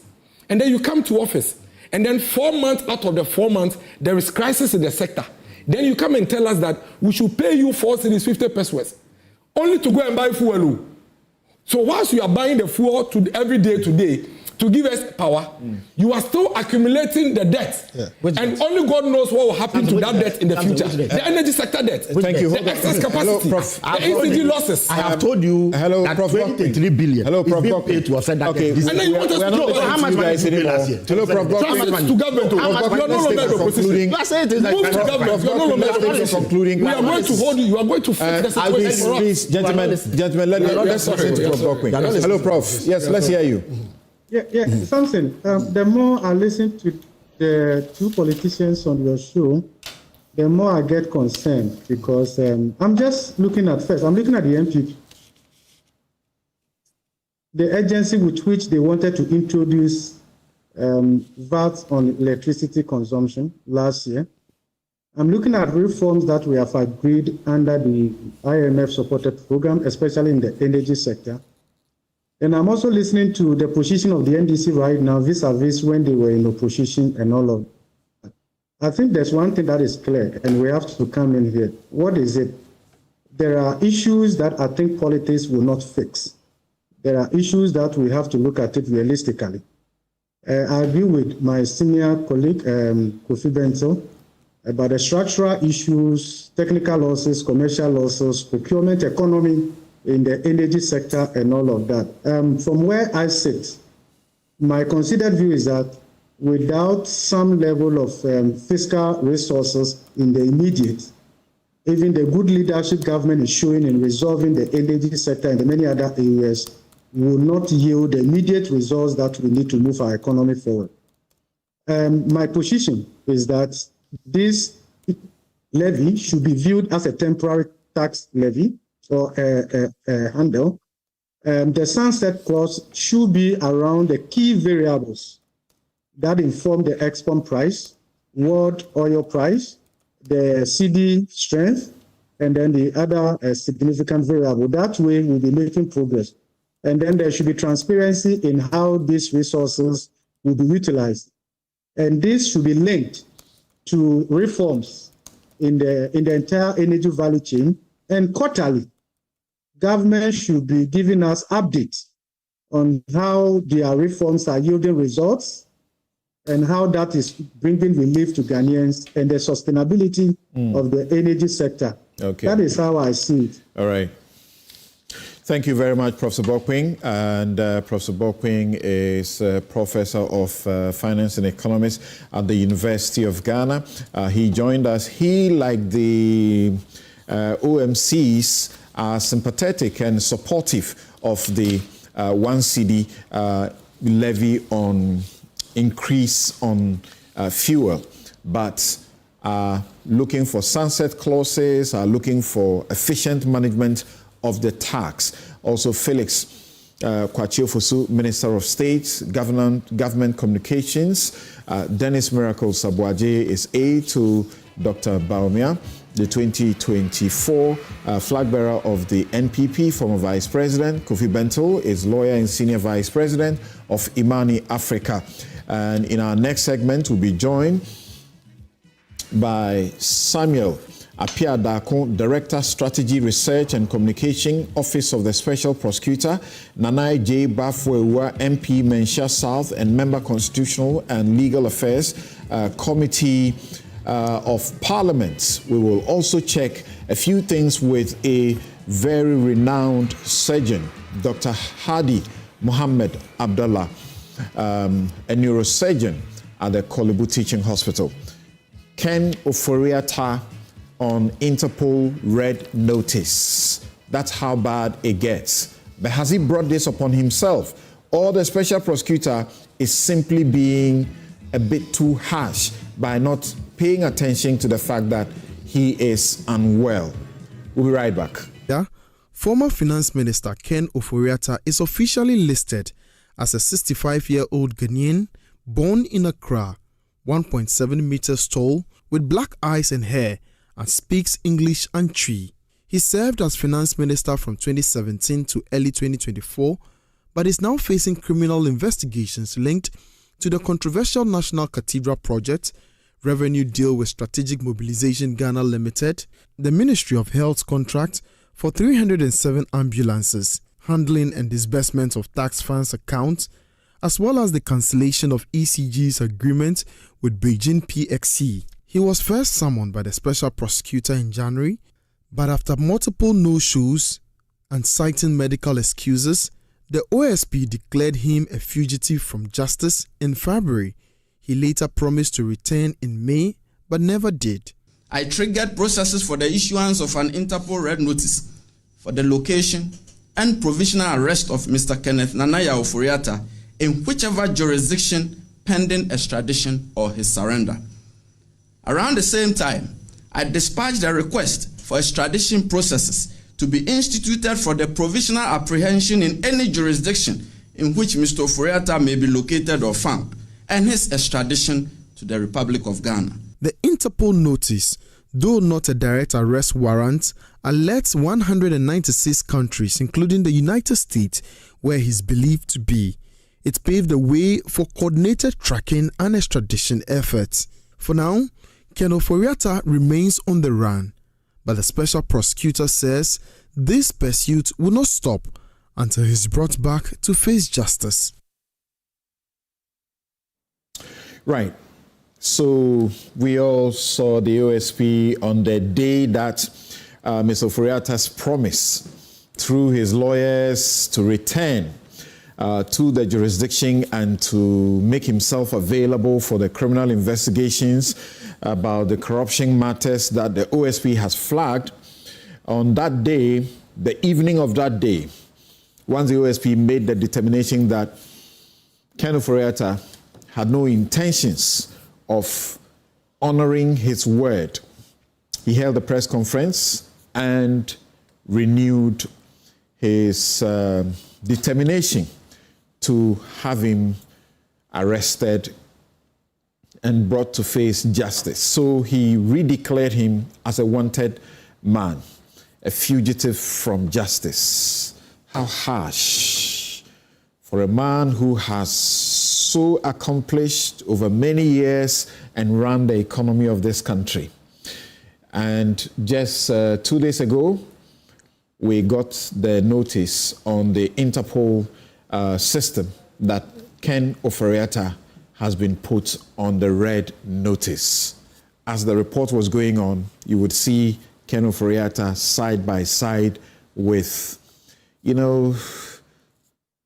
and then you come to office, and then 4 months out of the 4 months, there is crisis in the sector. Then you come and tell us that we should pay you 4 cedis 50 pesos, only to go and buy fuel. So whilst you are buying the fuel every day today to give us power, you are still accumulating the debt. Yeah. And only God knows what will happen to that debt in the future. The energy sector debt. Thank you. The excess capacity. Hello, Prof. The ECG losses. I have told you that Prof. 23 billion Hello, Prof. is being paid to offset that. Okay. And then you want us to know how much money did you pay last year? Hello, Prof. to government. You are no longer in opposition. You are saying things like Move to government. You are no longer in opposition. concluding. We are going to hold you. You are going to fix the situation for us. Please, gentlemen, let's listen to Prof. Bokwe. Hello, Prof. Yes, let's hear you. Yeah, Samson, the more I listen to the two politicians on your show, the more I get concerned because I'm just looking at the MPP, the agency with which they wanted to introduce VAT on electricity consumption last year. I'm looking at reforms that we have agreed under the IMF-supported program, especially in the energy sector. And I'm also listening to the position of the NDC right now vis-a-vis when they were in opposition and all of that. I think there's one thing that is clear, and we have to come in here. What is it? There are issues that I think politics will not fix. There are issues that we have to look at it realistically. I agree with my senior colleague, Kofi Bento, about the structural issues, technical losses, commercial losses, procurement economy, in the energy sector and all of that. From where I sit, my considered view is that without some level of fiscal resources in the immediate, even the good leadership government is showing in resolving the energy sector and the many other areas will not yield the immediate results that we need to move our economy forward. My position is that this levy should be viewed as a temporary tax levy or handle. The sunset clause should be around the key variables that inform the export price, world oil price, the CD strength, and then the other significant variable. That way we'll be making progress. And then there should be transparency in how these resources will be utilized. And this should be linked to reforms in the entire energy value chain. And quarterly, government should be giving us updates on how their reforms are yielding results and how that is bringing relief to Ghanaians and the sustainability of the energy sector. Okay. That is how I see it. All right. Thank you very much, Professor Bokwing. And Professor Bokwing is Professor of Finance and Economics at the University of Ghana. He joined us. He, like the OMCs, are sympathetic and supportive of the 1 cedi levy on increase on fuel, but are looking for sunset clauses, are looking for efficient management of the tax. Also, Felix Kwachiofosu, Minister of State, Government Communications. Dennis Miracle Sabuaje is aide to Dr. Baumia, the 2024 flag bearer of the NPP, former Vice President. Kofi Bento is lawyer and Senior Vice President of Imani Africa. And in our next segment, we'll be joined by Samuel Apia-Dako, Director, Strategy, Research and Communication, Office of the Special Prosecutor, Nanai J. Bafwewa, MP, Mensha South, and Member Constitutional and Legal Affairs Committee of Parliament. We will also check a few things with a very renowned surgeon, Dr. Hadi Mohammed Abdullah, a neurosurgeon at the Kolebu Teaching Hospital. Ken Ofori-Atta on Interpol red notice. That's how bad it gets. But has he brought this upon himself? Or the special prosecutor is simply being a bit too harsh by not paying attention to the fact that he is unwell? We'll be right back. Yeah. Former Finance Minister Ken Ofori-Atta is officially listed as a 65-year-old Ghanaian born in Accra, 1.7 meters tall, with black eyes and hair, and speaks English and Twi. He served as Finance Minister from 2017 to early 2024, but is now facing criminal investigations linked to the controversial National Cathedral project, revenue deal with Strategic Mobilization Ghana Limited, the Ministry of Health contract for 307 ambulances, handling and disbursement of tax funds accounts, as well as the cancellation of ECG's agreement with Beijing PXC. He was first summoned by the special prosecutor in January, but after multiple no-shows and citing medical excuses, the OSP declared him a fugitive from justice in February. He later promised to return in May, but never did. I triggered processes for the issuance of an Interpol Red Notice for the location and provisional arrest of Mr. Kenneth Nanaya Ofori-Atta in whichever jurisdiction pending extradition or his surrender. Around the same time, I dispatched a request for extradition processes to be instituted for the provisional apprehension in any jurisdiction in which Mr. Ofori-Atta may be located or found, and his extradition to the Republic of Ghana. The Interpol notice, though not a direct arrest warrant, alerts 196 countries, including the United States, where he is believed to be. It paved the way for coordinated tracking and extradition efforts. For now, Ken Ofori-Atta remains on the run, but the special prosecutor says this pursuit will not stop until he is brought back to face justice. Right. So we all saw the OSP on the day that Mr. Ofori-Atta's promise through his lawyers to return to the jurisdiction and to make himself available for the criminal investigations about the corruption matters that the OSP has flagged. On that day, the evening of that day, once the OSP made the determination that Ken Ofori-Atta had no intentions of honoring his word, he held a press conference and renewed his determination to have him arrested and brought to face justice. So he redeclared him as a wanted man, a fugitive from justice. How harsh for a man who has so accomplished over many years and run the economy of this country. And just 2 days ago, we got the notice on the Interpol system that Ken Ofori-Atta has been put on the red notice. As the report was going on, you would see Ken Ofori-Atta side by side with,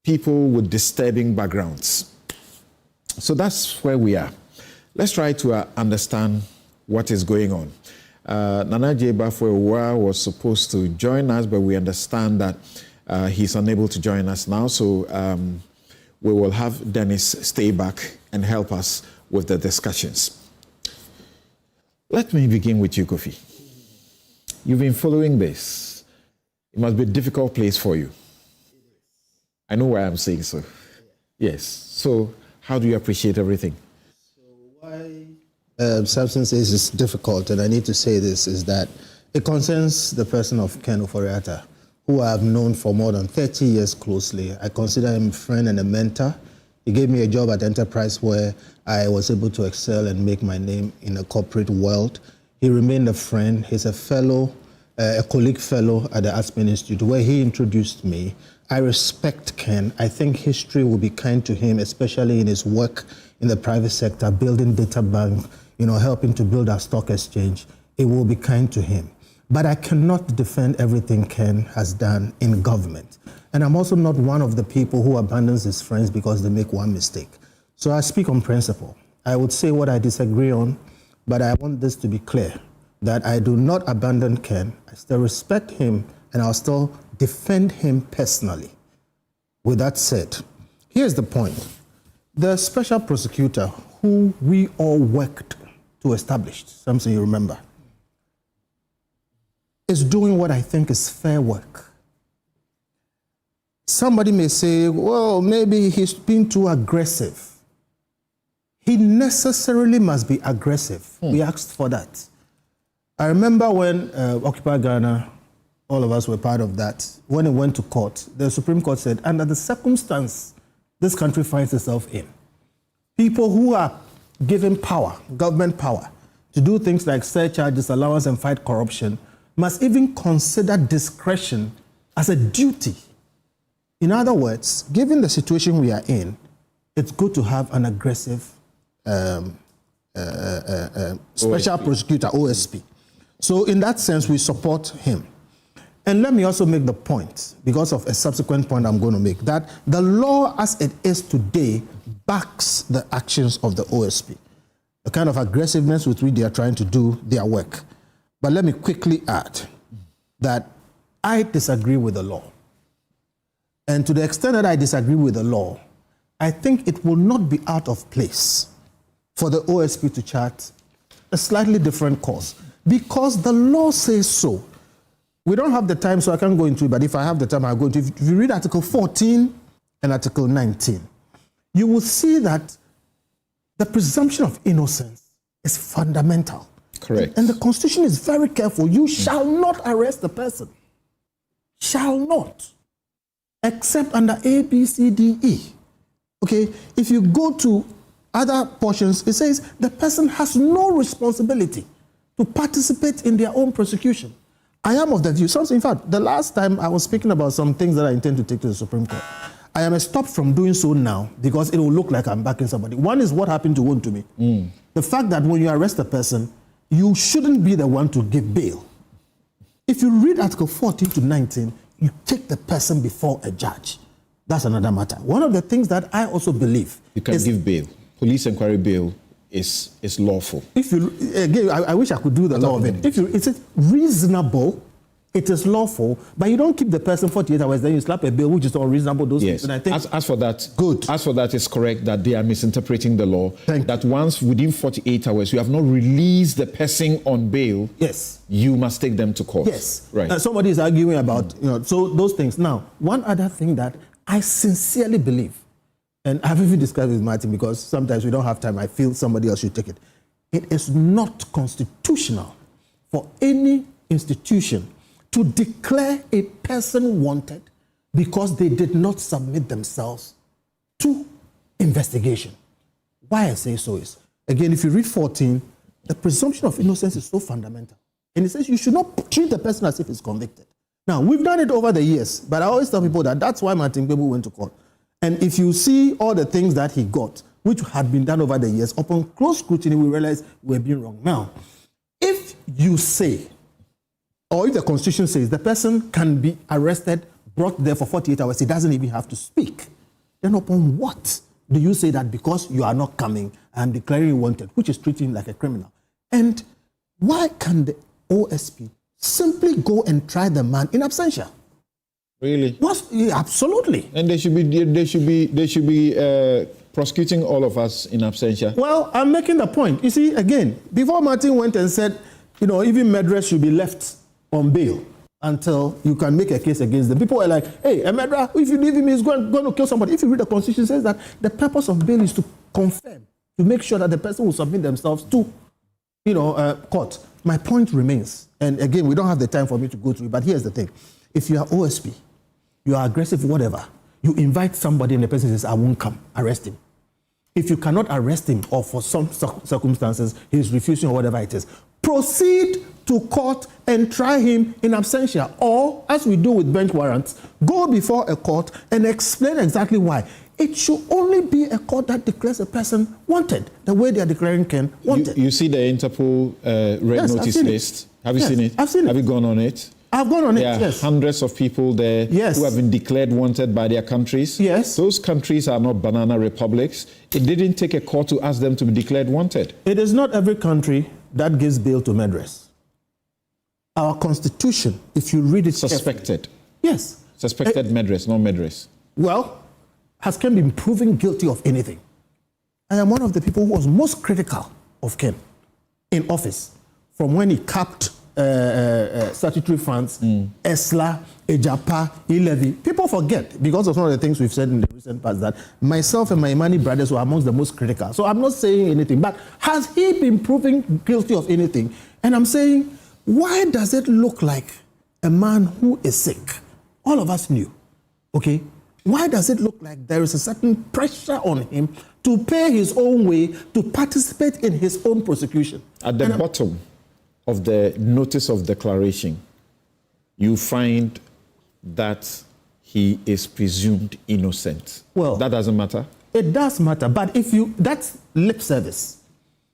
people with disturbing backgrounds. So that's where we are. Let's try to understand what is going on. Nana J. Bafwe was supposed to join us, but we understand that he's unable to join us now. So we will have Dennis stay back and help us with the discussions. Let me begin with you, Kofi. You've been following this. It must be a difficult place for you. I know why I'm saying so. Yes. So how do you appreciate everything? Why Samson says it's difficult, and I need to say this, is that it concerns the person of Ken Ofori-Atta, who I have known for more than 30 years closely. I consider him a friend and a mentor. He gave me a job at Enterprise where I was able to excel and make my name in a corporate world. He remained a friend. He's a fellow, a colleague fellow at the Aspen Institute, where he introduced me. I respect Ken. I think history will be kind to him, especially in his work in the private sector, building data bank, helping to build our stock exchange. It will be kind to him. But I cannot defend everything Ken has done in government. And I'm also not one of the people who abandons his friends because they make one mistake. So I speak on principle. I would say what I disagree on, but I want this to be clear, that I do not abandon Ken. I still respect him and I'll still defend him personally. With that said, here's the point. The special prosecutor who we all worked to establish, Samson, you remember, is doing what I think is fair work. Somebody may say, well, maybe he's been too aggressive. He necessarily must be aggressive. We asked for that. I remember when Occupy Ghana, all of us were part of that, when it went to court, the Supreme Court said, under the circumstance this country finds itself in, people who are given power, government power, to do things like surcharge, disallowance, and fight corruption, must even consider discretion as a duty. In other words, given the situation we are in, it's good to have an aggressive special prosecutor, OSP. So in that sense, we support him. And let me also make the point, because of a subsequent point I'm going to make, that the law as it is today backs the actions of the OSP, the kind of aggressiveness with which they are trying to do their work. But let me quickly add that I disagree with the law. And to the extent that I disagree with the law, I think it will not be out of place for the OSP to chart a slightly different course, because the law says so. We don't have the time, so I can't go into it, but if I have the time, I'll go into it. If you read Article 14 and Article 19, you will see that the presumption of innocence is fundamental. Correct. And the Constitution is very careful. You shall not arrest the person. Shall not. Except under A, B, C, D, E. Okay? If you go to other portions, it says the person has no responsibility to participate in their own prosecution. I am of the view, in fact, the last time I was speaking about some things that I intend to take to the Supreme Court. I am stopped from doing so now because it will look like I'm backing somebody. One is what happened to Wontumi. The fact that when you arrest a person, you shouldn't be the one to give bail. If you read Article 14 to 19, you take the person before a judge. That's another matter. One of the things that I also believe you can give bail. Police inquiry bail is lawful. If you again, I wish I could do the law of it. If you, is it reasonable? It is lawful, but you don't keep the person 48 hours. Then you slap a bill, which is all reasonable. Those things. And I think as for that, good. As for that, it's correct that they are misinterpreting the law. That once within 48 hours you have not released the person on bail, yes, you must take them to court. Yes, right. Somebody is arguing about so those things. Now, one other thing that I sincerely believe, and I've even discussed with Martin because sometimes we don't have time. I feel somebody else should take it. It is not constitutional for any institution to declare a person wanted because they did not submit themselves to investigation. Why I say so is, again, if you read 14, the presumption of innocence is so fundamental. And it says you should not treat the person as if he's convicted. Now, we've done it over the years, but I always tell people that that's why Martin Kpebu went to court. And if you see all the things that he got, which had been done over the years, upon close scrutiny, we realize we're being wrong. Now, if you say, or if the Constitution says the person can be arrested, brought there for 48 hours, he doesn't even have to speak, then upon what do you say that because you are not coming, I'm declaring you wanted, which is treating him like a criminal? And why can the OSP simply go and try the man in absentia? Really? Absolutely. And they should be prosecuting all of us in absentia. Well, I'm making the point. You see, again, before Martin went and said, even murderers should be left on bail until you can make a case against them. People were like, hey, a murderer, if you leave him, he's going to kill somebody. If you read the Constitution, it says that the purpose of bail is to confirm, to make sure that the person will submit themselves to, court. My point remains, and again, we don't have the time for me to go through it, but here's the thing. If you are OSP, you are aggressive, whatever, you invite somebody and the person says, I won't come, arrest him. If you cannot arrest him or for some circumstances, he's refusing or whatever it is, proceed to court and try him in absentia. Or, as we do with bench warrants, go before a court and explain exactly why. It should only be a court that declares a person wanted, the way they are declaring Ken wanted. You see the Interpol red notice list? Have you seen it? I've seen it. Have you gone on it? I've gone on there it, yes. There are hundreds of people there who have been declared wanted by their countries. Yes. Those countries are not banana republics. It didn't take a court to ask them to be declared wanted. It is not every country that gives bail to murderers. our constitution, if you read it Suspected. carefully, yes. Suspected murderers, not murderers. Well, has Ken been proven guilty of anything? I am one of the people who was most critical of Ken in office from when he capped statutory funds, ESLA, EJAPA, E-levy. People forget, because of some of the things we've said in the recent past, that myself and my Anyenini brothers were amongst the most critical. So I'm not saying anything, but has he been proven guilty of anything? And I'm saying, why does it look like a man who is sick? All of us knew, okay? Why does it look like there is a certain pressure on him to pay his own way, to participate in his own prosecution? At the bottom of the notice of declaration, you find that he is presumed innocent. Well, that doesn't matter? It does matter, but that's lip service.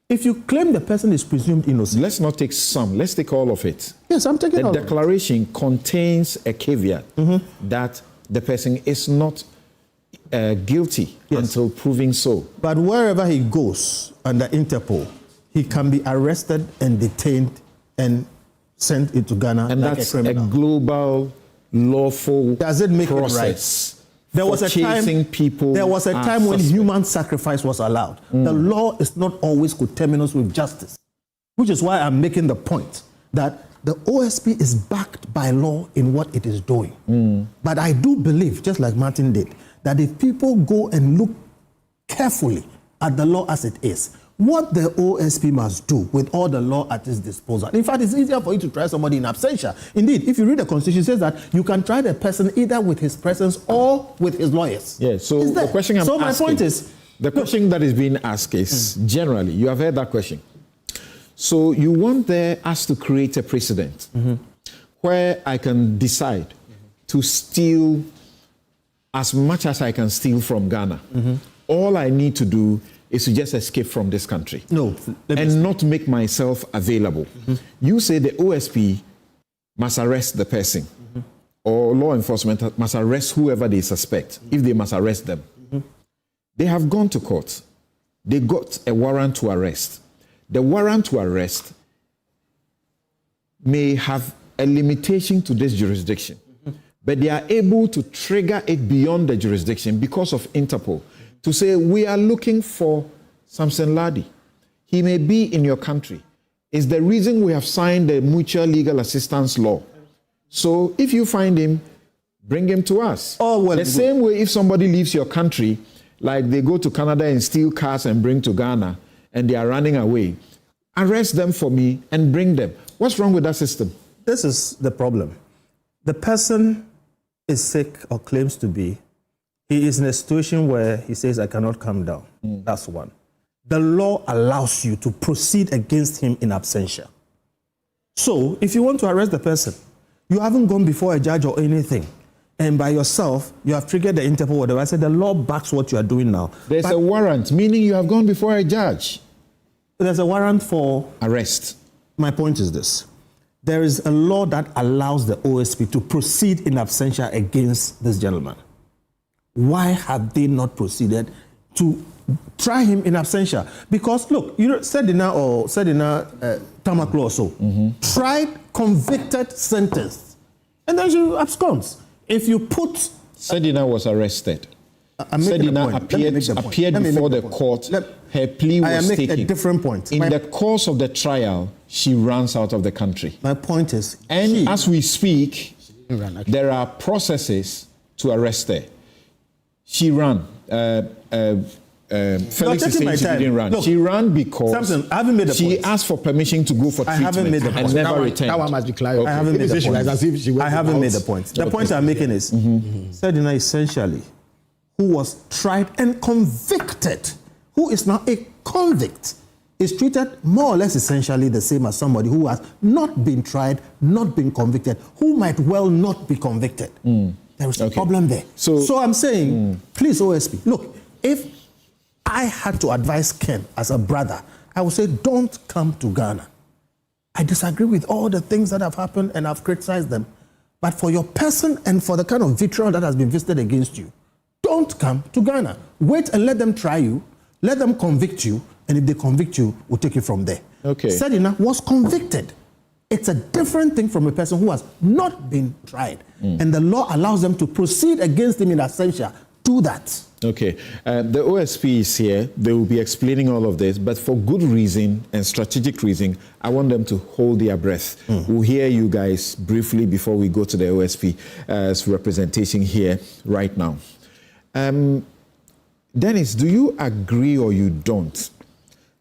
If you claim the person is presumed innocent. Let's not take some, let's take all of it. Yes, I'm taking all of it. The declaration contains a caveat that the person is not guilty until proving so. But wherever he goes under Interpol, he can be arrested and detained and sent into Ghana and like that's a criminal. a global, lawful Does it make process. it right? There was a time. People there was a time when human sacrifice was allowed. The law is not always coterminous with justice, which is why I'm making the point that the OSP is backed by law in what it is doing. But I do believe, just like Martin did, that if people go and look carefully at the law as it is, what the OSP must do with all the law at its disposal. In fact, it's easier for you to try somebody in absentia. Indeed, if you read the Constitution, it says that you can try the person either with his presence or with his lawyers. Yeah, so the question I'm asking... my point is... The question that is being asked is, generally, you have heard that question. So you want us to create a precedent where I can decide to steal as much as I can steal from Ghana. All I need to do is to just escape from this country. No. And not make myself available. You say the OSP must arrest the person, or law enforcement must arrest whoever they suspect, if they must arrest them. They have gone to court. They got a warrant to arrest. The warrant to arrest may have a limitation to this jurisdiction, but they are able to trigger it beyond the jurisdiction because of Interpol to say, we are looking for Samson Lardy. He may be in your country. It's the reason we have signed the mutual legal assistance law. So if you find him, bring him to us. The same way if somebody leaves your country, like they go to Canada and steal cars and bring to Ghana, and they are running away, arrest them for me and bring them. What's wrong with that system? This is the problem. The person is sick or claims to be. He is in a situation where he says, I cannot come down. That's one. The law allows you to proceed against him in absentia. So if you want to arrest the person, you haven't gone before a judge or anything, and by yourself, you have triggered the Interpol, whatever. I said the law backs what you are doing now. There's a warrant, meaning you have gone before a judge. There's a warrant for arrest. My point is this. There is a law that allows the OSP to proceed in absentia against this gentleman. Why have they not proceeded to try him in absentia? Because look, you know, Sedina Tamaklo or so, tried, convicted, sentenced, and then she absconds. If you put... Sedina was arrested. Sedina appeared before the court. Her plea was taken. I make a different point. In the course of the trial, she runs out of the country. My point is... And as we speak, there are processes to arrest her. She ran. Felix is saying she didn't run. Look, she ran because Samson, I haven't made a she point. asked for permission to go for treatment. I haven't made the point. And never returned. That one must be clarified. I haven't made the point. I haven't made the point. The point I'm making is, Sedina essentially, who was tried and convicted, who is now a convict, is treated more or less essentially the same as somebody who has not been tried, not been convicted, who might well not be convicted. There is a problem there. So I'm saying, please, OSP, look, if I had to advise Ken as a brother, I would say, don't come to Ghana. I disagree with all the things that have happened and I've criticized them. But for your person and for the kind of vitriol that has been visited against you, don't come to Ghana. Wait and let them try you, let them convict you, and if they convict you, we'll take it from there. Okay. Sedina was convicted. It's a different thing from a person who has not been tried. And the law allows them to proceed against him in absentia to that. Okay. The OSP is here. They will be explaining all of this, but for good reason and strategic reason, I want them to hold their breath. We'll hear you guys briefly before we go to the OSP's representation here right now. Dennis, do you agree or you don't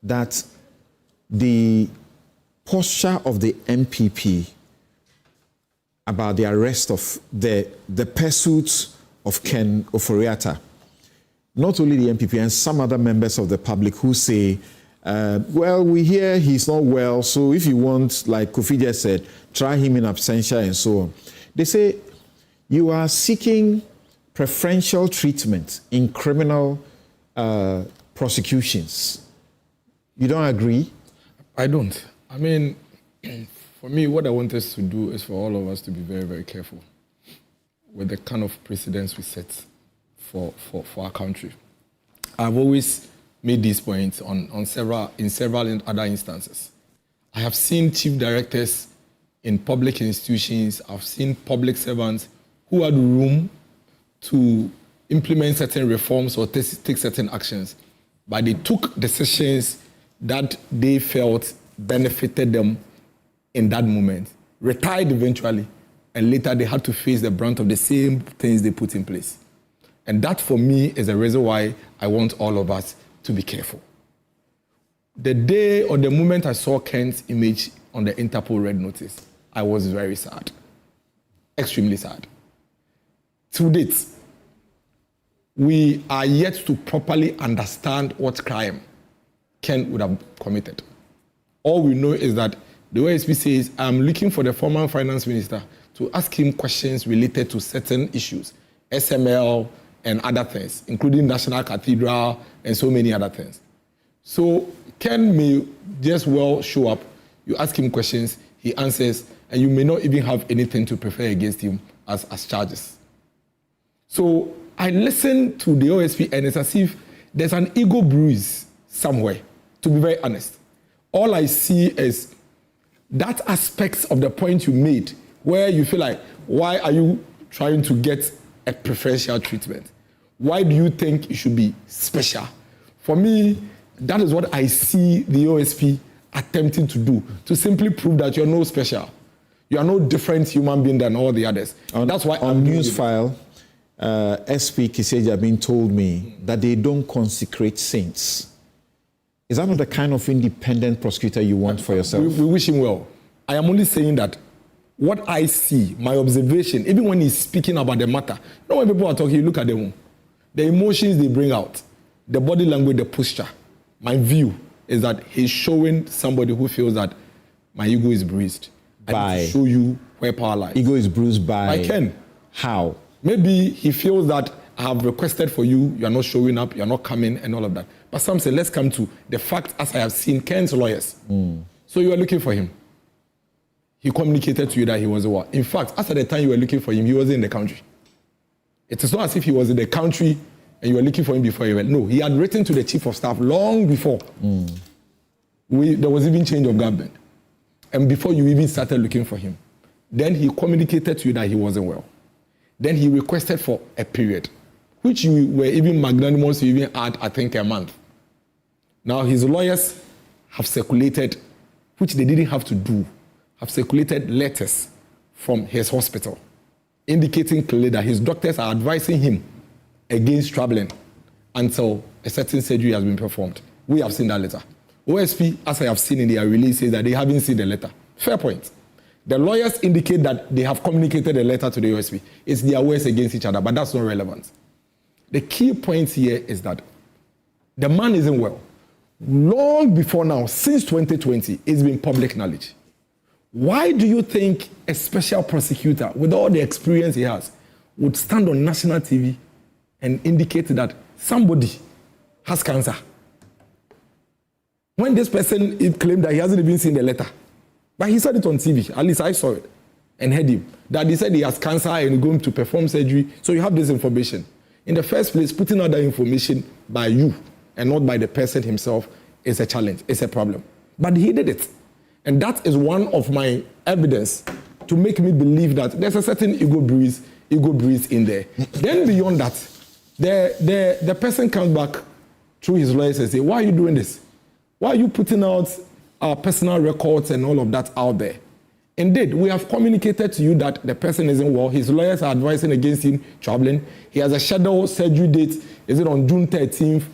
that the posture of the MPP about the arrest of the pursuit of Ken Ofori-Atta, not only the MPP and some other members of the public who say, well, we hear he's not well, so if you want, like Kofi just said, try him in absentia and so on. They say you are seeking preferential treatment in criminal prosecutions. You don't agree? I don't. I mean, for me, what I want us to do is for all of us to be very, very careful with the kind of precedents we set for our country. I've always made these points in several other instances. I have seen chief directors in public institutions, I've seen public servants who had room to implement certain reforms or take certain actions, but they took decisions that they felt benefited them in that moment, retired eventually, and later they had to face the brunt of the same things they put in place. And that, for me, is the reason why I want all of us to be careful. The day or the moment I saw Ken's image on the Interpol Red Notice, I was very sad, extremely sad. To date, we are yet to properly understand what crime Ken would have committed. All we know is that the OSP says, I'm looking for the former finance minister to ask him questions related to certain issues, SML and other things, including National Cathedral and so many other things. So Ken may just well show up, you ask him questions, he answers, and you may not even have anything to prefer against him as charges. So I listen to the OSP and it's as if there's an ego bruise somewhere, to be very honest. All I see is that aspect of the point you made where you feel like, why are you trying to get a preferential treatment? Why do you think it should be special? For me, that is what I see the OSP attempting to do, to simply prove that you're no special. You are no different human being than all the others. That's why on Newsfile, SP Kiseja told me that they don't consecrate saints. Is that not the kind of independent prosecutor you want for yourself? We wish him well. I am only saying that what I see, my observation, even when he's speaking about the matter, you know when people are talking, you look at them, the emotions they bring out, the body language, the posture. My view is that he's showing somebody who feels that my ego is bruised. I need to show you where power lies. Ego is bruised by Ken. How? Maybe he feels that I have requested for you, you are not showing up, you are not coming, and all of that. But Samson, let's come to the fact, as I have seen Ken's lawyers. So you are looking for him. He communicated to you that he was what? In fact, as at the time you were looking for him, he wasn't in the country. It is not as if he was in the country and you were looking for him before he went. No, he had written to the chief of staff long before. There was even change of government. And before you even started looking for him. Then he communicated to you that he wasn't well. Then he requested for a period, which you were even magnanimous to even add, I think, a month. Now his lawyers have circulated, which they didn't have to do, have circulated letters from his hospital, indicating clearly that his doctors are advising him against traveling until a certain surgery has been performed. We have seen that letter. OSP, as I have seen in their release, says that they haven't seen the letter. Fair point. The lawyers indicate that they have communicated a letter to the OSP. It's their words against each other, but that's not relevant. The key point here is that the man isn't well. Long before now, since 2020, it's been public knowledge. Why do you think a special prosecutor, with all the experience he has, would stand on national TV and indicate that somebody has cancer? When this person claimed that he hasn't even seen the letter, but he said it on TV, at least I saw it and heard him, that he said he has cancer and going to perform surgery, so you have this information. In the first place, putting out that information by you and not by the person himself is a challenge, it's a problem. But he did it. And that is one of my evidence to make me believe that there's a certain ego breeze in there. Then beyond that, the person comes back through his lawyers and say, why are you doing this? Why are you putting out our personal records and all of that out there? Indeed, we have communicated to you that the person isn't well. His lawyers are advising against him traveling. He has a scheduled surgery date. Is it on June 13th?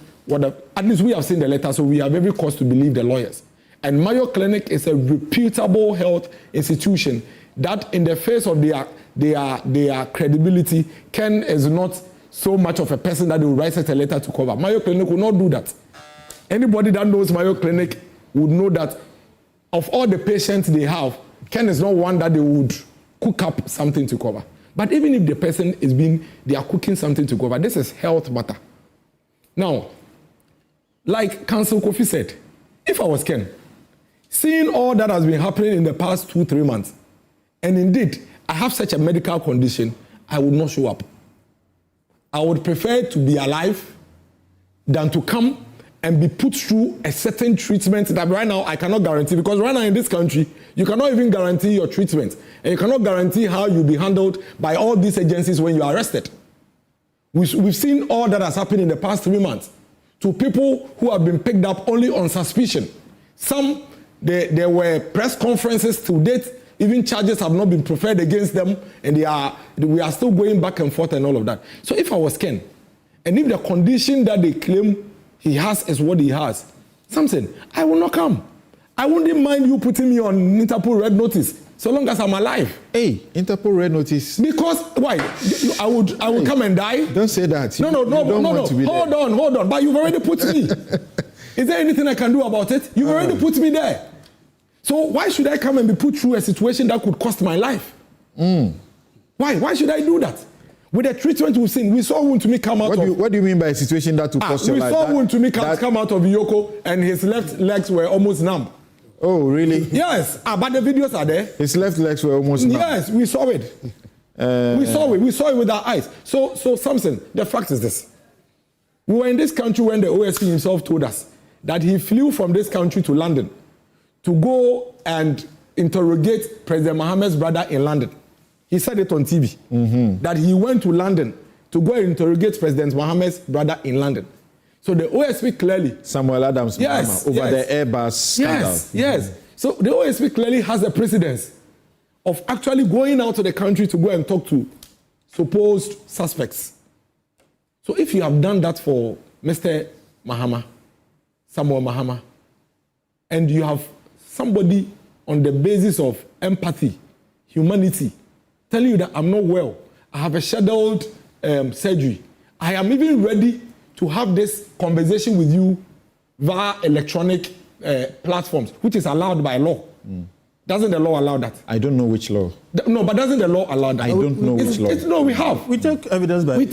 At least we have seen the letter, so we have every cause to believe the lawyers. And Mayo Clinic is a reputable health institution that in the face of their credibility, Ken is not so much of a person that they will write such a letter to cover. Mayo Clinic will not do that. Anybody that knows Mayo Clinic would know that of all the patients they have, Ken is not one that they would cook up something to cover. But even if the person they are cooking something to cover, this is health matter. Now, like Council Kofi said, if I was Ken, seeing all that has been happening in the past 2-3 months, and indeed, I have such a medical condition, I would not show up. I would prefer to be alive than to come and be put through a certain treatment that right now I cannot guarantee, because right now in this country, you cannot even guarantee your treatment, and you cannot guarantee how you'll be handled by all these agencies when you are arrested. We've seen all that has happened in the past 3 months to people who have been picked up only on suspicion. Some, there were press conferences to date, even charges have not been preferred against them, and we are still going back and forth and all of that. So if I was Ken, and if the condition that they claim he has is what he has, Samson, I will not come. I wouldn't mind you putting me on Interpol red notice, so long as I'm alive. Hey, Interpol red notice. Because why? I would come and die. Don't say that. No. Hold on. But you've already put me. Is there anything I can do about it? You've already put me there. So why should I come and be put through a situation that could cost my life? Why? Why should I do that? With the treatment we've seen, we saw Wuntumi come out what do you mean by a situation that would cost your life? We saw Wuntumi come out of Yoko and his left legs were almost numb. Oh, really? Yes. But the videos are there. His left legs were almost numb. Yes, we saw it. We saw it with our eyes. So Samson, the fact is this. We were in this country when the OSP himself told us that he flew from this country to London to go and interrogate President Mohammed's brother in London. He said it on TV, that he went to London to go and interrogate President Mohammed's brother in London. So the OSP clearly... Samuel Adams, the Airbus scandal. Yes. So the OSP clearly has a precedence of actually going out to the country to go and talk to supposed suspects. So if you have done that for Mr. Samuel Mahama, and you have somebody on the basis of empathy, humanity, telling you that I'm not well, I have a scheduled surgery, I am even ready to have this conversation with you via electronic platforms, which is allowed by law. Doesn't the law allow that? I don't know which law. No, but doesn't the law allow that? I don't know which law. No, we have. We take evidence by We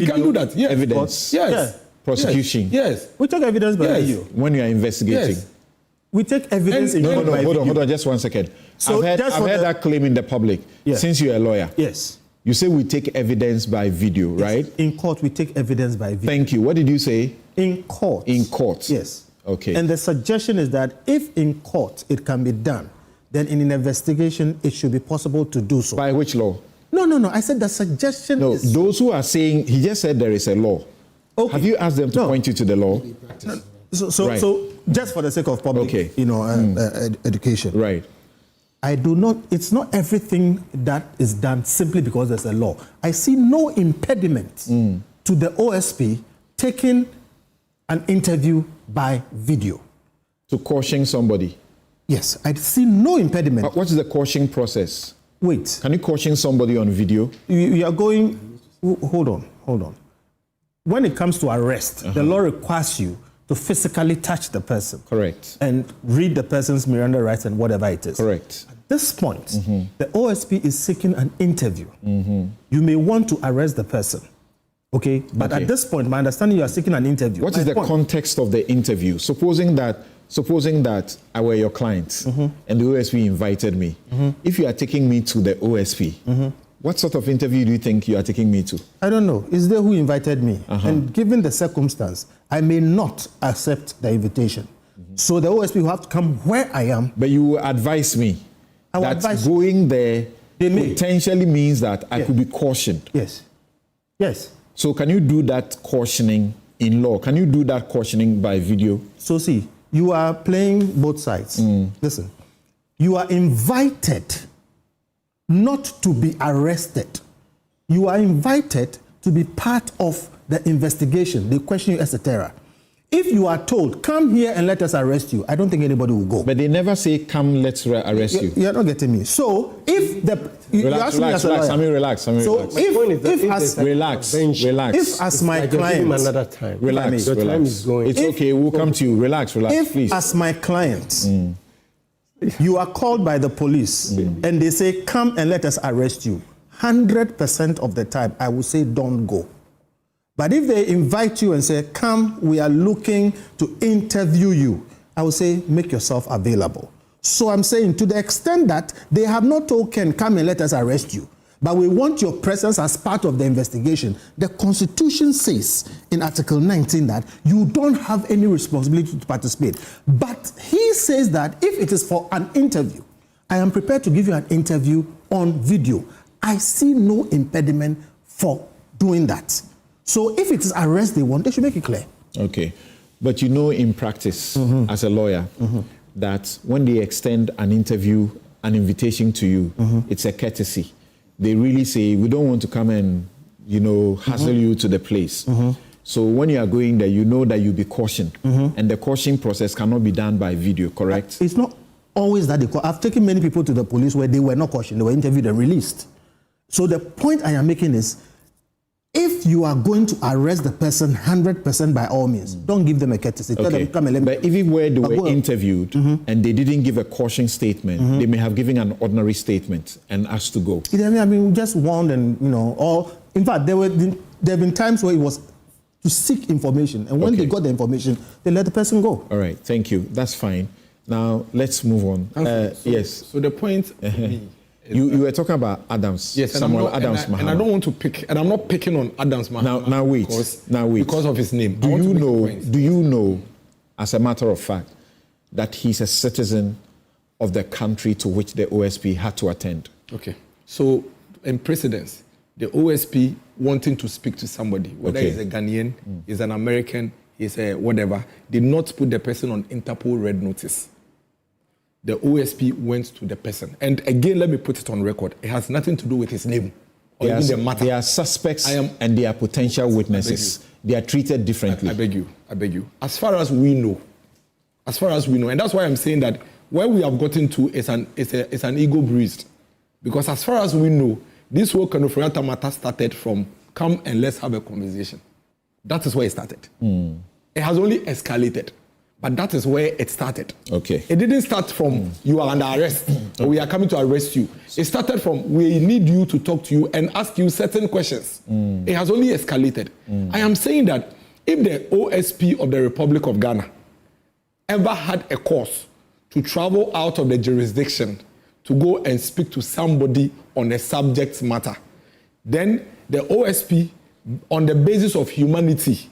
can do that. Yes. Evidence. Yes. Yeah. Prosecution. Yes. We take evidence by video. When you are investigating. Yes. We take evidence in No, by hold video. on, just 1 second. So I've heard that claim in the public. Yeah. Since you're a lawyer. Yes. You say we take evidence by video, right? In court, we take evidence by video. Thank you. What did you say? In court. In court. Yes. Okay. And the suggestion is that if in court it can be done, then in an investigation it should be possible to do so. By which law? No. I said the suggestion is... those who are saying, he just said there is a law. Okay. Have you asked them to point you to the law? So just for the sake of public, education. Right. I do not, it's not everything that is done simply because there's a law. I see no impediment to the OSP taking an interview by video. To caution somebody? Yes, I see no impediment. But what is the caution process? Wait. Can you caution somebody on video? You are going, hold on. When it comes to arrest, the law requires you to physically touch the person. Correct. And read the person's Miranda rights and whatever it is. Correct. At this point, the OSP is seeking an interview. You may want to arrest the person, okay? But at this point, my understanding, you are seeking an interview. What is the context of the interview? Supposing that I were your client and the OSP invited me. If you are taking me to the OSP, what sort of interview do you think you are taking me to? I don't know. It's they who invited me. And given the circumstance, I may not accept the invitation. So the OSP will have to come where I am. But you will advise me that going there potentially means that I could be cautioned. Yes. Yes. So can you do that cautioning in law? Can you do that cautioning by video? So see, you are playing both sides. Listen, you are invited not to be arrested. You are invited to be part of the investigation. They question you, etc. If you are told, come here and let us arrest you, I don't think anybody will go. But they never say, come, let's arrest you. You're not getting me. So if the... Relax, relax. So relax. If as my client... another time. Relax. Your time is going. It's okay, we'll come to you. Relax, please. If as my client, you are called by the police and they say, come and let us arrest you, 100% of the time, I will say, don't go. But if they invite you and say, come, we are looking to interview you, I will say, make yourself available. So I'm saying, to the extent that they have not told Ken, come and let us arrest you, but we want your presence as part of the investigation. The Constitution says in Article 19 that you don't have any responsibility to participate. But he says that if it is for an interview, I am prepared to give you an interview on video. I see no impediment for doing that. So if it is arrest they want, they should make it clear. Okay. But you know in practice, as a lawyer, that when they extend an interview, an invitation to you, it's a courtesy. They really say, we don't want to come and, hassle you to the place. So when you are going there, you know that you'll be cautioned. And the caution process cannot be done by video, correct? It's not always that I've taken many people to the police where they were not cautioned, they were interviewed and released. So the point I am making is, if you are going to arrest the person 100% by all means, don't give them a courtesy. Tell them, come and let me. But even where they were interviewed and they didn't give a caution statement, they may have given an ordinary statement and asked to go. I mean, just warned and, or in fact, there have been times where it was to seek information. And when they got the information, they let the person go. All right, thank you. That's fine. Now, let's move on. Yes. So the point... You were talking about Adams, yes, Samuel Adams Mahama. And I don't want to pick, and I'm not picking on Adams Mahama. Now wait. Because of his name. Do you know, as a matter of fact, that he's a citizen of the country to which the OSP had to attend? Okay. So, in precedence, the OSP wanting to speak to somebody, whether he's a Ghanaian, he's an American, he's a whatever, did not put the person on Interpol red notice. The OSP went to the person. And again, let me put it on record. It has nothing to do with his name or even the matter. They are suspects and they are potential witnesses. They are treated differently. I beg you. As far as we know, and that's why I'm saying that where we have gotten to is an ego bruised. Because as far as we know, this whole Ofori-Atta matter started from come and let's have a conversation. That is where it started. It has only escalated. But that is where it started. Okay. It didn't start from you are under arrest or we are coming to arrest you. It started from we need you to talk to you and ask you certain questions. It has only escalated. I am saying that if the OSP of the Republic of Ghana ever had a cause to travel out of the jurisdiction to go and speak to somebody on a subject matter, then the OSP, on the basis of humanity,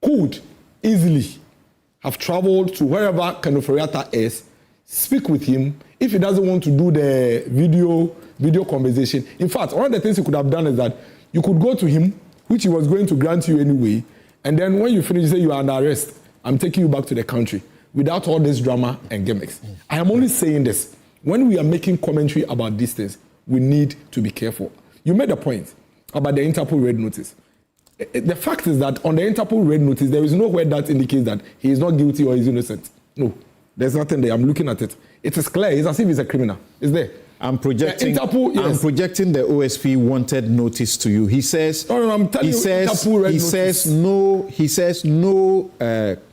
could easily have traveled to wherever Ofori-Atta is, speak with him. If he doesn't want to do the video conversation. In fact, one of the things he could have done is that you could go to him, which he was going to grant you anyway, and then when you finish, you say you are under arrest. I'm taking you back to the country without all this drama and gimmicks. I am only saying this. When we are making commentary about these things, we need to be careful. You made a point about the Interpol red notice. The fact is that on the Interpol red notice, there is nowhere that indicates that he is not guilty or is innocent. No, there's nothing there. I'm looking at it. It is clear. It's as if he's a criminal. It's there. I'm projecting the OSP wanted notice to you. He says, I'm telling you, Interpol red notice. He says no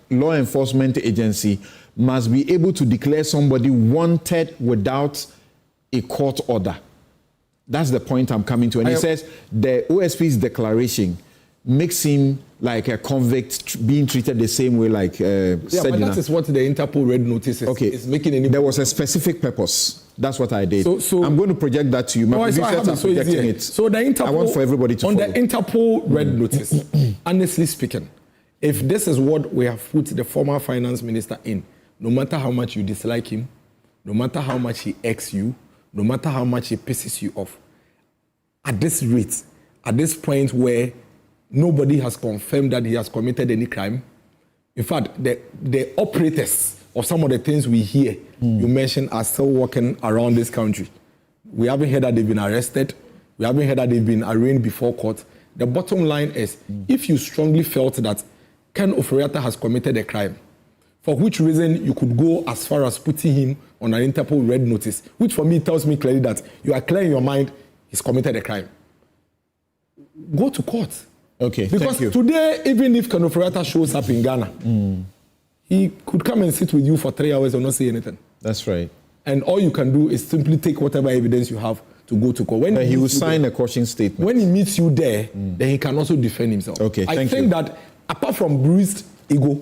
law enforcement agency must be able to declare somebody wanted without a court order. That's the point I'm coming to. And he says the OSP's declaration makes him like a convict being treated the same way like but that is what the Interpol red notice is. Okay. It's making any. There was a specific purpose. That's what I did. So I'm going to project that to you. My producers are projecting it. So the Interpol, I want for everybody to on follow. The Interpol red notice, honestly speaking, if this is what we have put the former finance minister in, no matter how much you dislike him, no matter how much he irks you, no matter how much it pisses you off. At this rate, at this point where nobody has confirmed that he has committed any crime, in fact, the operators of some of the things we hear you mentioned are still walking around this country. We haven't heard that they've been arrested. We haven't heard that they've been arraigned before court. The bottom line is, if you strongly felt that Ken Ofori-Atta has committed a crime, for which reason you could go as far as putting him on an Interpol red notice, which for me tells me clearly that you are clear in your mind he's committed a crime. Go to court. Okay, because thank you. Today, even if Ken Ofori-Atta shows up in Ghana, he could come and sit with you for 3 hours and not say anything. That's right. And all you can do is simply take whatever evidence you have to go to court. When he will sign a caution statement. When he meets you there, then he can also defend himself. Okay, I think that apart from bruised ego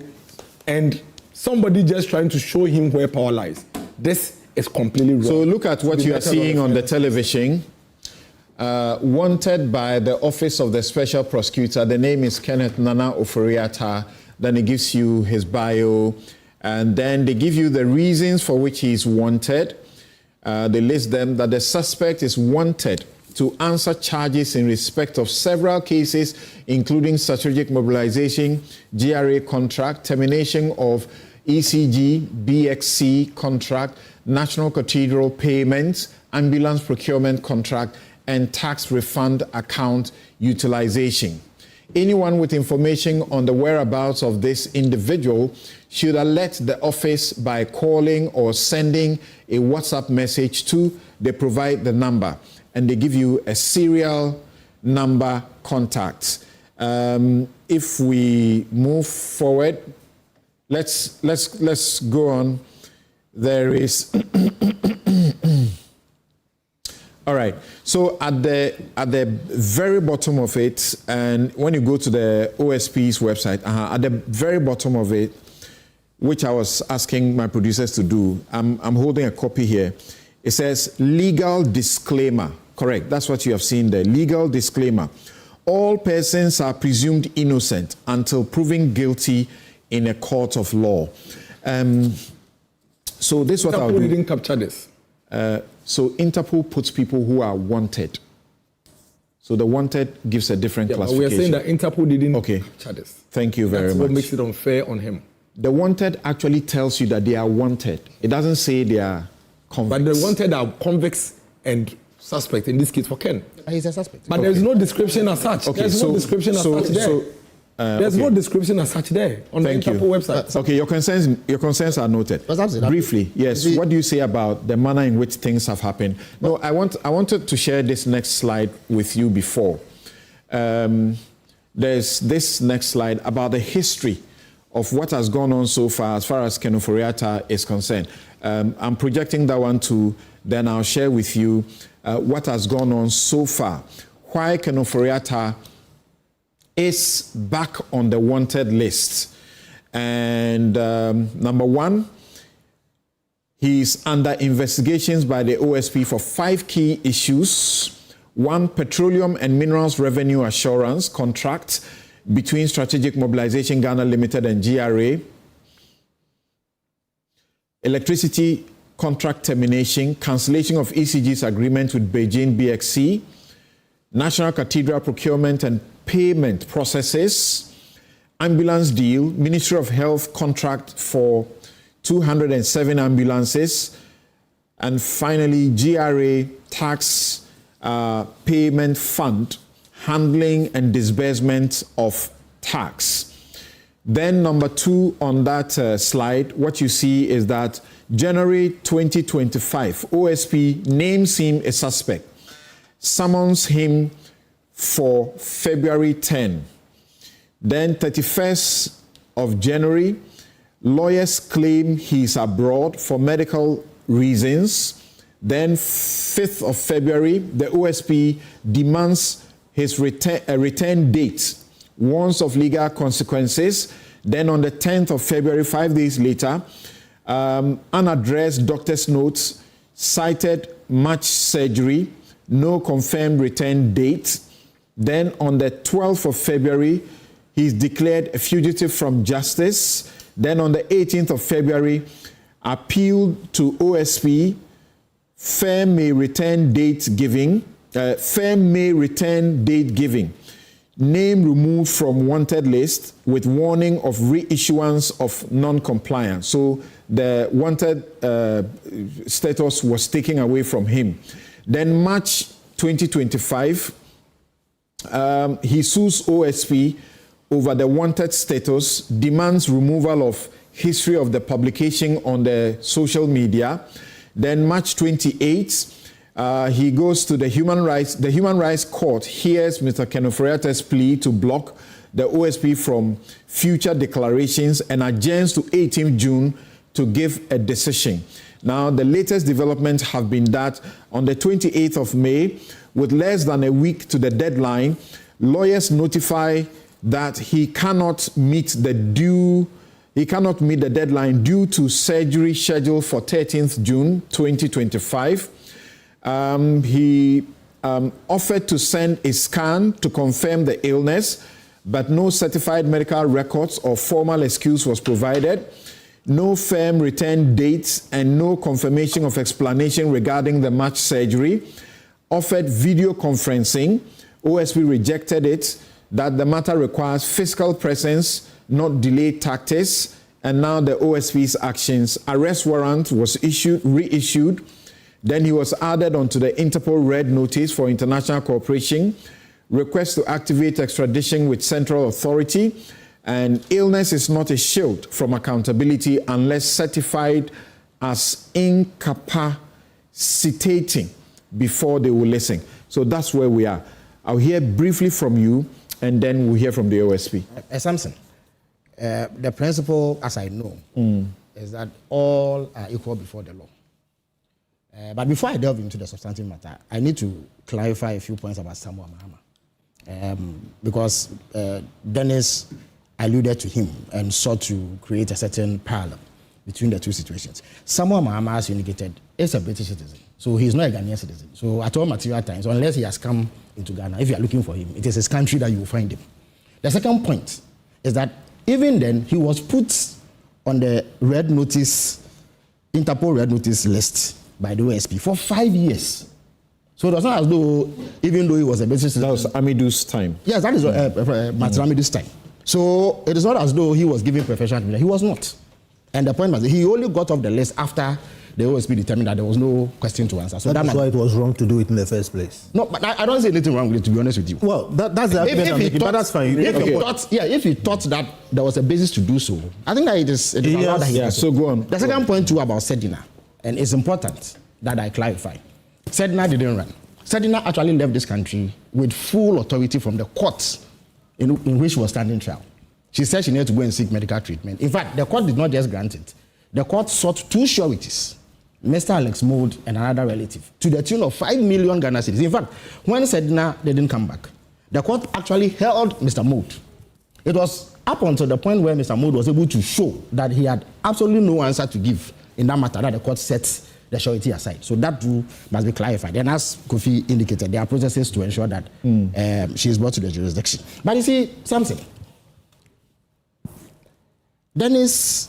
and somebody just trying to show him where power lies, this is completely wrong. So look at what you are seeing on the television. Wanted by the Office of the Special Prosecutor. The name is Kenneth Nana Ofori-Atta. Then it gives you his bio. And then they give you the reasons for which he is wanted. They list them that the suspect is wanted to answer charges in respect of several cases, including strategic mobilization, GRA contract, termination of ECG, BXC contract, National Cathedral payments, ambulance procurement contract, and tax refund account utilization. Anyone with information on the whereabouts of this individual should alert the office by calling or sending a WhatsApp message to, they provide the number, and they give you a serial number contact. If we move forward, let's go on. There is all right. So at the very bottom of it, and when you go to the OSP's website, at the very bottom of it, which I was asking my producers to do, I'm holding a copy here. It says legal disclaimer. Correct. That's what you have seen there. Legal disclaimer. All persons are presumed innocent until proven guilty in a court of law. So this is what I'll do. Interpol didn't capture this. So Interpol puts people who are wanted. So the wanted gives a different classification. But we are saying that Interpol didn't capture this. Thank you very much. That's what makes it unfair on him. The wanted actually tells you that they are wanted. It doesn't say they are convicts. But the wanted are convicts and suspects, in this case for Ken. He's a suspect. But there's no description as such. Okay, there's no description as such there. There's no description as such there on the Interpol website. Okay, your concerns are noted. Briefly, yes. What do you say about the manner in which things have happened? No, I wanted to share this next slide with you before. There's this next slide about the history of what has gone on so far as Ken Ofori-Atta is concerned. I'm projecting that one too. Then I'll share with you what has gone on so far. Why Ken Ofori-Atta is back on the wanted list. And number one, he's under investigations by the OSP for 5 key issues. 1, petroleum and minerals revenue assurance contract between Strategic Mobilization Ghana Limited and GRA. Electricity contract termination, cancellation of ECG's agreement with Beijing BXC, National Cathedral procurement and payment processes, ambulance deal, Ministry of Health contract for 207 ambulances, and finally GRA tax payment fund, handling and disbursement of tax. Then number 2 on that slide, what you see is that January 2025, OSP names him a suspect, summons him for February 10. Then 31st of January, lawyers claim he's abroad for medical reasons. Then 5th of February, the OSP demands his return date, warns of legal consequences. Then on the 10th of February, 5 days later, unaddressed doctor's notes cited March surgery, no confirmed return date. Then on the 12th of February, he's declared a fugitive from justice. Then on the 18th of February, appealed to OSP Firm may return date giving. Name removed from wanted list with warning of reissuance of non-compliance. So the wanted status was taken away from him. Then March 2025, he sues OSP over the wanted status, demands removal of history of the publication on the social media. Then March 28th, he goes to the Human Rights Court, hears Mr. Ken Ofori-Atta's plea to block the OSP from future declarations and adjourns to 18th June to give a decision. Now, the latest developments have been that on the 28th of May, with less than a week to the deadline, lawyers notify that he cannot meet the deadline due to surgery scheduled for 13th June 2025. He offered to send a scan to confirm the illness, but no certified medical records or formal excuse was provided. No firm return dates and no confirmation of explanation regarding the March surgery. Offered video conferencing. OSP rejected it, that the matter requires fiscal presence, not delayed tactics, and now the OSP's actions. Arrest warrant was reissued. Then he was added onto the Interpol Red Notice for international cooperation, request to activate extradition with central authority, and illness is not a shield from accountability unless certified as incapacitating before they will listen. So that's where we are. I'll hear briefly from you, and then we'll hear from the OSP. Samson, the principle, as I know, is that all are equal before the law. But before I delve into the substantive matter, I need to clarify a few points about Samuel Mahama. Because Dennis alluded to him and sought to create a certain parallel between the two situations. Samuel Mahama, as indicated, is a British citizen. So he's not a Ghanaian citizen. So at all material times, unless he has come into Ghana, if you are looking for him, it is his country that you will find him. The second point is that even then, he was put on the red notice, Interpol red notice list by the OSP for 5 years. So it was not as though, even though he was a British citizen. That was Amidu's time. Yes, that is Amidu's time. So it is not as though he was given preferential treatment. He was not. And the point was, he only got off the list after the OSP determined that there was no question to answer. So that's why it was wrong to do it in the first place. No, but I don't see anything wrong with it, to be honest with you. Well, that's the argument I'm making, but that's fine. If he thought that there was a basis to do so, I think that it is allowed that he does so go on. The second point too about Sedina, and it's important that I clarify. Sedina didn't run. Sedina actually left this country with full authority from the court in which she was standing trial. She said she needed to go and seek medical treatment. In fact, the court did not just grant it. The court sought two sureties, Mr. Alex Mould and another relative, to the tune of 5 million Ghana cedis. In fact, when Sedina didn't come back, the court actually held Mr. Mould. It was up until the point where Mr. Mould was able to show that he had absolutely no answer to give in that matter that the court set the surety aside. So that too must be clarified. And as Kofi indicated, there are processes to ensure that she is brought to the jurisdiction. But you see, Samson, Dennis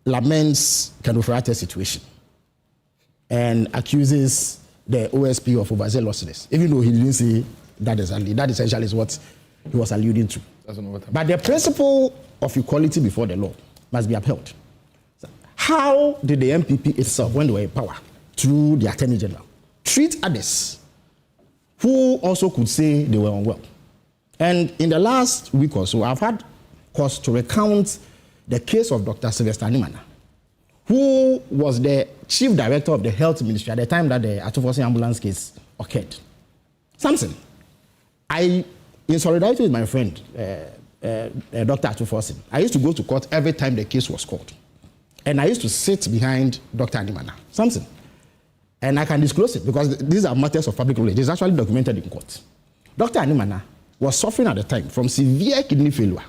laments Ken Ofori-Atta's situation and accuses the OSP of overzealousness, even though he didn't say that exactly. That essentially is what he was alluding to. But the principle of equality before the law must be upheld. How did the MPP itself, when they were in power, through the Attorney General, treat others who also could say they were unwell? And in the last week or so, I've had cause to recount the case of Dr. Sylvester Nimana, who was the chief director of the health ministry at the time that the Atufosi ambulance case occurred. Samson, in solidarity with my friend, Dr. Atufosi, I used to go to court every time the case was called. And I used to sit behind Dr. Nimana, Samson. And I can disclose it because these are matters of public knowledge. It's actually documented in court. Dr. Nimana was suffering at the time from severe kidney failure.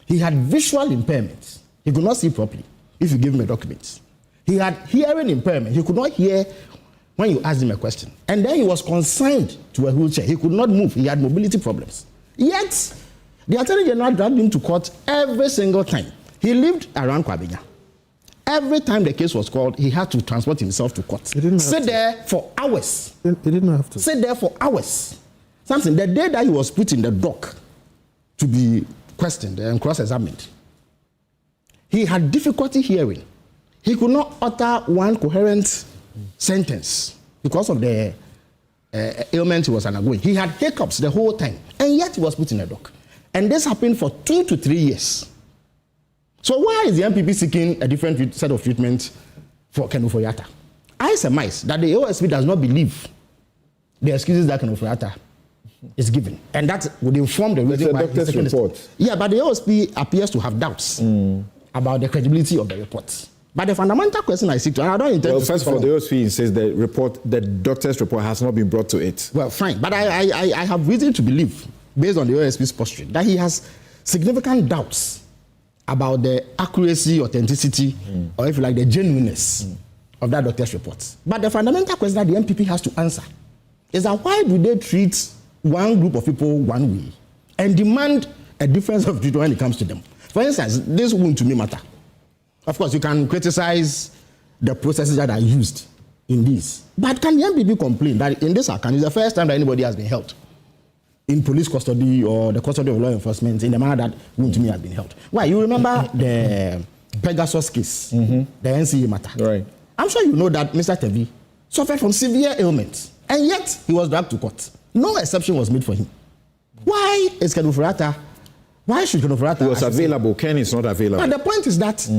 He had visual impairments. He could not see properly if you give him a document. He had hearing impairment. He could not hear when you asked him a question. And then he was consigned to a wheelchair. He could not move. He had mobility problems. Yet, the Attorney General dragged him to court every single time. He lived around Kwabenya. Every time the case was called, he had to transport himself to court. He didn't sit there for hours. He didn't have to. Sit there for hours. Samson, the day that he was put in the dock to be questioned and cross-examined, he had difficulty hearing. He could not utter one coherent sentence because of the ailment he was undergoing. He had hiccups the whole time, and yet he was put in the dock. And this happened for 2 to 3 years. So why is the MPP seeking a different set of treatment for Ken Ofori-Atta? I surmise that the OSP does not believe the excuses that Ken Ofori-Atta is given, and that would inform the reason why he's taking report. Yeah, but the OSP appears to have doubts about the credibility of the report. But the fundamental question I seek to, and I don't intend to. First of all, the OSP says the doctor's report has not been brought to it. Well, fine, but I have reason to believe, based on the OSP's posture, that he has significant doubts about the accuracy, authenticity, or if you like, the genuineness of that doctor's report. But the fundamental question that the MPP has to answer is that why do they treat one group of people one way and demand a difference of treatment when it comes to them? For instance, this won't to me matter. Of course, you can criticize the processes that are used in this. But can the MPP complain that in this account, it's the first time that anybody has been held in police custody or the custody of law enforcement in the manner that Wuntumi has been held? Why? You remember the Pegasus case, the NCA matter. Right. I'm sure you know that Mr. Tevi suffered from severe ailments, and yet he was dragged to court. No exception was made for him. Why is Ken Ofori-Atta? Why should Ken Ofori-Atta? He was available. Ken is not available. But the point is that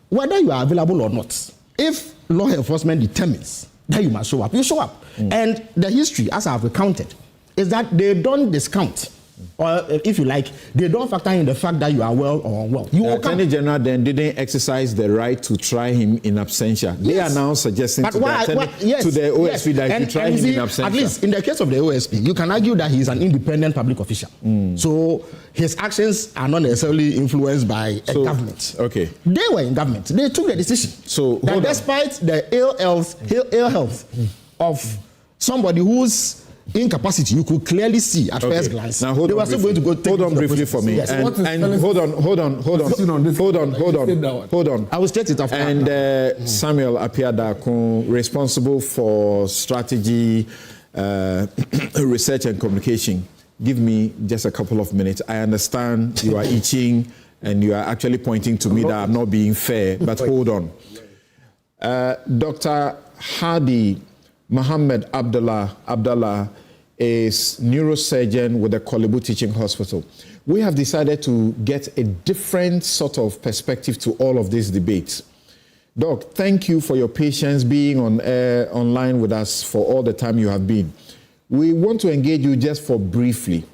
whether you are available or not, if law enforcement determines that you must show up, you show up. And the history, as I have recounted, is that they don't discount, or if you like, they don't factor in the fact that you are well or unwell. The Attorney General then didn't exercise the right to try him in absentia. They are now suggesting to the OSP that you try him in absentia. At least in the case of the OSP, you can argue that he is an independent public official. So his actions are not necessarily influenced by a government. Okay. They were in government. They took the decision. So that despite the ill health of somebody whose incapacity, you could clearly see at first glance. Now hold on briefly for me. Yes. And hold on. I will state it after. And Samuel Apiadakun, responsible for strategy, research and communication. Give me just a couple of minutes. I understand you are itching and you are actually pointing to me that I'm not being fair, but hold on. Dr. Hadi Mohammed Abdallah is neurosurgeon with the Kolebu Teaching Hospital. We have decided to get a different sort of perspective to all of these debates. Doc, thank you for your patience being on air, online with us for all the time you have been. We want to engage you just for briefly.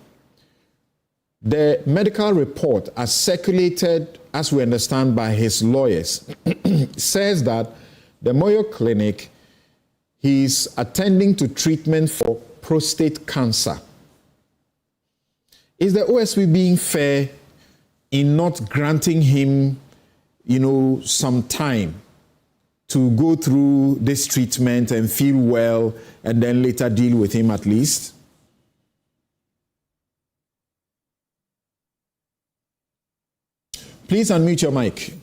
The medical report, as circulated, as we understand, by his lawyers, says that the Moyo Clinic, he's attending to treatment for prostate cancer. Is the OSP being fair in not granting him, some time to go through this treatment and feel well and then later deal with him at least? Please unmute your mic.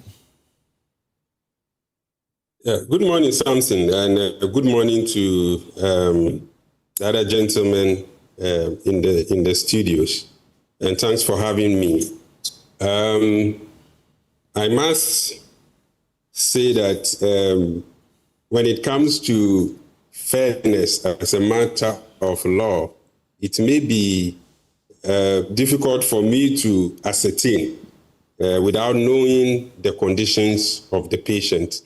Yeah, good morning, Samson, and good morning to the other gentlemen in the studios, and thanks for having me. I must say that when it comes to fairness as a matter of law, it may be difficult for me to ascertain without knowing the conditions of the patient.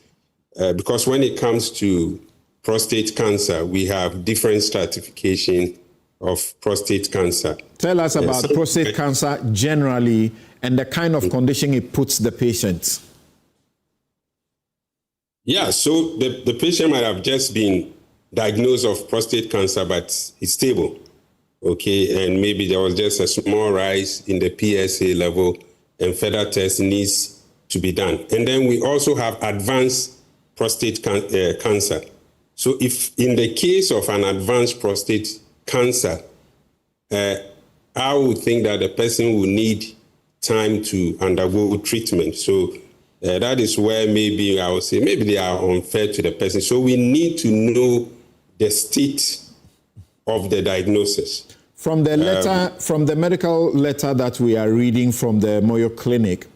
Because when it comes to prostate cancer, we have different stratification of prostate cancer. Tell us about prostate cancer generally and the kind of condition it puts the patient. Yeah, so the patient might have just been diagnosed of prostate cancer, but it's stable. Okay, and maybe there was just a small rise in the PSA level and further tests needs to be done. And then we also have advanced prostate cancer. So if in the case of an advanced prostate cancer, I would think that the person will need time to undergo treatment. So That is where maybe I would say maybe they are unfair to the person. So we need to know the state of the diagnosis. From the letter, from the medical letter that we are reading from the Moyo Clinic,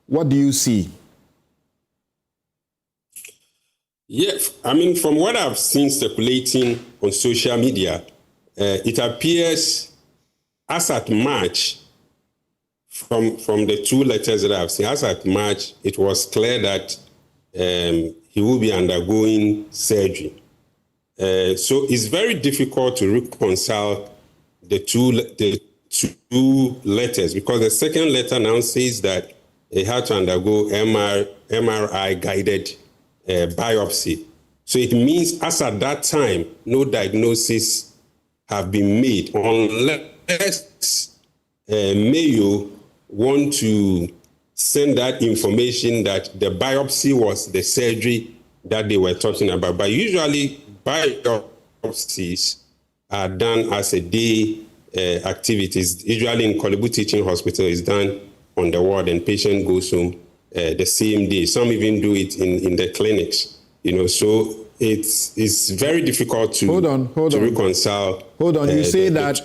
what do you see? Yeah, I mean, from what I've seen circulating on social media, it appears as at March, from the two letters that I've seen, as at March, it was clear that he will be undergoing surgery. So it's very difficult to reconcile the two letters, because the second letter now says that he had to undergo MRI-guided biopsy. So it means as at that time, no diagnosis have been made unless Mayo want to send that information that the biopsy was the surgery that they were talking about. But usually biopsies are done as a day activities. Usually in Kolebu Teaching Hospital, is done on the ward and patient goes home the same day. Some even do it in the clinics, so it's very difficult to reconcile. Hold on, you say that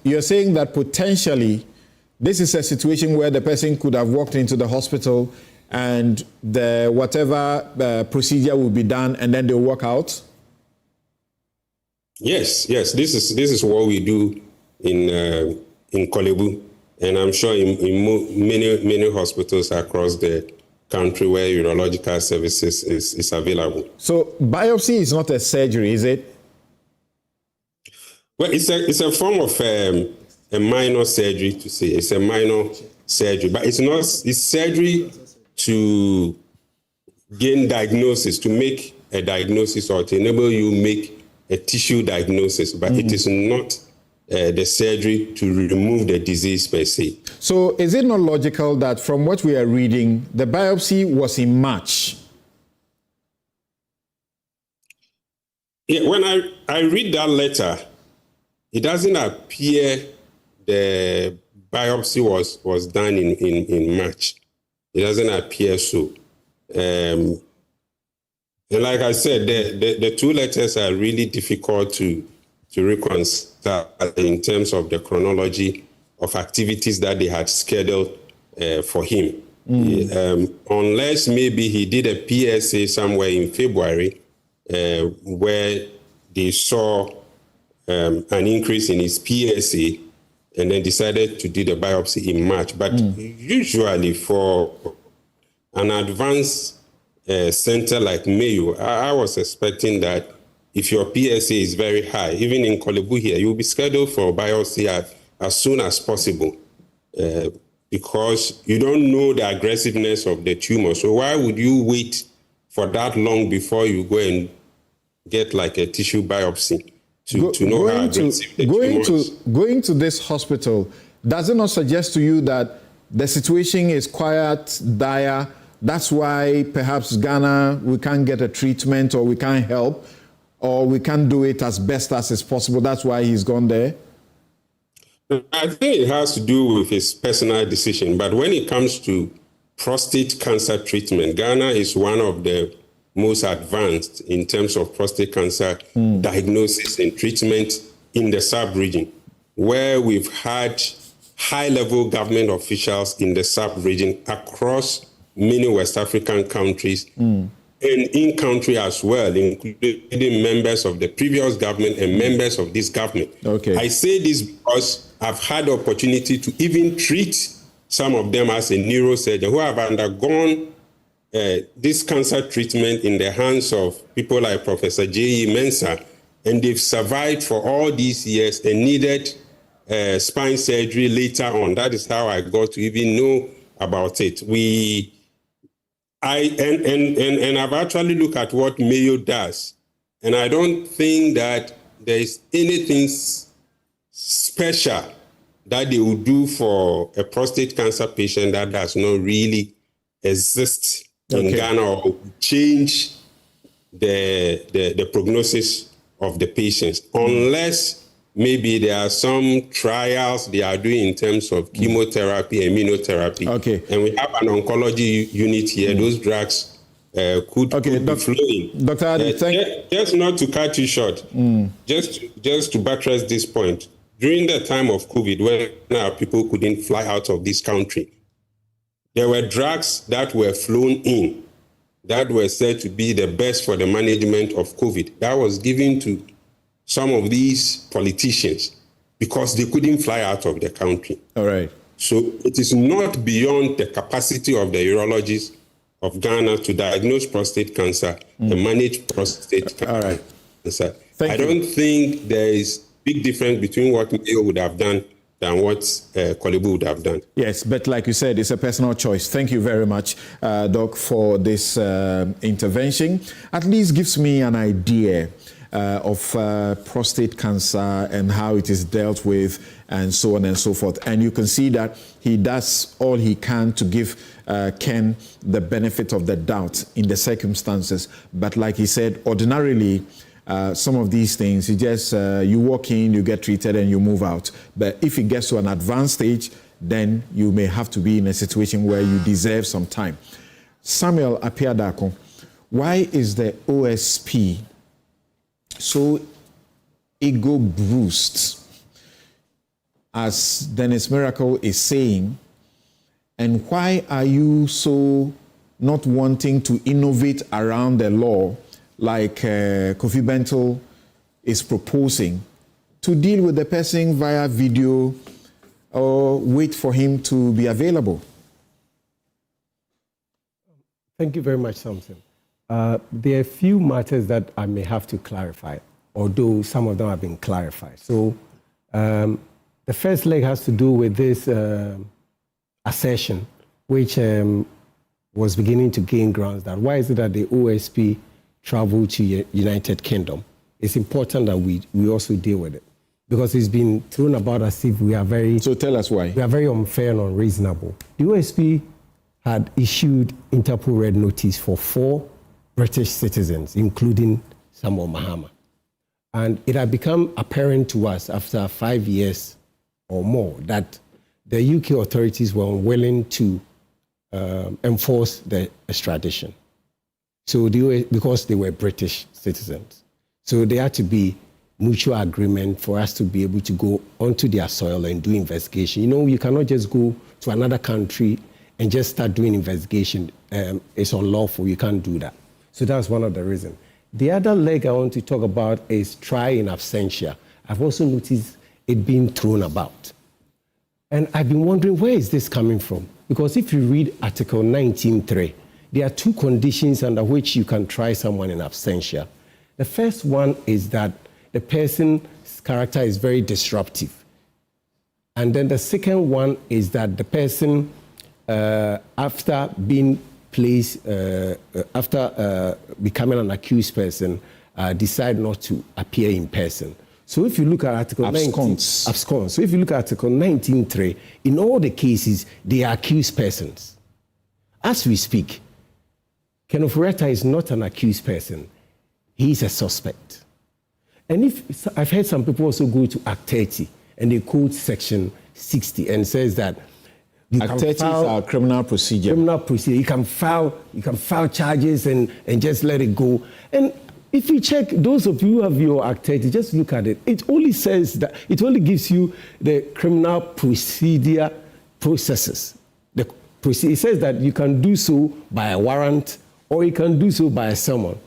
you're saying that potentially this is a situation where the person could have walked into the hospital and the whatever procedure will be done and then they'll walk out? Yes. This is what we do in Kolebu. And I'm sure in many hospitals across the country where urological services is available. So biopsy is not a surgery, is it? Well, it's a form of a minor surgery, to say. It's a minor surgery, but it's not. It's surgery to gain diagnosis, to make a diagnosis, or to enable you make a tissue diagnosis. But it is not the surgery to remove the disease per se. So is it not logical that from what we are reading, the biopsy was in March? Yeah, when I read that letter, it doesn't appear the biopsy was done in March. It doesn't appear so. And like I said, the two letters are really difficult to reconcile in terms of the chronology of activities that they had scheduled for him. Unless maybe he did a PSA somewhere in February where they saw an increase in his PSA and then decided to do the biopsy in March. But usually for an advanced center like Mayo, I was expecting that if your PSA is very high, even in Kolebu here, you'll be scheduled for biopsy as soon as possible because you don't know the aggressiveness of the tumor. So why would you wait for that long before you go and get like a tissue biopsy to know how aggressive the tumor is? Going to this hospital, does it not suggest to you that the situation is quite dire? That's why perhaps Ghana, we can't get a treatment or we can't help or we can't do it as best as is possible. That's why he's gone there? I think it has to do with his personal decision. But when it comes to prostate cancer treatment, Ghana is one of the most advanced in terms of prostate cancer diagnosis and treatment in the sub-region, where we've had high-level government officials in the sub-region across many West African countries and in-country as well, including members of the previous government and members of this government. Okay. I say this because I've had the opportunity to even treat some of them as a neurosurgeon who have undergone this cancer treatment in the hands of people like Professor J.E. Mensah, and they've survived for all these years and needed spine surgery later on. That is how I got to even know about it. I've actually looked at what Mayo does, and I don't think that there is anything special that they would do for a prostate cancer patient that does not really exist in Ghana or change the prognosis of the patients, unless maybe there are some trials they are doing in terms of chemotherapy, immunotherapy. Okay. And we have an oncology unit here. Those drugs could be flowing. Dr. Adi, just not to cut you short, just to buttress this point, during the time of COVID, when our people couldn't fly out of this country, there were drugs that were flown in that were said to be the best for the management of COVID. That was given to some of these politicians because they couldn't fly out of the country. All right. So it is not beyond the capacity of the urologists of Ghana to diagnose prostate cancer and manage prostate cancer. I don't think there is big difference between what Mayo would have done than what Kolibu would have done. Yes, but like you said, it's a personal choice. Thank you very much, Doc, for this intervention. At least gives me an idea of prostate cancer and how it is dealt with and so on and so forth. And you can see that he does all he can to give Ken the benefit of the doubt in the circumstances. But like he said, ordinarily, some of these things, you just, you walk in, you get treated and you move out. But if it gets to an advanced stage, then you may have to be in a situation where you deserve some time. Samuel Apiadako, why is the OSP so ego bruised, as Dennis Miracle is saying, and why are you so not wanting to innovate around the law like Kofi Bento is proposing, to deal with the person via video or wait for him to be available? Thank you very much, Samson. There are a few matters that I may have to clarify, although some of them have been clarified. So the first leg has to do with this assertion, which was beginning to gain grounds, that why is it that the OSP travel to United Kingdom? It's important that we also deal with it, because it's been thrown about as if we are very... So tell us why. We are very unfair and unreasonable. The OSP had issued Interpol Red Notice for 4 British citizens, including Samuel Mahama. And it had become apparent to us after 5 years or more that the UK authorities were unwilling to enforce the extradition. So because they were British citizens. So there had to be mutual agreement for us to be able to go onto their soil and do investigation. You know, you cannot just go to another country and just start doing investigation. It's unlawful, you can't do that. So that's one of the reasons. The other leg I want to talk about is try in absentia. I've also noticed it being thrown about. And I've been wondering, where is this coming from? Because if you read Article 19.3, there are 2 conditions under which you can try someone in absentia. The first one is that the person's character is very disruptive. And then the second one is that the person, after being placed, after becoming an accused person, decide not to appear in person. So if you look at Article 19, abscons. So if you look at Article 19.3, in all the cases, they are accused persons. As we speak, Ken Ofori-Atta is not an accused person. He is a suspect. And if I've heard some people also go to Act 30 and they quote Section 60 and says that Act 30 is our criminal procedure. Criminal procedure. You can file charges and just let it go. And if you check, those of you who have your Act 30, just look at it. It only says that, it only gives you the criminal procedure processes. It says that you can do so by a warrant or you can do so by a summons.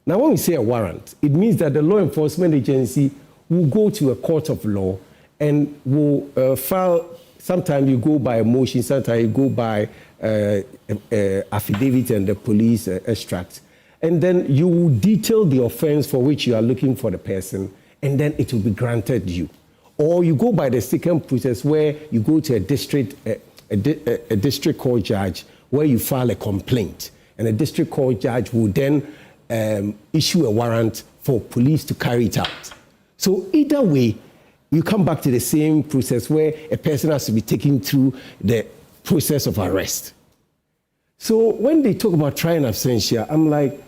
Now, when we say a warrant, it means that the law enforcement agency will go to a court of law and will file. Sometimes you go by a motion, sometimes you go by affidavit and the police extract. And then you will detail the offense for which you are looking for the person, and then it will be granted you. Or you go by the second process where you go to a district court judge where you file a complaint, and a district court judge will then issue a warrant for police to carry it out. So either way, you come back to the same process where a person has to be taken through the process of arrest. So when they talk about trial in absentia, I'm like,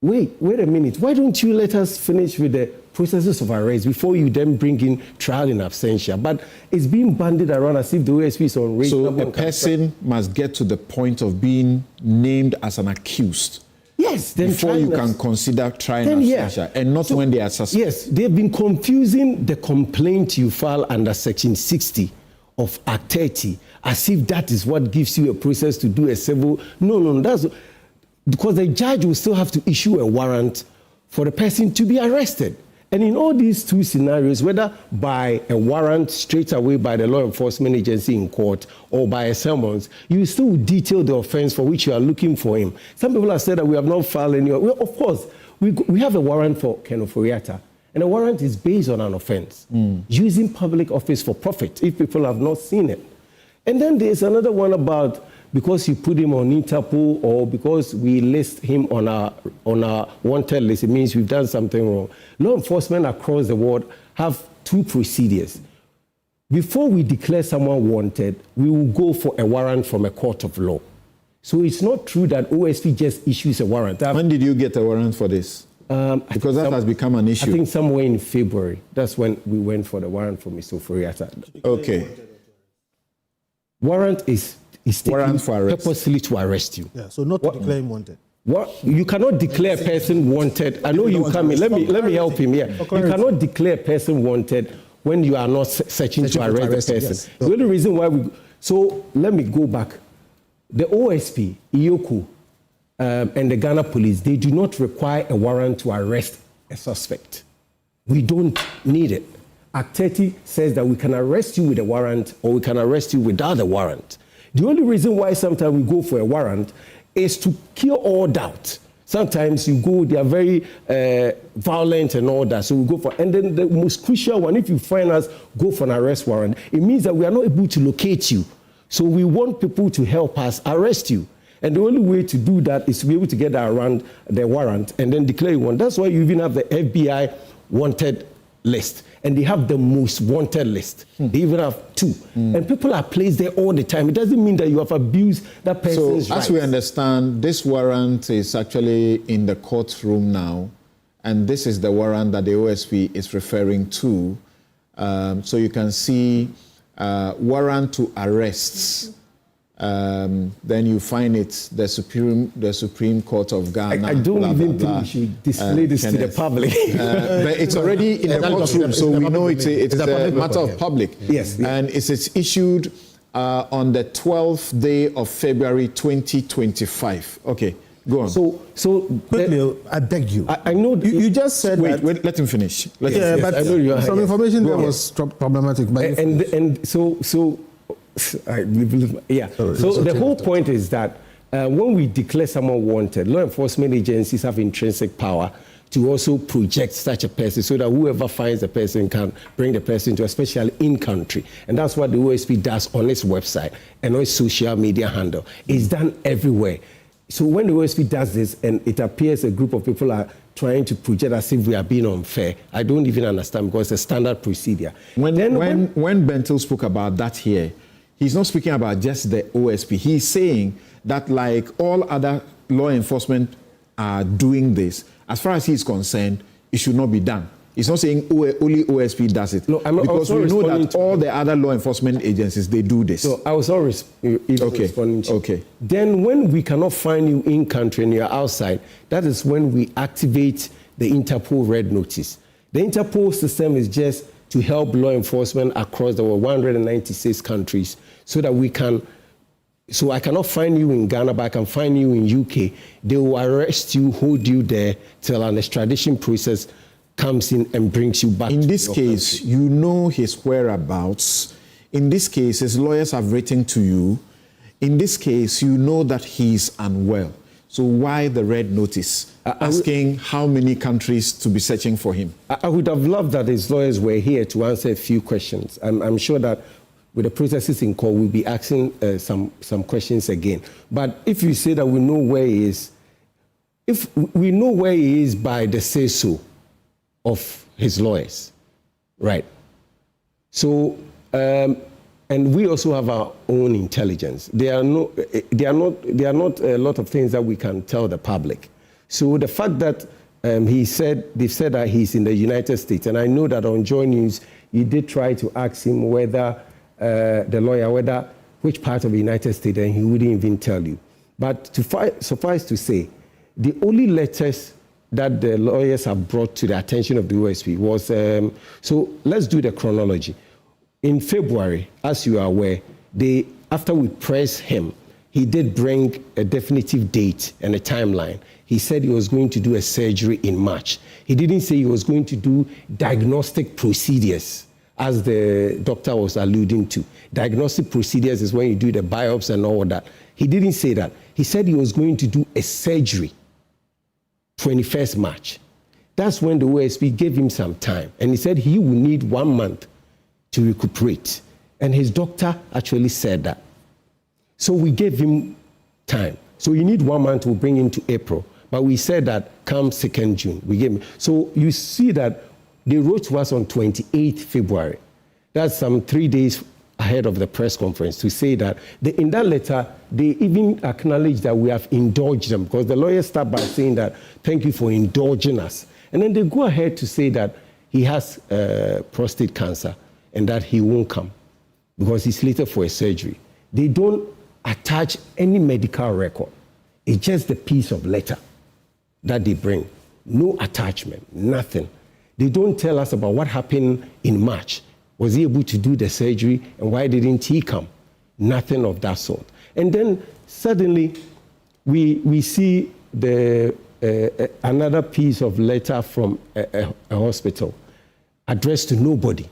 wait a minute. Why don't you let us finish with the processes of arrest before you then bring in trial in absentia. But it's being bandied around as if the OSP is unreasonable. So a person must get to the point of being named as an accused. Yes, then before you can consider trying absentia, and not when they are suspected. Yes, they've been confusing the complaint you file under Section 60 of Act 30 as if that is what gives you a process to do a civil. No, that's because the judge will still have to issue a warrant for the person to be arrested. And in all these two scenarios, whether by a warrant straight away by the law enforcement agency in court or by a summons, you still detail the offense for which you are looking for him. Some people have said that we have not filed any. Well, of course, we have a warrant for Ken Ofori-Atta, and a warrant is based on an offense, using public office for profit, if people have not seen it. And then there's another one about because you put him on Interpol or because we list him on our wanted list, it means we've done something wrong. Law enforcement across the world have two procedures. Before we declare someone wanted, we will go for a warrant from a court of law. So it's not true that OSP just issues a warrant. When did you get a warrant for this? Because that has become an issue. I think somewhere in February. That's when we went for the warrant for Mr. Ofori-Atta. Okay. Warrant is taken purposely to arrest you. Yeah, so not to declare him wanted. You cannot declare a person wanted. I know you come in. Let me help him here. You cannot declare a person wanted when you are not searching to arrest the person. Yes. The only reason why so let me go back. The OSP, IOCO, and the Ghana police, they do not require a warrant to arrest a suspect. We don't need it. Act 30 says that we can arrest you with a warrant or we can arrest you without a warrant. The only reason why sometimes we go for a warrant is to kill all doubt. Sometimes you go, they are very violent and all that, so we go for, and then the most crucial one, if you find us go for an arrest warrant, it means that we are not able to locate you. So we want people to help us arrest you. And the only way to do that is to be able to get around the warrant and then declare you want. That's why you even have the FBI wanted list. And they have the most wanted list. They even have two. And people are placed there all the time. It doesn't mean that you have abused that person's rights. As we understand, this warrant is actually in the courtroom now. And this is the warrant that the OSP is referring to. So you can see warrant to arrests. Then you find it the Supreme Court of Ghana. I don't think we should display this to the public. But it's already in the courtroom, so we know it's a matter of public. Yes. And it's issued on the 12th day of February 2025. Okay, go on. So quickly, I begged you. I know you just said that. Wait, let him finish. But some information there was problematic. And so. Yeah. So the whole point is that when we declare someone wanted, law enforcement agencies have intrinsic power to also project such a person so that whoever finds the person can bring the person to, especially in country. And that's what the OSP does on its website and on its social media handle. It's done everywhere. So when the OSP does this and it appears a group of people are trying to project as if we are being unfair, I don't even understand because it's a standard procedure. When Bentil spoke about that here, he's not speaking about just the OSP. He's saying that like all other law enforcement are doing this, as far as he's concerned, it should not be done. He's not saying only OSP does it. No, because we know that all the other law enforcement agencies, they do this. So I was always responding to you. Okay. Then when we cannot find you in country and you're outside, that is when we activate the Interpol red notice. The Interpol system is just to help law enforcement across the world, 196 countries, so that we can, so I cannot find you in Ghana, but I can find you in UK. They will arrest you, hold you there till an extradition process comes in and brings you back. In this case, you know his whereabouts. In this case, his lawyers have written to you. In this case, you know that he's unwell. So why the red notice? Asking how many countries to be searching for him. I would have loved that his lawyers were here to answer a few questions. I'm sure that with the processes in court, we'll be asking some questions again. But if you say that we know where he is, if we know where he is by the say-so of his lawyers, right? So, and we also have our own intelligence. There are not a lot of things that we can tell the public. So the fact that they've said that he's in the United States. And I know that on Joy News, you did try to ask him whether, the lawyer, which part of the United States, and he wouldn't even tell you. But suffice to say, the only letters that the lawyers have brought to the attention of the OSP was, so let's do the chronology. In February, as you are aware, after we pressed him, he did bring a definitive date and a timeline. He said he was going to do a surgery in March. He didn't say he was going to do diagnostic procedures, as the doctor was alluding to. Diagnostic procedures is when you do the biopsy and all that. He didn't say that. He said he was going to do a surgery, 21st March. That's when the OSP gave him some time. And he said he would need 1 month to recuperate. And his doctor actually said that. So we gave him time. So you need 1 month to bring him to April. But we said that come 2nd June, we gave him. So you see that they wrote to us on 28th February. That's some 3 days ahead of the press conference to say that in that letter, they even acknowledge that we have indulged them, because the lawyers start by saying that, thank you for indulging us. And then they go ahead to say that he has prostate cancer and that he won't come because he's slated for a surgery. They don't attach any medical record. It's just the piece of letter that they bring. No attachment, nothing. They don't tell us about what happened in March. Was he able to do the surgery, and why didn't he come? Nothing of that sort. And then suddenly we see another piece of letter from a hospital addressed to nobody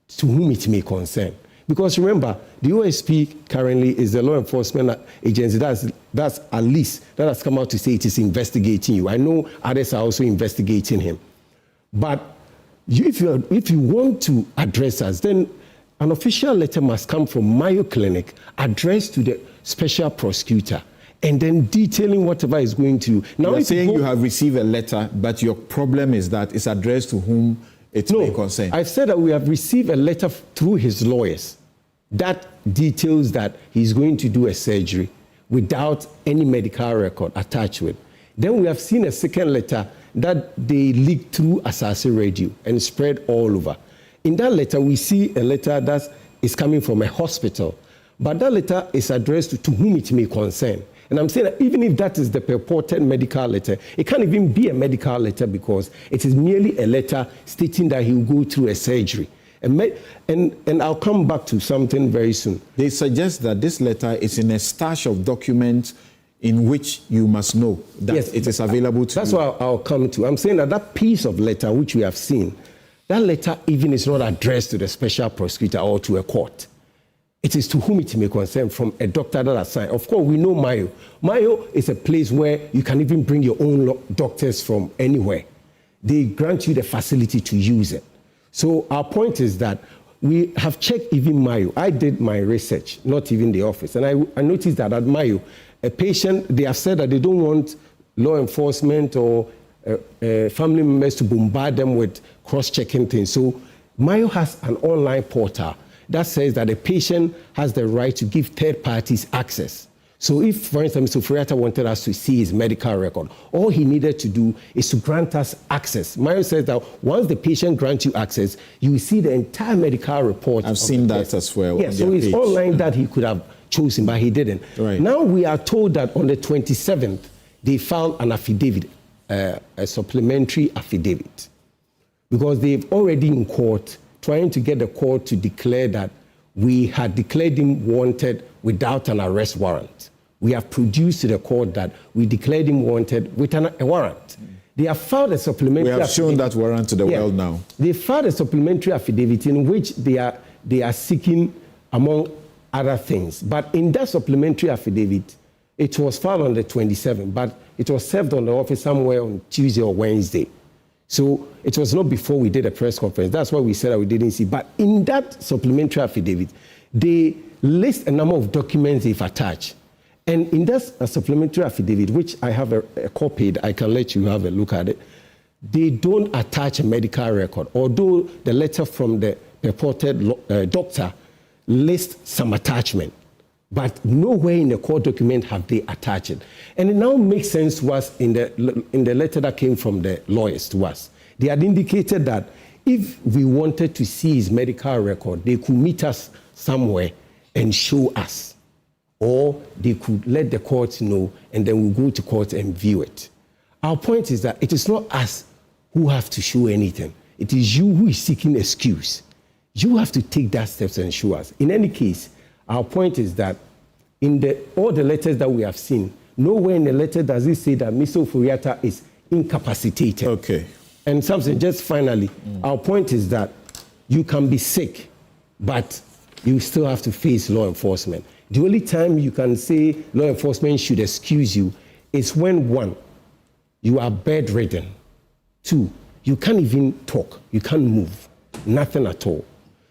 to whom it may concern. Because remember, the OSP currently is the law enforcement agency that's at least that has come out to say it is investigating you. I know others are also investigating him. But if you want to address us, then an official letter must come from Mayo Clinic addressed to the special prosecutor and then detailing whatever is going to. Now, you're saying you have received a letter, but your problem is that it's addressed to whom it may concern. I've said that we have received a letter through his lawyers that details that he's going to do a surgery without any medical record attached with. Then we have seen a second letter that they leaked through Asase Radio and spread all over. In that letter, we see a letter that is coming from a hospital, but that letter is addressed to whom it may concern. And I'm saying that even if that is the purported medical letter, it can't even be a medical letter because it is merely a letter stating that he will go through a surgery. And I'll come back to something very soon. They suggest that this letter is in a stash of documents in which you must know that it is available to you. That's what I'll come to. I'm saying that that piece of letter which we have seen, that letter even is not addressed to the special prosecutor or to a court. It is to whom it may concern from a doctor that has signed. Of course, we know Mayo. Mayo is a place where you can even bring your own doctors from anywhere. They grant you the facility to use it. So our point is that we have checked even Mayo. I did my research, not even the office. And I noticed that at Mayo, a patient, they have said that they don't want law enforcement or family members to bombard them with cross-checking things. So Mayo has an online portal that says that a patient has the right to give third parties access. So if, for instance, Mr. Ofori-Atta wanted us to see his medical record, all he needed to do is to grant us access. Mayo says that once the patient grants you access, you will see the entire medical report. I've seen that as well. Yes, so it's online that he could have chosen, but he didn't. Right. Now we are told that on the 27th, they filed an affidavit, a supplementary affidavit, because they've already in court trying to get the court to declare that we had declared him wanted without an arrest warrant. We have produced to the court that we declared him wanted with a warrant. They have filed a supplementary affidavit. We have shown that warrant to the world now. They filed a supplementary affidavit in which they are seeking, among other things. But in that supplementary affidavit, it was filed on the 27th, but it was served on the office somewhere on Tuesday or Wednesday. So it was not before we did a press conference. That's why we said that we didn't see. But in that supplementary affidavit, they list a number of documents they've attached. And in that supplementary affidavit, which I have a copy, I can let you have a look at it, they don't attach a medical record, although the letter from the purported doctor lists some attachment. but nowhere in the court document have they attached it. And it now makes sense to us in the letter that came from the lawyers to us. They had indicated that if we wanted to see his medical record, they could meet us somewhere and show us. Or they could let the court know, and then we'll go to court and view it. Our point is that it is not us who have to show anything. It is you who is seeking excuse. You have to take that steps and show us. In any case, our point is that in all the letters that we have seen, nowhere in the letter does it say that Mr. Ofori-Atta is incapacitated. Okay. And Samson, just finally, our point is that you can be sick, but you still have to face law enforcement. The only time you can say law enforcement should excuse you is when, one, you are bedridden. Two, you can't even talk. You can't move. Nothing at all.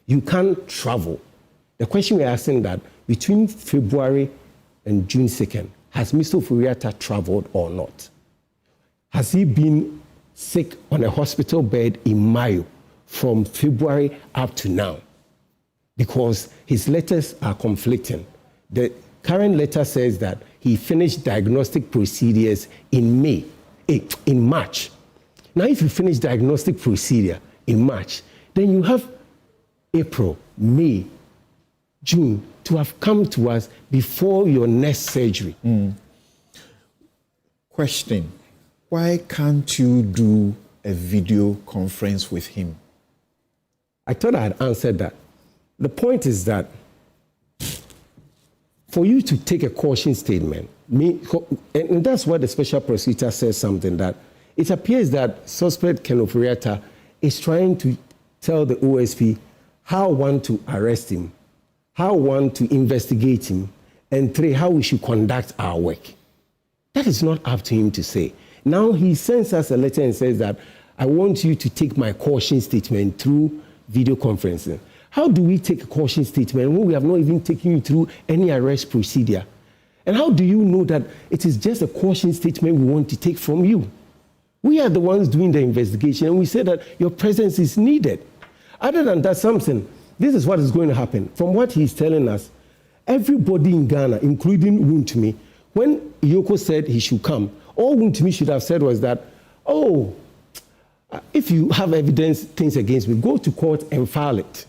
You can't travel. The question we're asking that between February and June 2nd, has Mr. Ofori-Atta traveled or not? Has he been sick on a hospital bed in Mayo from February up to now? Because his letters are conflicting. The current letter says that he finished diagnostic procedures in March. Now, if you finish diagnostic procedure in March, then you have April, May, June to have come to us before your next surgery. Question: why can't you do a video conference with him? I thought I had answered that. The point is that for you to take a caution statement, and that's why the special prosecutor says something, that it appears that suspect Ken Ofori-Atta is trying to tell the OSP how one to arrest him, how one to investigate him, and three, how we should conduct our work. That is not up to him to say. Now he sends us a letter and says that I want you to take my caution statement through video conferencing. How do we take a caution statement when we have not even taken you through any arrest procedure? And how do you know that it is just a caution statement we want to take from you? We are the ones doing the investigation, and we say that your presence is needed. Other than that, Samson, this is what is going to happen. From what he's telling us, everybody in Ghana, including Wuntumi, when Yoko said he should come, all Wuntumi should have said was that, if you have evidence, things against me, go to court and file it.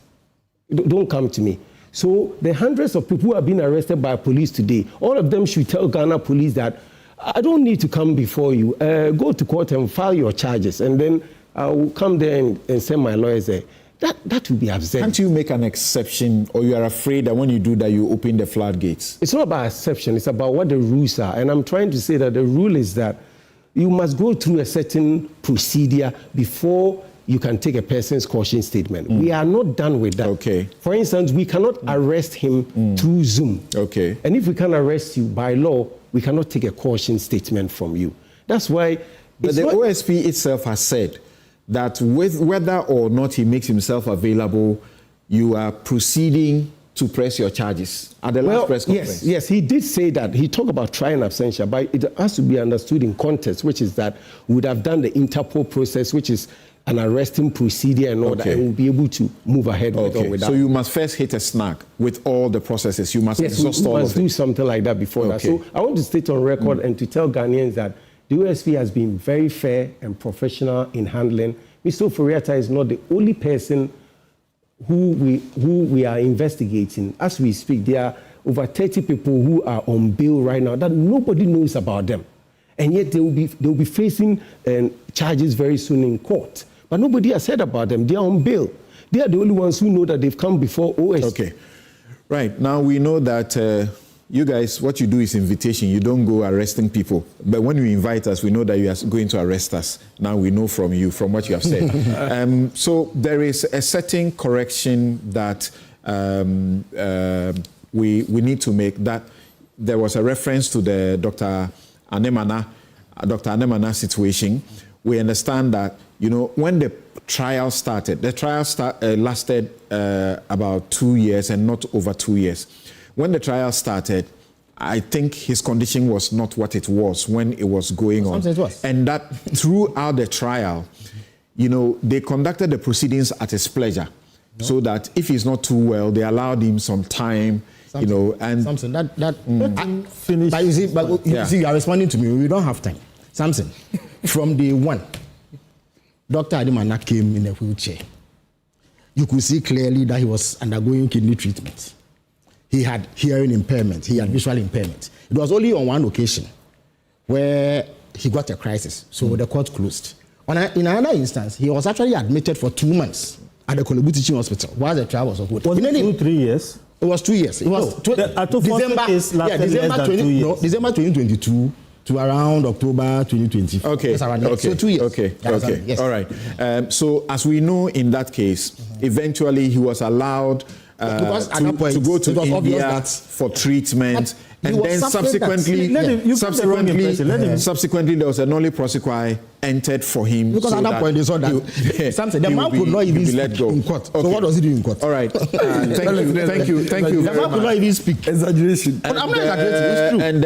Don't come to me. So the hundreds of people who have been arrested by police today, all of them should tell Ghana police that I don't need to come before you. Go to court and file your charges, and then I will come there and send my lawyers there. That would be absurd. Can't you make an exception, or you are afraid that when you do that, you open the floodgates? It's not about exception. It's about what the rules are. And I'm trying to say that the rule is that you must go through a certain procedure before you can take a person's caution statement. We are not done with that. Okay. For instance, we cannot arrest him through Zoom. Okay. And if we can arrest you by law, we cannot take a caution statement from you. That's why... But the OSP itself has said that with whether or not he makes himself available, you are proceeding to press your charges at the last press conference. Yes, he did say that. He talked about trial absentia, but it has to be understood in context, which is that we would have done the Interpol process, which is an arresting procedure and all that, and we'll be able to move ahead with all with that. So you must first hit a snag with all the processes. You must exhaust all of it. Yes, we must do something like that before that. So I want to state on record and to tell Ghanaians that the OSP has been very fair and professional in handling. Mr. Ofori-Atta is not the only person who we are investigating. As we speak, there are over 30 people who are on bail right now that nobody knows about them. And yet they will be facing charges very soon in court. But nobody has said about them. They are on bail. They are the only ones who know that they've come before OSP. Okay. Right. Now we know that you guys, what you do is invitation. You don't go arresting people. But when you invite us, we know that you are going to arrest us. Now we know from you, from what you have said. So there is a certain correction that we need to make. That there was a reference to the Dr. Anemana situation. We understand that, when the trial started, the trial lasted about 2 years and not over 2 years. When the trial started, I think his condition was not what it was when it was going on. It was. And that throughout the trial, they conducted the proceedings at his pleasure. So that if he's not too well, they allowed him some time, you know, and Samson, that finish. But you see, you are responding to me. We don't have time. Samson, from day one, Dr. Adimana came in a wheelchair. You could see clearly that he was undergoing kidney treatment. He had hearing impairment. He had visual impairment. It was only on one occasion where he got a crisis. So the court closed. In another instance, he was actually admitted for 2 months at the Kolebu Teaching Hospital while the trial was ongoing. Was it 3 years? It was 2 years. It was December 2022 to around October 2020. Okay. So 2 years. Okay. Yes. All right. So as we know, in that case, eventually he was allowed to go to India for treatment, and then subsequently there was a nolle prosequi entered for him. Because at that point they saw that Samson, the man could not even speak in court. So what was he doing in court? All right. Thank you. The man could not even speak. Exaggeration. But I'm not exaggerating. It's true. And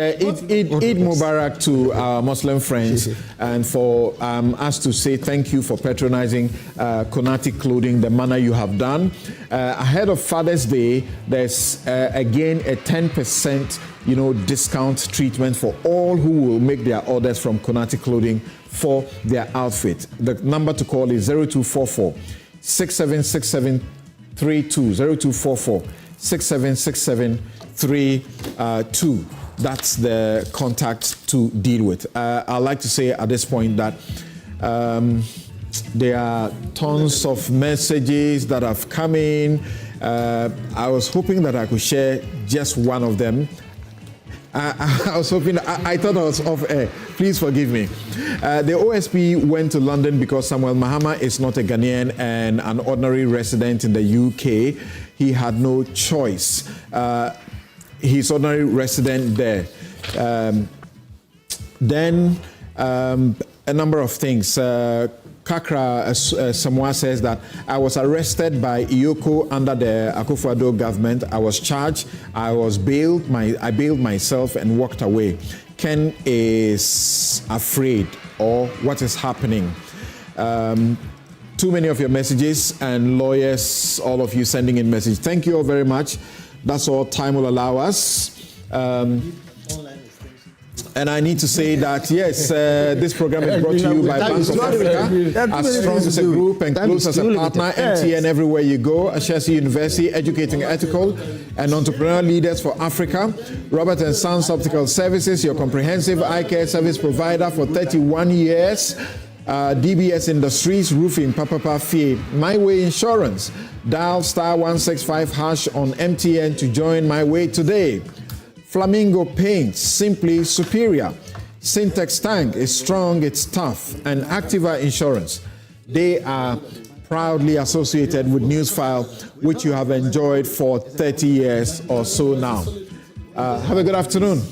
Eid Mubarak to our Muslim friends, and for us to say thank you for patronizing Konati Clothing the manner you have done. Ahead of Father's Day, there's again a 10% discount treatment for all who will make their orders from Konati Clothing for their outfit. The number to call is 0244 676732. 0244 676732. That's the contact to deal with. I'd like to say at this point that there are tons of messages that have come in. I was hoping that I could share just one of them. I was hoping, I thought I was off air. Please forgive me. The OSP went to London because Samuel Mahama is not a Ghanaian and an ordinary resident in the UK. He had no choice. He's ordinary resident there. Then a number of things. Kakra Samoa says that I was arrested by Iyoko under the Akufo-Addo government. I was charged. I bailed myself and walked away. Ken is afraid, or what is happening? Too many of your messages, and lawyers, all of you sending in messages. Thank you all very much. That's all time will allow us. And I need to say that, yes, this program is brought to you by Bank of Africa, as strong as a group and close as a partner, MTN everywhere you go, Ashesi University, educating ethical and entrepreneurial leaders for Africa, Robert & Sons Optical Services, your comprehensive eye care service provider for 31 years, DBS Industries, Roofing, Papa Fee, My Way Insurance, dial *165# on MTN to join My Way today. Flamingo Paints, simply superior. Syntex Tank is strong, it's tough. And Activa Insurance, they are proudly associated with Newsfile, which you have enjoyed for 30 years or so now. Have a good afternoon.